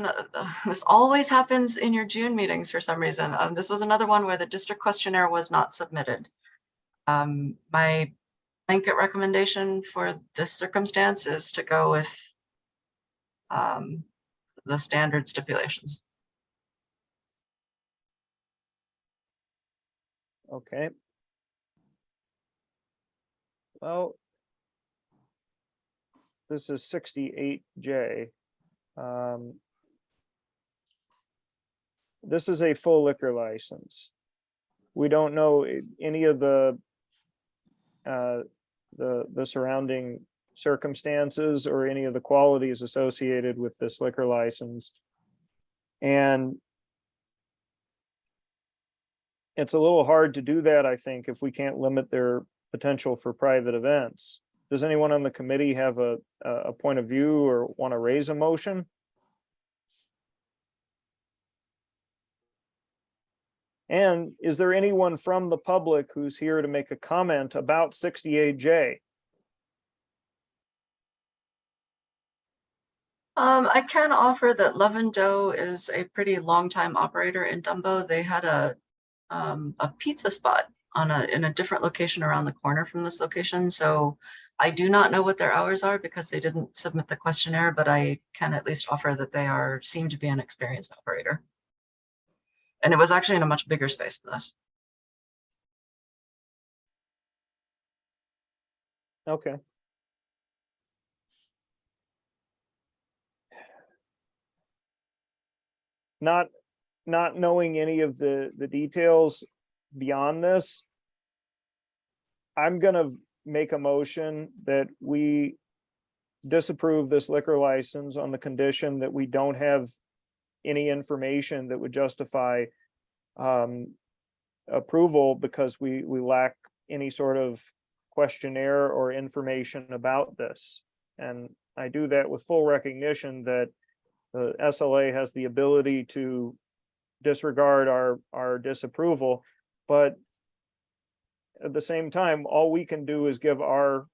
this always happens in your June meetings for some reason. This was another one where the district questionnaire was not submitted. My blanket recommendation for this circumstance is to go with the standard stipulations. Okay. Well, this is 68J. This is a full liquor license. We don't know any of the surrounding circumstances or any of the qualities associated with this liquor license. And it's a little hard to do that, I think, if we can't limit their potential for private events. Does anyone on the committee have a point of view or want to raise a motion? And is there anyone from the public who's here to make a comment about 68J? I can offer that Love and Dough is a pretty long time operator in Dumbo. They had a pizza spot in a different location around the corner from this location. So I do not know what their hours are because they didn't submit the questionnaire, but I can at least offer that they seem to be an experienced operator. And it was actually in a much bigger space than this. Okay. Not knowing any of the details beyond this, I'm gonna make a motion that we disapprove this liquor license on the condition that we don't have any information that would justify approval because we lack any sort of questionnaire or information about this. And I do that with full recognition that the SLA has the ability to disregard our disapproval, but at the same time, all we can do is give our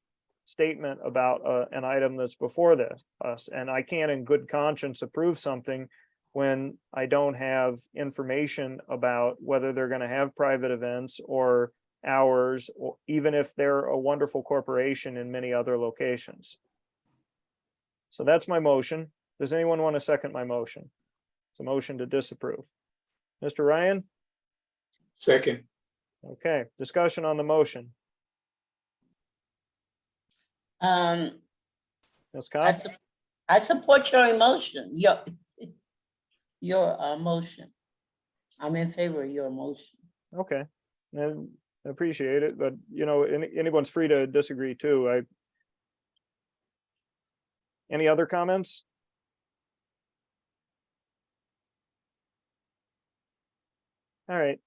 statement about an item that's before us, and I can't in good conscience approve something when I don't have information about whether they're going to have private events or hours, or even if they're a wonderful corporation in many other locations. So that's my motion. Does anyone want to second my motion? It's a motion to disapprove. Mr. Ryan? Second. Okay, discussion on the motion. Ms. Cobb? I support your emotion, your motion. I'm in favor of your motion. Okay, and I appreciate it, but you know, anyone's free to disagree too. Any other comments? All right.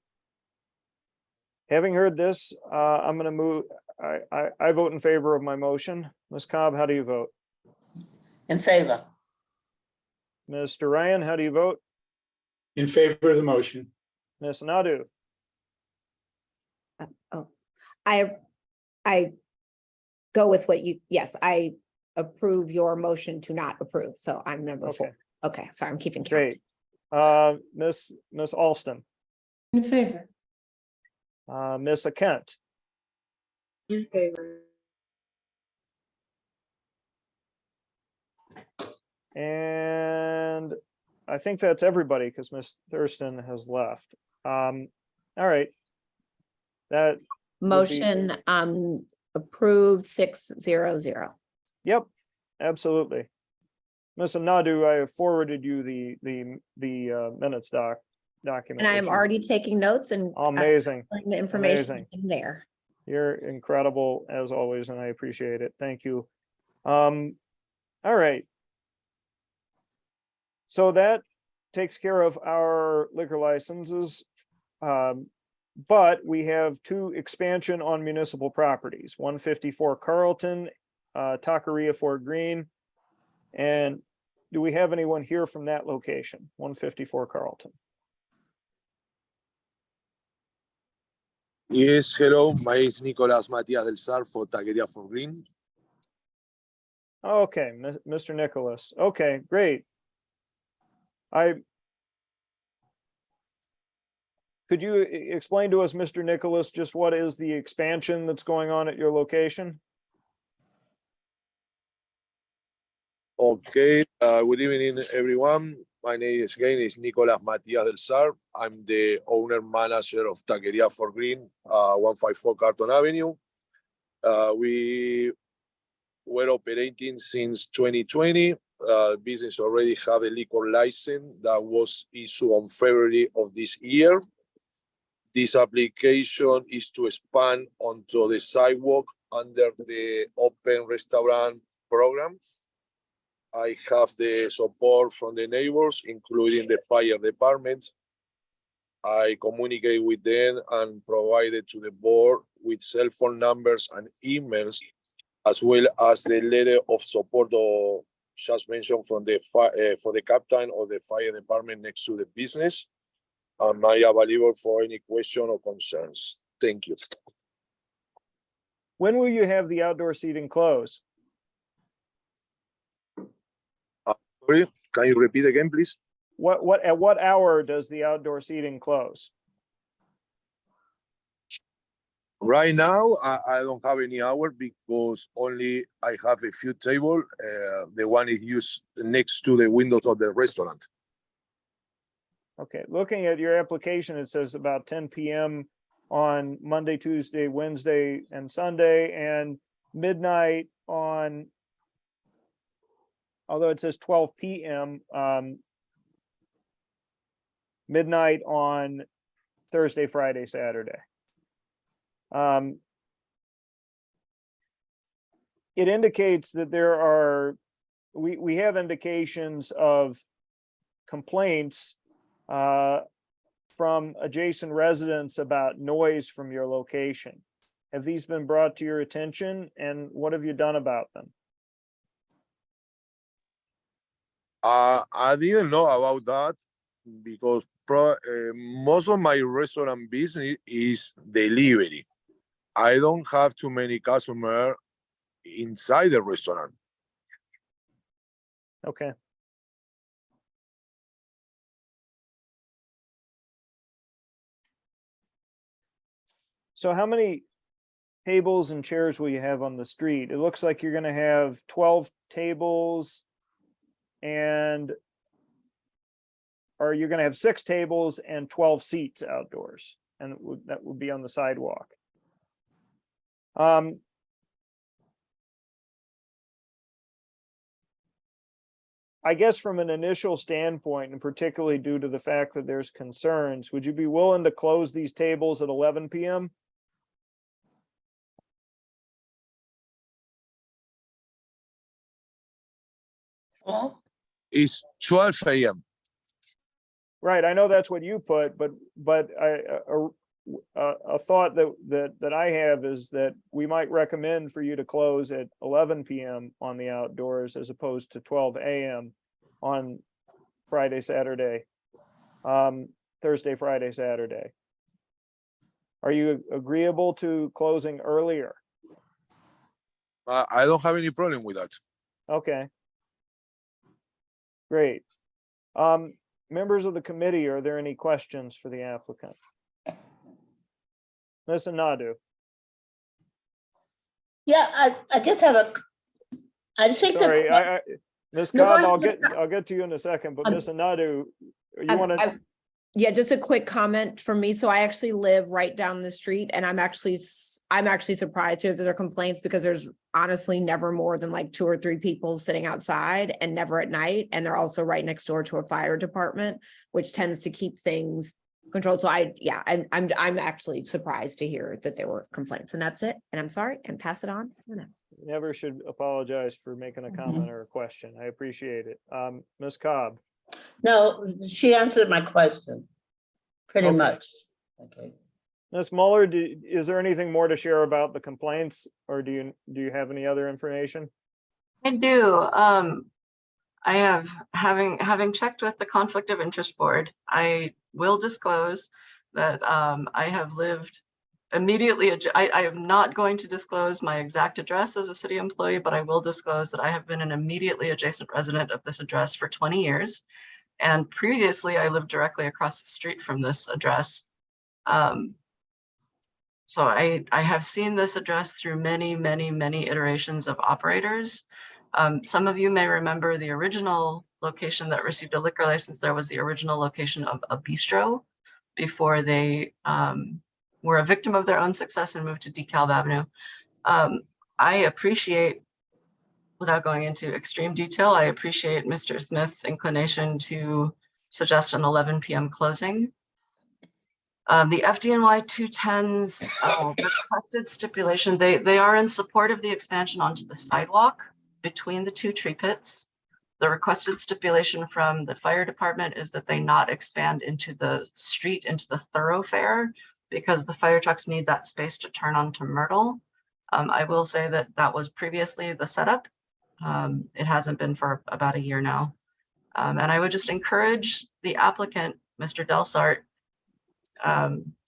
Having heard this, I'm going to move. I vote in favor of my motion. Ms. Cobb, how do you vote? In favor. Mr. Ryan, how do you vote? In favor of the motion. Ms. Nadu? I go with what you, yes, I approve your motion to not approve. So I'm number 4. Okay, sorry, I'm keeping count. Great. Miss Alston? In favor. Miss Kent? In favor. And I think that's everybody because Miss Thurston has left. All right. That Motion approved 600. Yep, absolutely. Ms. Nadu, I have forwarded you the minutes document. And I am already taking notes and amazing putting the information amazing. in there. You're incredible as always, and I appreciate it. Thank you. All right. So that takes care of our liquor licenses. But we have 2 expansion on municipal properties, 154 Carlton, Taqueria for Greene. And do we have anyone here from that location, 154 Carlton? Yes, hello. My name is Nicolas Matias del Sar for Taqueria for Greene. Okay, Mr. Nicholas. Okay, great. Could you explain to us, Mr. Nicholas, just what is the expansion that's going on at your location? Okay, good evening, everyone. My name is Nicolas Matias del Sar. I'm the owner manager of Taqueria for Greene, 154 Carlton Avenue. We were operating since 2020. Business already have a liquor license that was issued on February of this year. This application is to expand onto the sidewalk under the open restaurant program. I have the support from the neighbors, including the fire department. I communicate with them and provided to the board with cell phone numbers and emails, as well as the letter of support just mentioned from the for the captain of the fire department next to the business. And I am available for any question or concerns. Thank you. When will you have the outdoor seating close? Sorry, can you repeat again, please? At what hour does the outdoor seating close? Right now, I don't have any hour because only I have a few tables. The one is used next to the windows of the restaurant. Okay, looking at your application, it says about 10 p.m. on Monday, Tuesday, Wednesday, and Sunday, and midnight on, although it says 12 p.m., midnight on Thursday, Friday, Saturday. It indicates that there are, we have indications of complaints from adjacent residents about noise from your location. Have these been brought to your attention, and what have you done about them? I didn't know about that because most of my restaurant business is delivery. I don't have too many customers inside the restaurant. Okay. So how many tables and chairs will you have on the street? It looks like you're going to have 12 tables and, or you're going to have 6 tables and 12 seats outdoors, and that would be on the sidewalk. I guess from an initial standpoint, and particularly due to the fact that there's concerns, would you be willing to close these tables at 11 p.m.? Well, It's 12 a.m. Right, I know that's what you put, but a thought that I have is that we might recommend for you to close at 11 p.m. on the outdoors as opposed to 12 a.m. on Friday, Saturday, Thursday, Friday, Saturday. Are you agreeable to closing earlier? I don't have any problem with that. Okay. Great. Members of the committee, are there any questions for the applicant? Ms. Nadu. yeah, I just have I think Sorry, that. Ms. No, go Cobb, ahead, Ms. I'll get to you in a second, but Ms. Nadu, you want to? Yeah, just a quick comment from me. So I actually live right down the street, and I'm actually surprised here that there are complaints because there's honestly never more than like 2 or 3 people sitting outside, and never at night. And they're also right next door to a fire department, which tends to keep things controlled. So I'm actually surprised to hear that there were complaints, and that's it. And I'm sorry, and pass it on. Never should apologize for making a comment or a question. I appreciate it. Ms. Cobb. No, she answered my question, pretty Okay. much. Okay. Ms. Mueller, is there anything more to share about the complaints, or do you have any other information? I do. I have, having checked with the Conflict of Interest Board, I will disclose that I have lived immediately. I am not going to disclose my exact address as a city employee, but I will disclose that I have been an immediately adjacent resident of this address for 20 years. And previously, I lived directly across the street from this address. So I have seen this address through many, many, many iterations of operators. Some of you may remember the original location that received a liquor license. There was the original location of a bistro before they were a victim of their own success and moved to DeKalb Avenue. I appreciate, without going into extreme detail, I appreciate Mr. Smith's inclination to suggest an 11 p.m. closing. The FDNY 210s requested stipulation, they are in support of the expansion onto the sidewalk between the 2 tree pits. The requested stipulation from the fire department is that they not expand into the street, into the thoroughfare, because the fire trucks need that space to turn onto Myrtle. I will say that that was previously the setup. It hasn't been for about a year now. And I would just encourage the applicant, Mr. Delsart,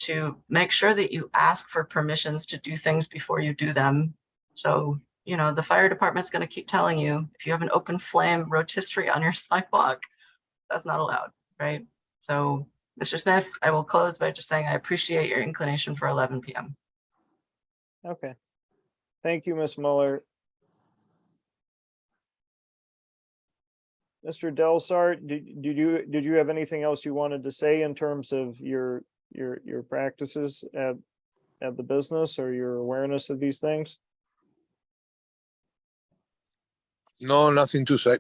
to make sure that you ask for permissions to do things before you do them. So, you know, the fire department's going to keep telling you, if you have an open flame rotisserie on your sidewalk, that's not allowed, right? So, Mr. Smith, I will close by just saying I appreciate your inclination for 11 p.m. Okay. Thank you, Ms. Mueller. Mr. Delsart, did you have anything else you wanted to say in terms of your practices at the business, or your awareness of these things? No, nothing to say.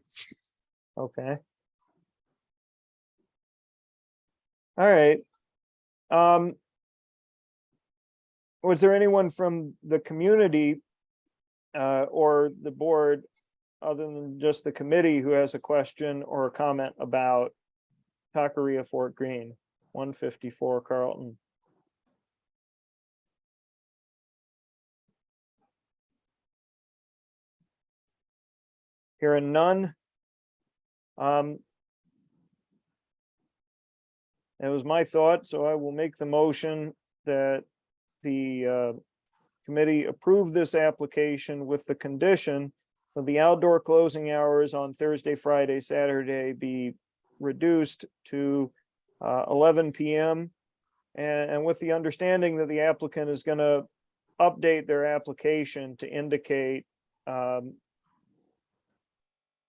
Okay. All right. Was there anyone from the community or the board, other than just the committee, who has a question or a comment about Taqueria Fort Greene, 154 Carlton? Hearing none. It was my thought, so I will make the motion that the committee approve this application with the condition of the outdoor closing hours on Thursday, Friday, Saturday be reduced to 11 p.m. And with the understanding that the applicant is going to update their application to indicate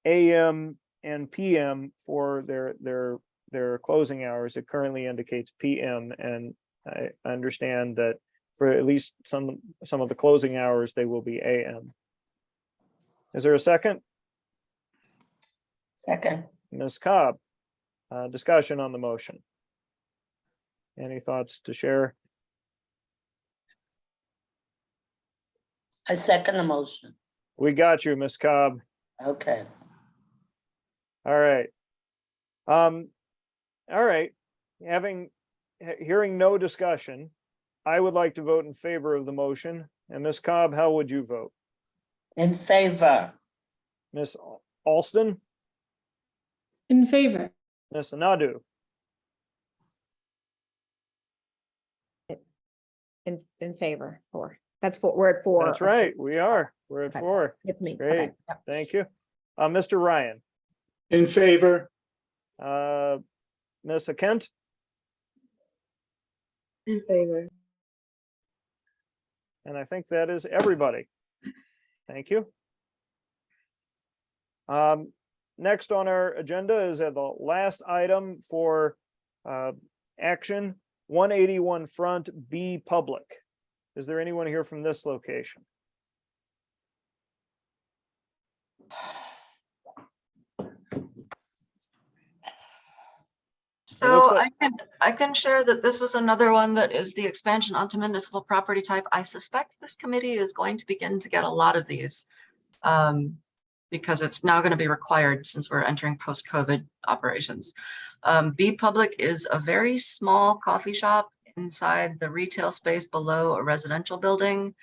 AM and PM for their closing hours. It currently indicates PM, and I understand that for at least some of the closing hours, they will be AM. Is there a second? Second. Ms. Cobb. Discussion on the motion. Any thoughts to share? I second the motion. We got you, Ms. Cobb. Okay. All right. All right. Hearing no discussion, I would like to vote in favor of the motion. And Ms. Cobb, how would you vote? In favor. Ms. Alston, In favor. Ms. Nadu, In favor, four. That's four, we're at four. that's right. We're at Okay. 4. With me. Great. Okay. Yep. Thank you. Mr. Ryan, In favor. Ms. Kent, In favor. and I think that is everybody. Thank you. Next on our agenda is the last item for action, 181 Front Beepublic. Is there anyone here from this location? So like- I can share that this was another one that is the expansion onto municipal property type. I suspect this committee is going to begin to get a lot of these. Because it's now going to be required since we're entering post-COVID operations. Beepublic is a very small coffee shop inside the retail space below a residential building.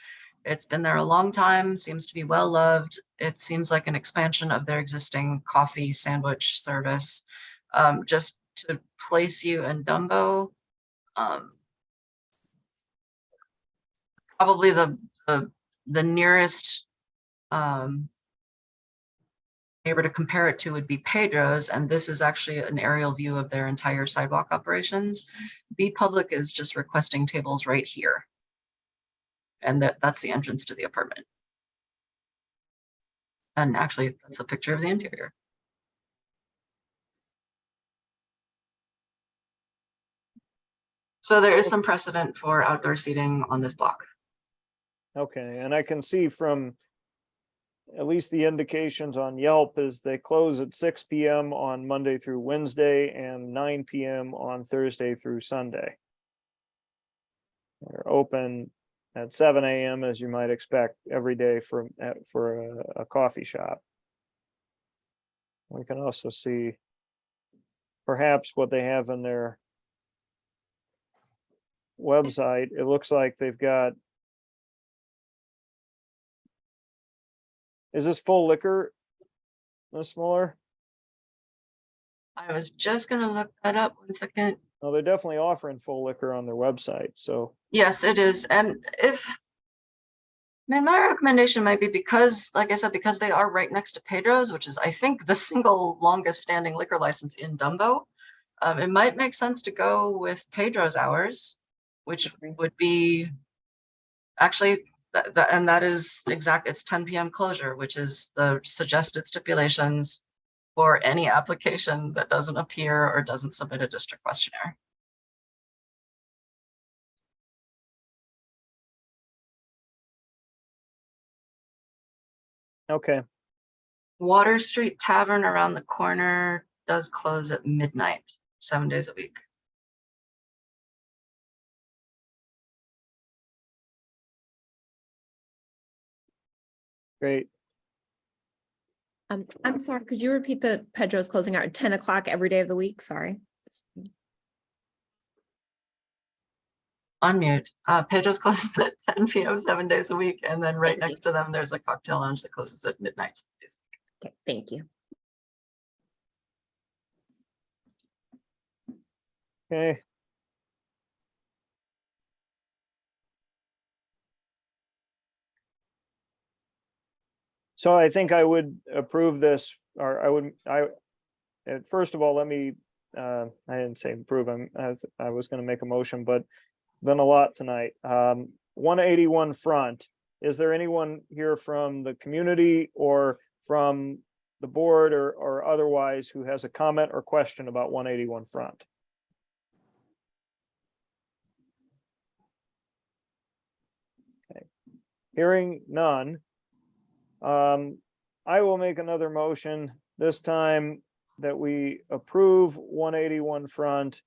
It's been there a long time, seems to be well loved. It seems like an expansion of their existing coffee sandwich service. Just to place you in Dumbo, probably the nearest neighbor to compare it to would be Pedro's, and this is actually an aerial view of their entire sidewalk operations. Beepublic is just requesting tables right here. And that's the entrance to the apartment. And actually, that's a picture of the interior. So there is some precedent for outdoor seating on this block. Okay, and I can see from at least the indications on Yelp is they close at 6 p.m. on Monday through Wednesday and 9 p.m. on Thursday through Sunday. They're open at 7 a.m. as you might expect every day for a coffee shop. We can also see perhaps what they have in their website. It looks like they've got. Is this full liquor, Ms. Mueller? I was just gonna look that up 1 second. Oh, they're definitely offering full liquor on their website, so. Yes, it is. And my recommendation might be because, like I said, because they are right next to Pedro's, which is, I think, the single longest standing liquor license in Dumbo. It might make sense to go with Pedro's hours, which would be actually, and that is exact, it's 10 p.m. closure, which is the suggested stipulations for any application that doesn't appear or doesn't submit a district questionnaire. Okay. Water Street Tavern around the corner does close at midnight, 7 days a week. Great. I'm sorry, could you repeat the Pedro's closing hour at 10 o'clock every day of the week? Sorry. Unmute. Pedro's closes at 10 p.m. 7 days a week, and then right next to them, there's a cocktail lounge that closes at midnight 7 days a week. Okay, thank you. Okay. So I think I would approve this, or first of all, let me, I didn't say approve, I was gonna make a motion, but been a lot tonight. 181 Front, is there anyone here from the community or from the board or otherwise who has a comment or question about 181 Front? Okay, hearing none. I will make another motion, this time that we approve 181 Front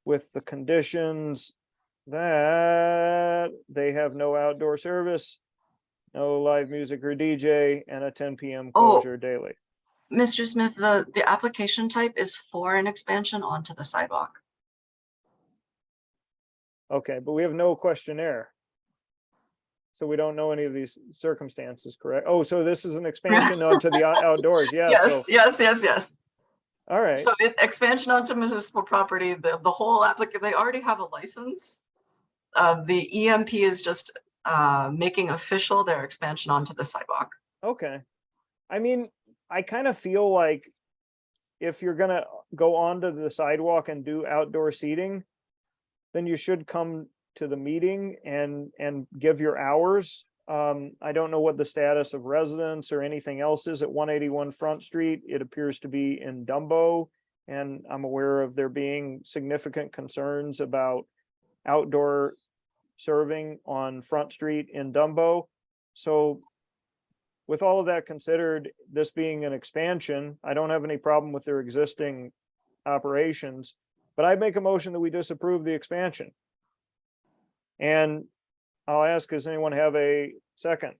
with the conditions that they have no outdoor service, no live music or DJ, and a 10 p.m. closure daily. Mr. Smith, the application type is for an expansion onto the sidewalk. Okay, but we have no questionnaire. So we don't know any of these circumstances, correct? Oh, so this is an expansion onto the outdoors, yeah. Yes. All right. So expansion onto municipal property, the whole applicant, they already have a license. The EMP is just making official their expansion onto the sidewalk. Okay. I mean, I kind of feel like if you're gonna go onto the sidewalk and do outdoor seating, then you should come to the meeting and give your hours. I don't know what the status of residents or anything else is at 181 Front Street. It appears to be in Dumbo, and I'm aware of there being significant concerns about outdoor serving on Front Street in Dumbo. So with all of that considered, this being an expansion, I don't have any problem with their existing operations, but I'd make a motion that we disapprove the expansion. And I'll ask, does anyone have a second?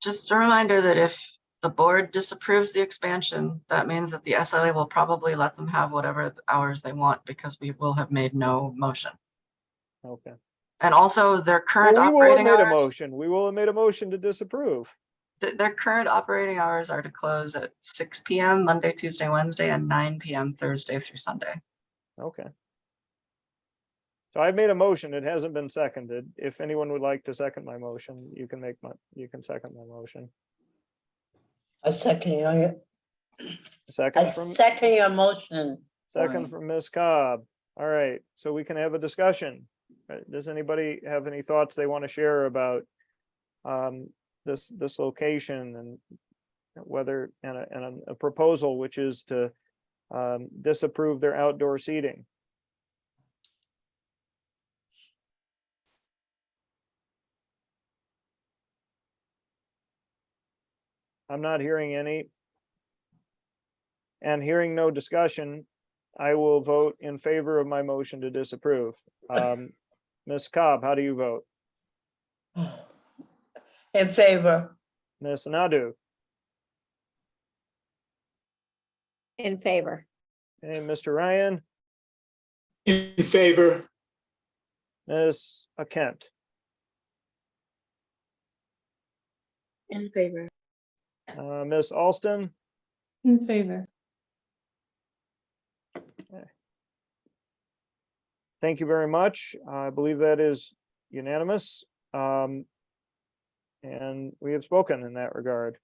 Just a reminder that if the board disapproves the expansion, that means that the SLA will probably let them have whatever hours they want because we will have made no motion. Okay. And also their current Well, we will have operating made a hours. motion. We will have made a motion to disapprove. Their current operating hours are to close at 6 p.m. Monday, Tuesday, Wednesday, and 9 p.m. Thursday through Sunday. Okay. So I've made a motion. It hasn't been seconded. If anyone would like to second my motion, you can second my motion. I second your, Second I from second your motion. second Brian. from Ms. Cobb. All right, so we can have a discussion. Does anybody have any thoughts they want to share about this location and whether and a proposal which is to disapprove their outdoor seating? I'm not hearing any. And hearing no discussion, I will vote in favor of my motion to disapprove. Ms. Cobb, how do you vote? In favor. Ms. Nadu? In favor. And Mr. Ryan? In favor. Ms. Kent? In favor. Ms. Alston? In favor. Thank you very much. I believe that is unanimous. And we have spoken in that regard.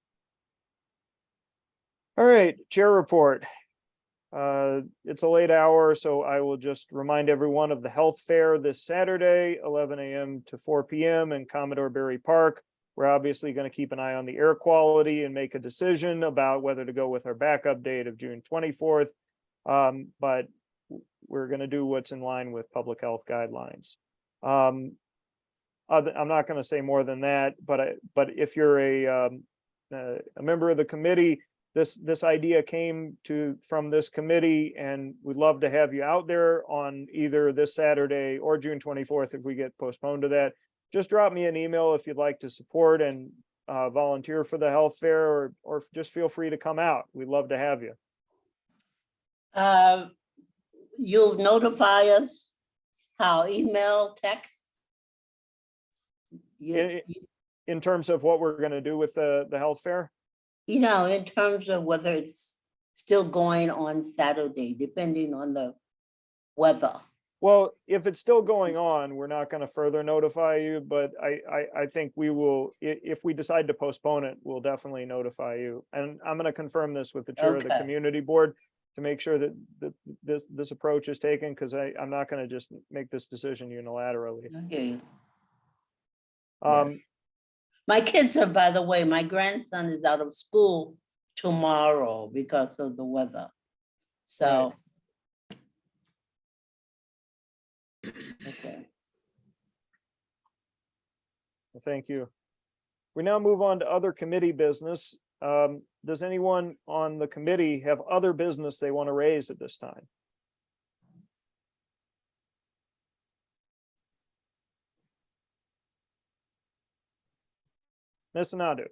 All right, chair report. It's a late hour, so I will just remind everyone of the health fair this Saturday, 11 a.m. to 4 p.m. in Commodore Berry Park. We're obviously going to keep an eye on the air quality and make a decision about whether to go with our backup date of June 24th. But we're going to do what's in line with public health guidelines. I'm not going to say more than that, but if you're a member of the committee, this idea came from this committee, and we'd love to have you out there on either this Saturday or June 24th if we get postponed to that. Just drop me an email if you'd like to support and volunteer for the health fair, or just feel free to come out. We'd love to have you. You'll notify us how? Email, text? In terms of what we're going to do with the health fair? You know, in terms of whether it's still going on Saturday, depending on the weather. Well, if it's still going on, we're not going to further notify you, but I think we will, if we decide to postpone it, we'll definitely notify you. And I'm going to confirm this with the chair of the community board to make sure that this approach is taken, because I'm not going to just make this decision unilaterally. Okay. My kids are, by the way, my grandson is out of school tomorrow because of the weather. So. Okay. Thank you. We now move on to other committee business. Does anyone on the committee have other business they want to raise at this time? Ms. Nadu.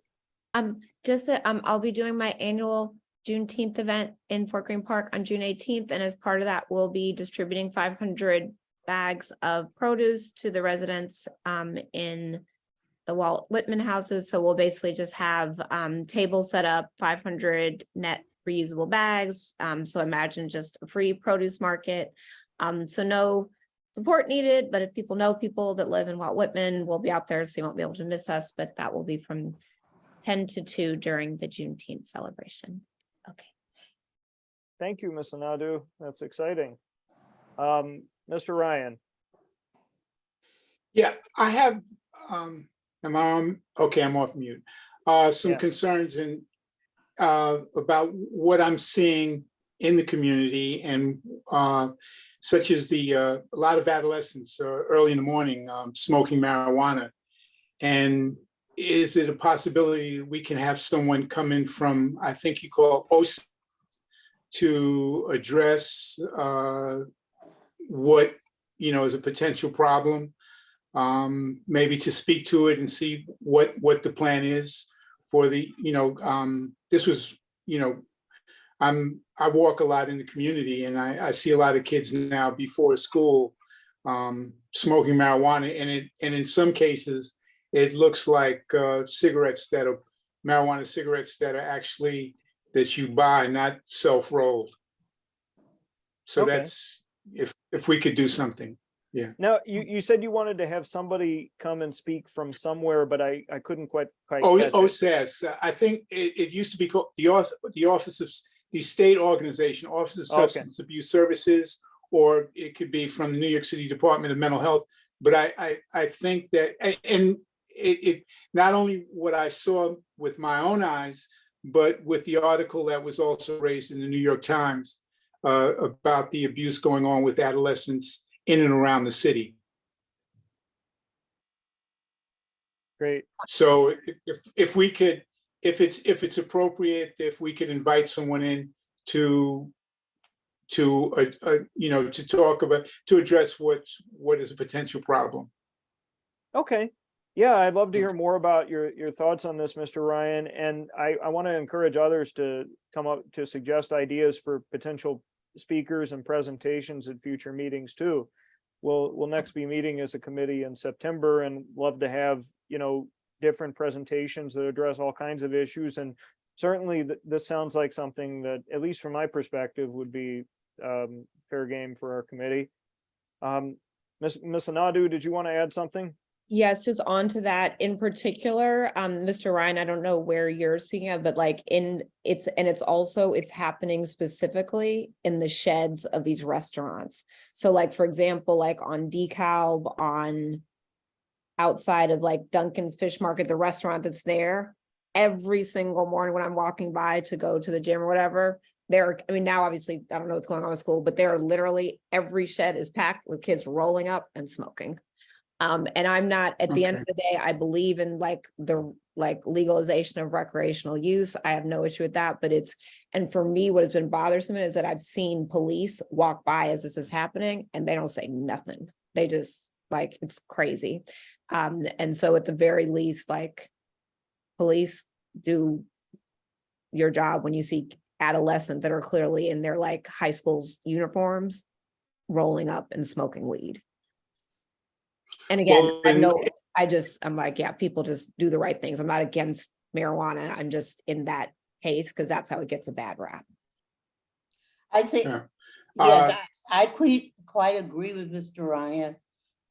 I'll be doing my annual Juneteenth event in Fort Greene Park on June 18th. And as part of that, we'll be distributing 500 bags of produce to the residents in the Walt Whitman houses. So we'll basically just have tables set up, 500 net reusable bags. So imagine just a free produce market. So no support needed, but if people know people that live in Walt Whitman, we'll be out there, so you won't be able to miss us, but that will be from 10 to 2 during the Juneteenth celebration. Okay. Thank you, Ms. Nadu. That's exciting. Mr. Ryan. Yeah, I have, am I on? Okay, I'm off mute. Some concerns and about what I'm seeing in the community, and such as a lot of adolescents early in the morning smoking marijuana. And is it a possibility we can have someone come in from, I think you call OSA, to address what is a potential problem, maybe to speak to it and see what the plan is for the, this was, I walk a lot in the community, and I see a lot of kids now before school smoking marijuana, and in some cases it looks like marijuana cigarettes that are actually that you buy, not self-rolled. So Okay. that's if we could do something. Yeah. Now, you said you wanted to have somebody come and speak from somewhere, but I couldn't quite catch it. HESS. I think it used to be called the Office of the State Organization, Office of Substance Abuse Services, or it could be from the New York City Department of Mental Health. But I think that, and it not only what I saw with my own eyes, but with the article that was also raised in the New York Times about the abuse going on with adolescents in and around the city. Great. So if we could, if it's appropriate, if we could invite someone in to talk about, to address what is a potential problem. Okay. Yeah, I'd love to hear more about your thoughts on this, Mr. Ryan. And I want to encourage others to come up to suggest ideas for potential speakers and presentations at future meetings too. We'll next be meeting as a committee in September, and love to have, different presentations that address all kinds of issues. And certainly this sounds like something that, at least from my perspective, would be fair game for our committee. Ms. Anadu, did you want to add something? Yes, just on to that in particular, Mr. Ryan, I don't know where you're speaking of, but like it's happening specifically in the sheds of these restaurants. So like, for example, like on DeKalb, on outside of like Duncan's Fish Market, the restaurant that's there, every single morning when I'm walking by to go to the gym or whatever, now obviously I don't know what's going on with school, but they're literally, every shed is packed with kids rolling up and smoking. And I'm not, at the end of the day, I believe in the legalization of recreational use. I have no issue with that, but and for me, what has been bothersome is that I've seen police walk by as this is happening and they don't say nothing. They just it's crazy. And so at the very least, police, do your job when you see adolescents that are clearly in their high school's uniforms rolling up and smoking weed. And again, I'm people just do the right things. I'm not against marijuana. I'm just in that case because that's how it gets a bad rap. I think, yes, I quite agree with Mr. Ryan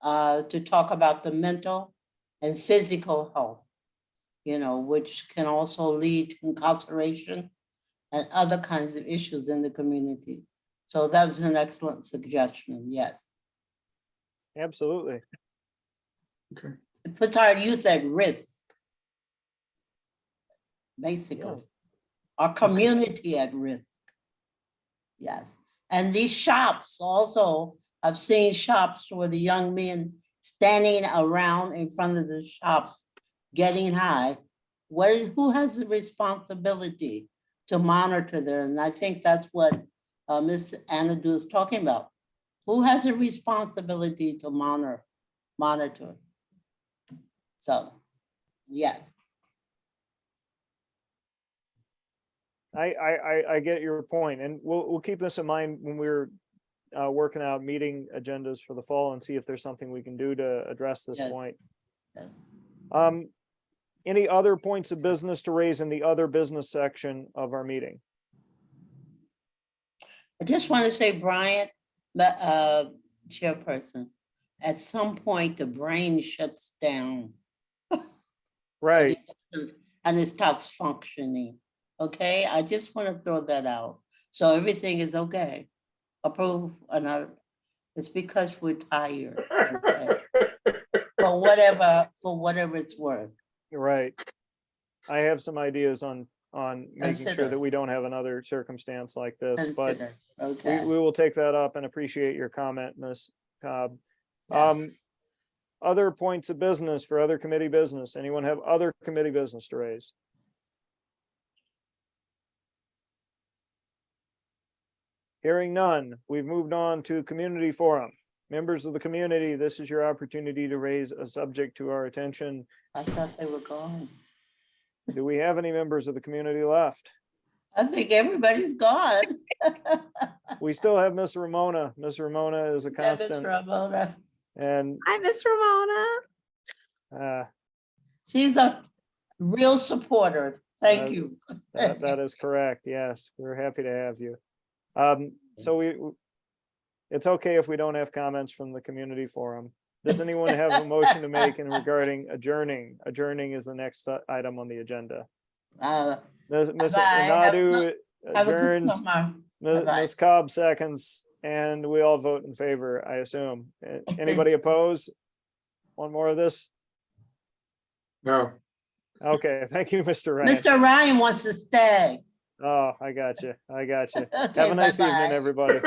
to talk about the mental and physical health, which can also lead to incarceration and other kinds of issues in the community. So that was an excellent suggestion, yes. Absolutely. Okay. It puts our youth at risk, basically. Our community at risk. Yes. And these shops also, I've seen shops where the young men standing around in front of the shops getting high who has the responsibility to monitor there? And I think that's what Ms. Anadu is talking about. Who has a responsibility to monitor? So, yes. I get your point, and we'll keep this in mind when we're working out meeting agendas for the fall and see if there's something we can do to address this point. Any other points of business to raise in the other business section of our meeting? I just want to say, Brian, chairperson, at some point the brain shuts down. Right. And it stops functioning. Okay, I just want to throw that out. So everything is okay. Approve another. It's because we're tired. Okay? For whatever it's worth. Right. I have some ideas on making sure Consider. that we don't have another circumstance like this, but Consider. Okay. we will take that up and appreciate your comment, Ms. Cobb. Yeah. Other points of business for other committee business. Anyone have other committee business to raise? Hearing none, we've moved on to community forum. Members of the community, this is your opportunity to raise a subject to our attention. I thought they were gone. Do we have any members of the community left? I think everybody's gone. We still have Miss Ramona. Miss Ramona is a Yeah, Miss constant. Ramona. And Hi, Miss Ramona. She's a real supporter. Thank you. that is correct. Yes, we're happy to have you. So it's okay if we don't have comments from the community forum. Does anyone have a motion to make in regarding adjourning? Adjourning is the next item on the agenda. Ms. Nadu adjourns, Ms. Cobb seconds, and we all vote in favor, I assume. Anybody oppose? One more of this? No. Okay, thank you, Mr. Ryan. Mr. Ryan wants to stay. Oh, I got you. I got you. Okay, Have a nice bye-bye. evening, everybody.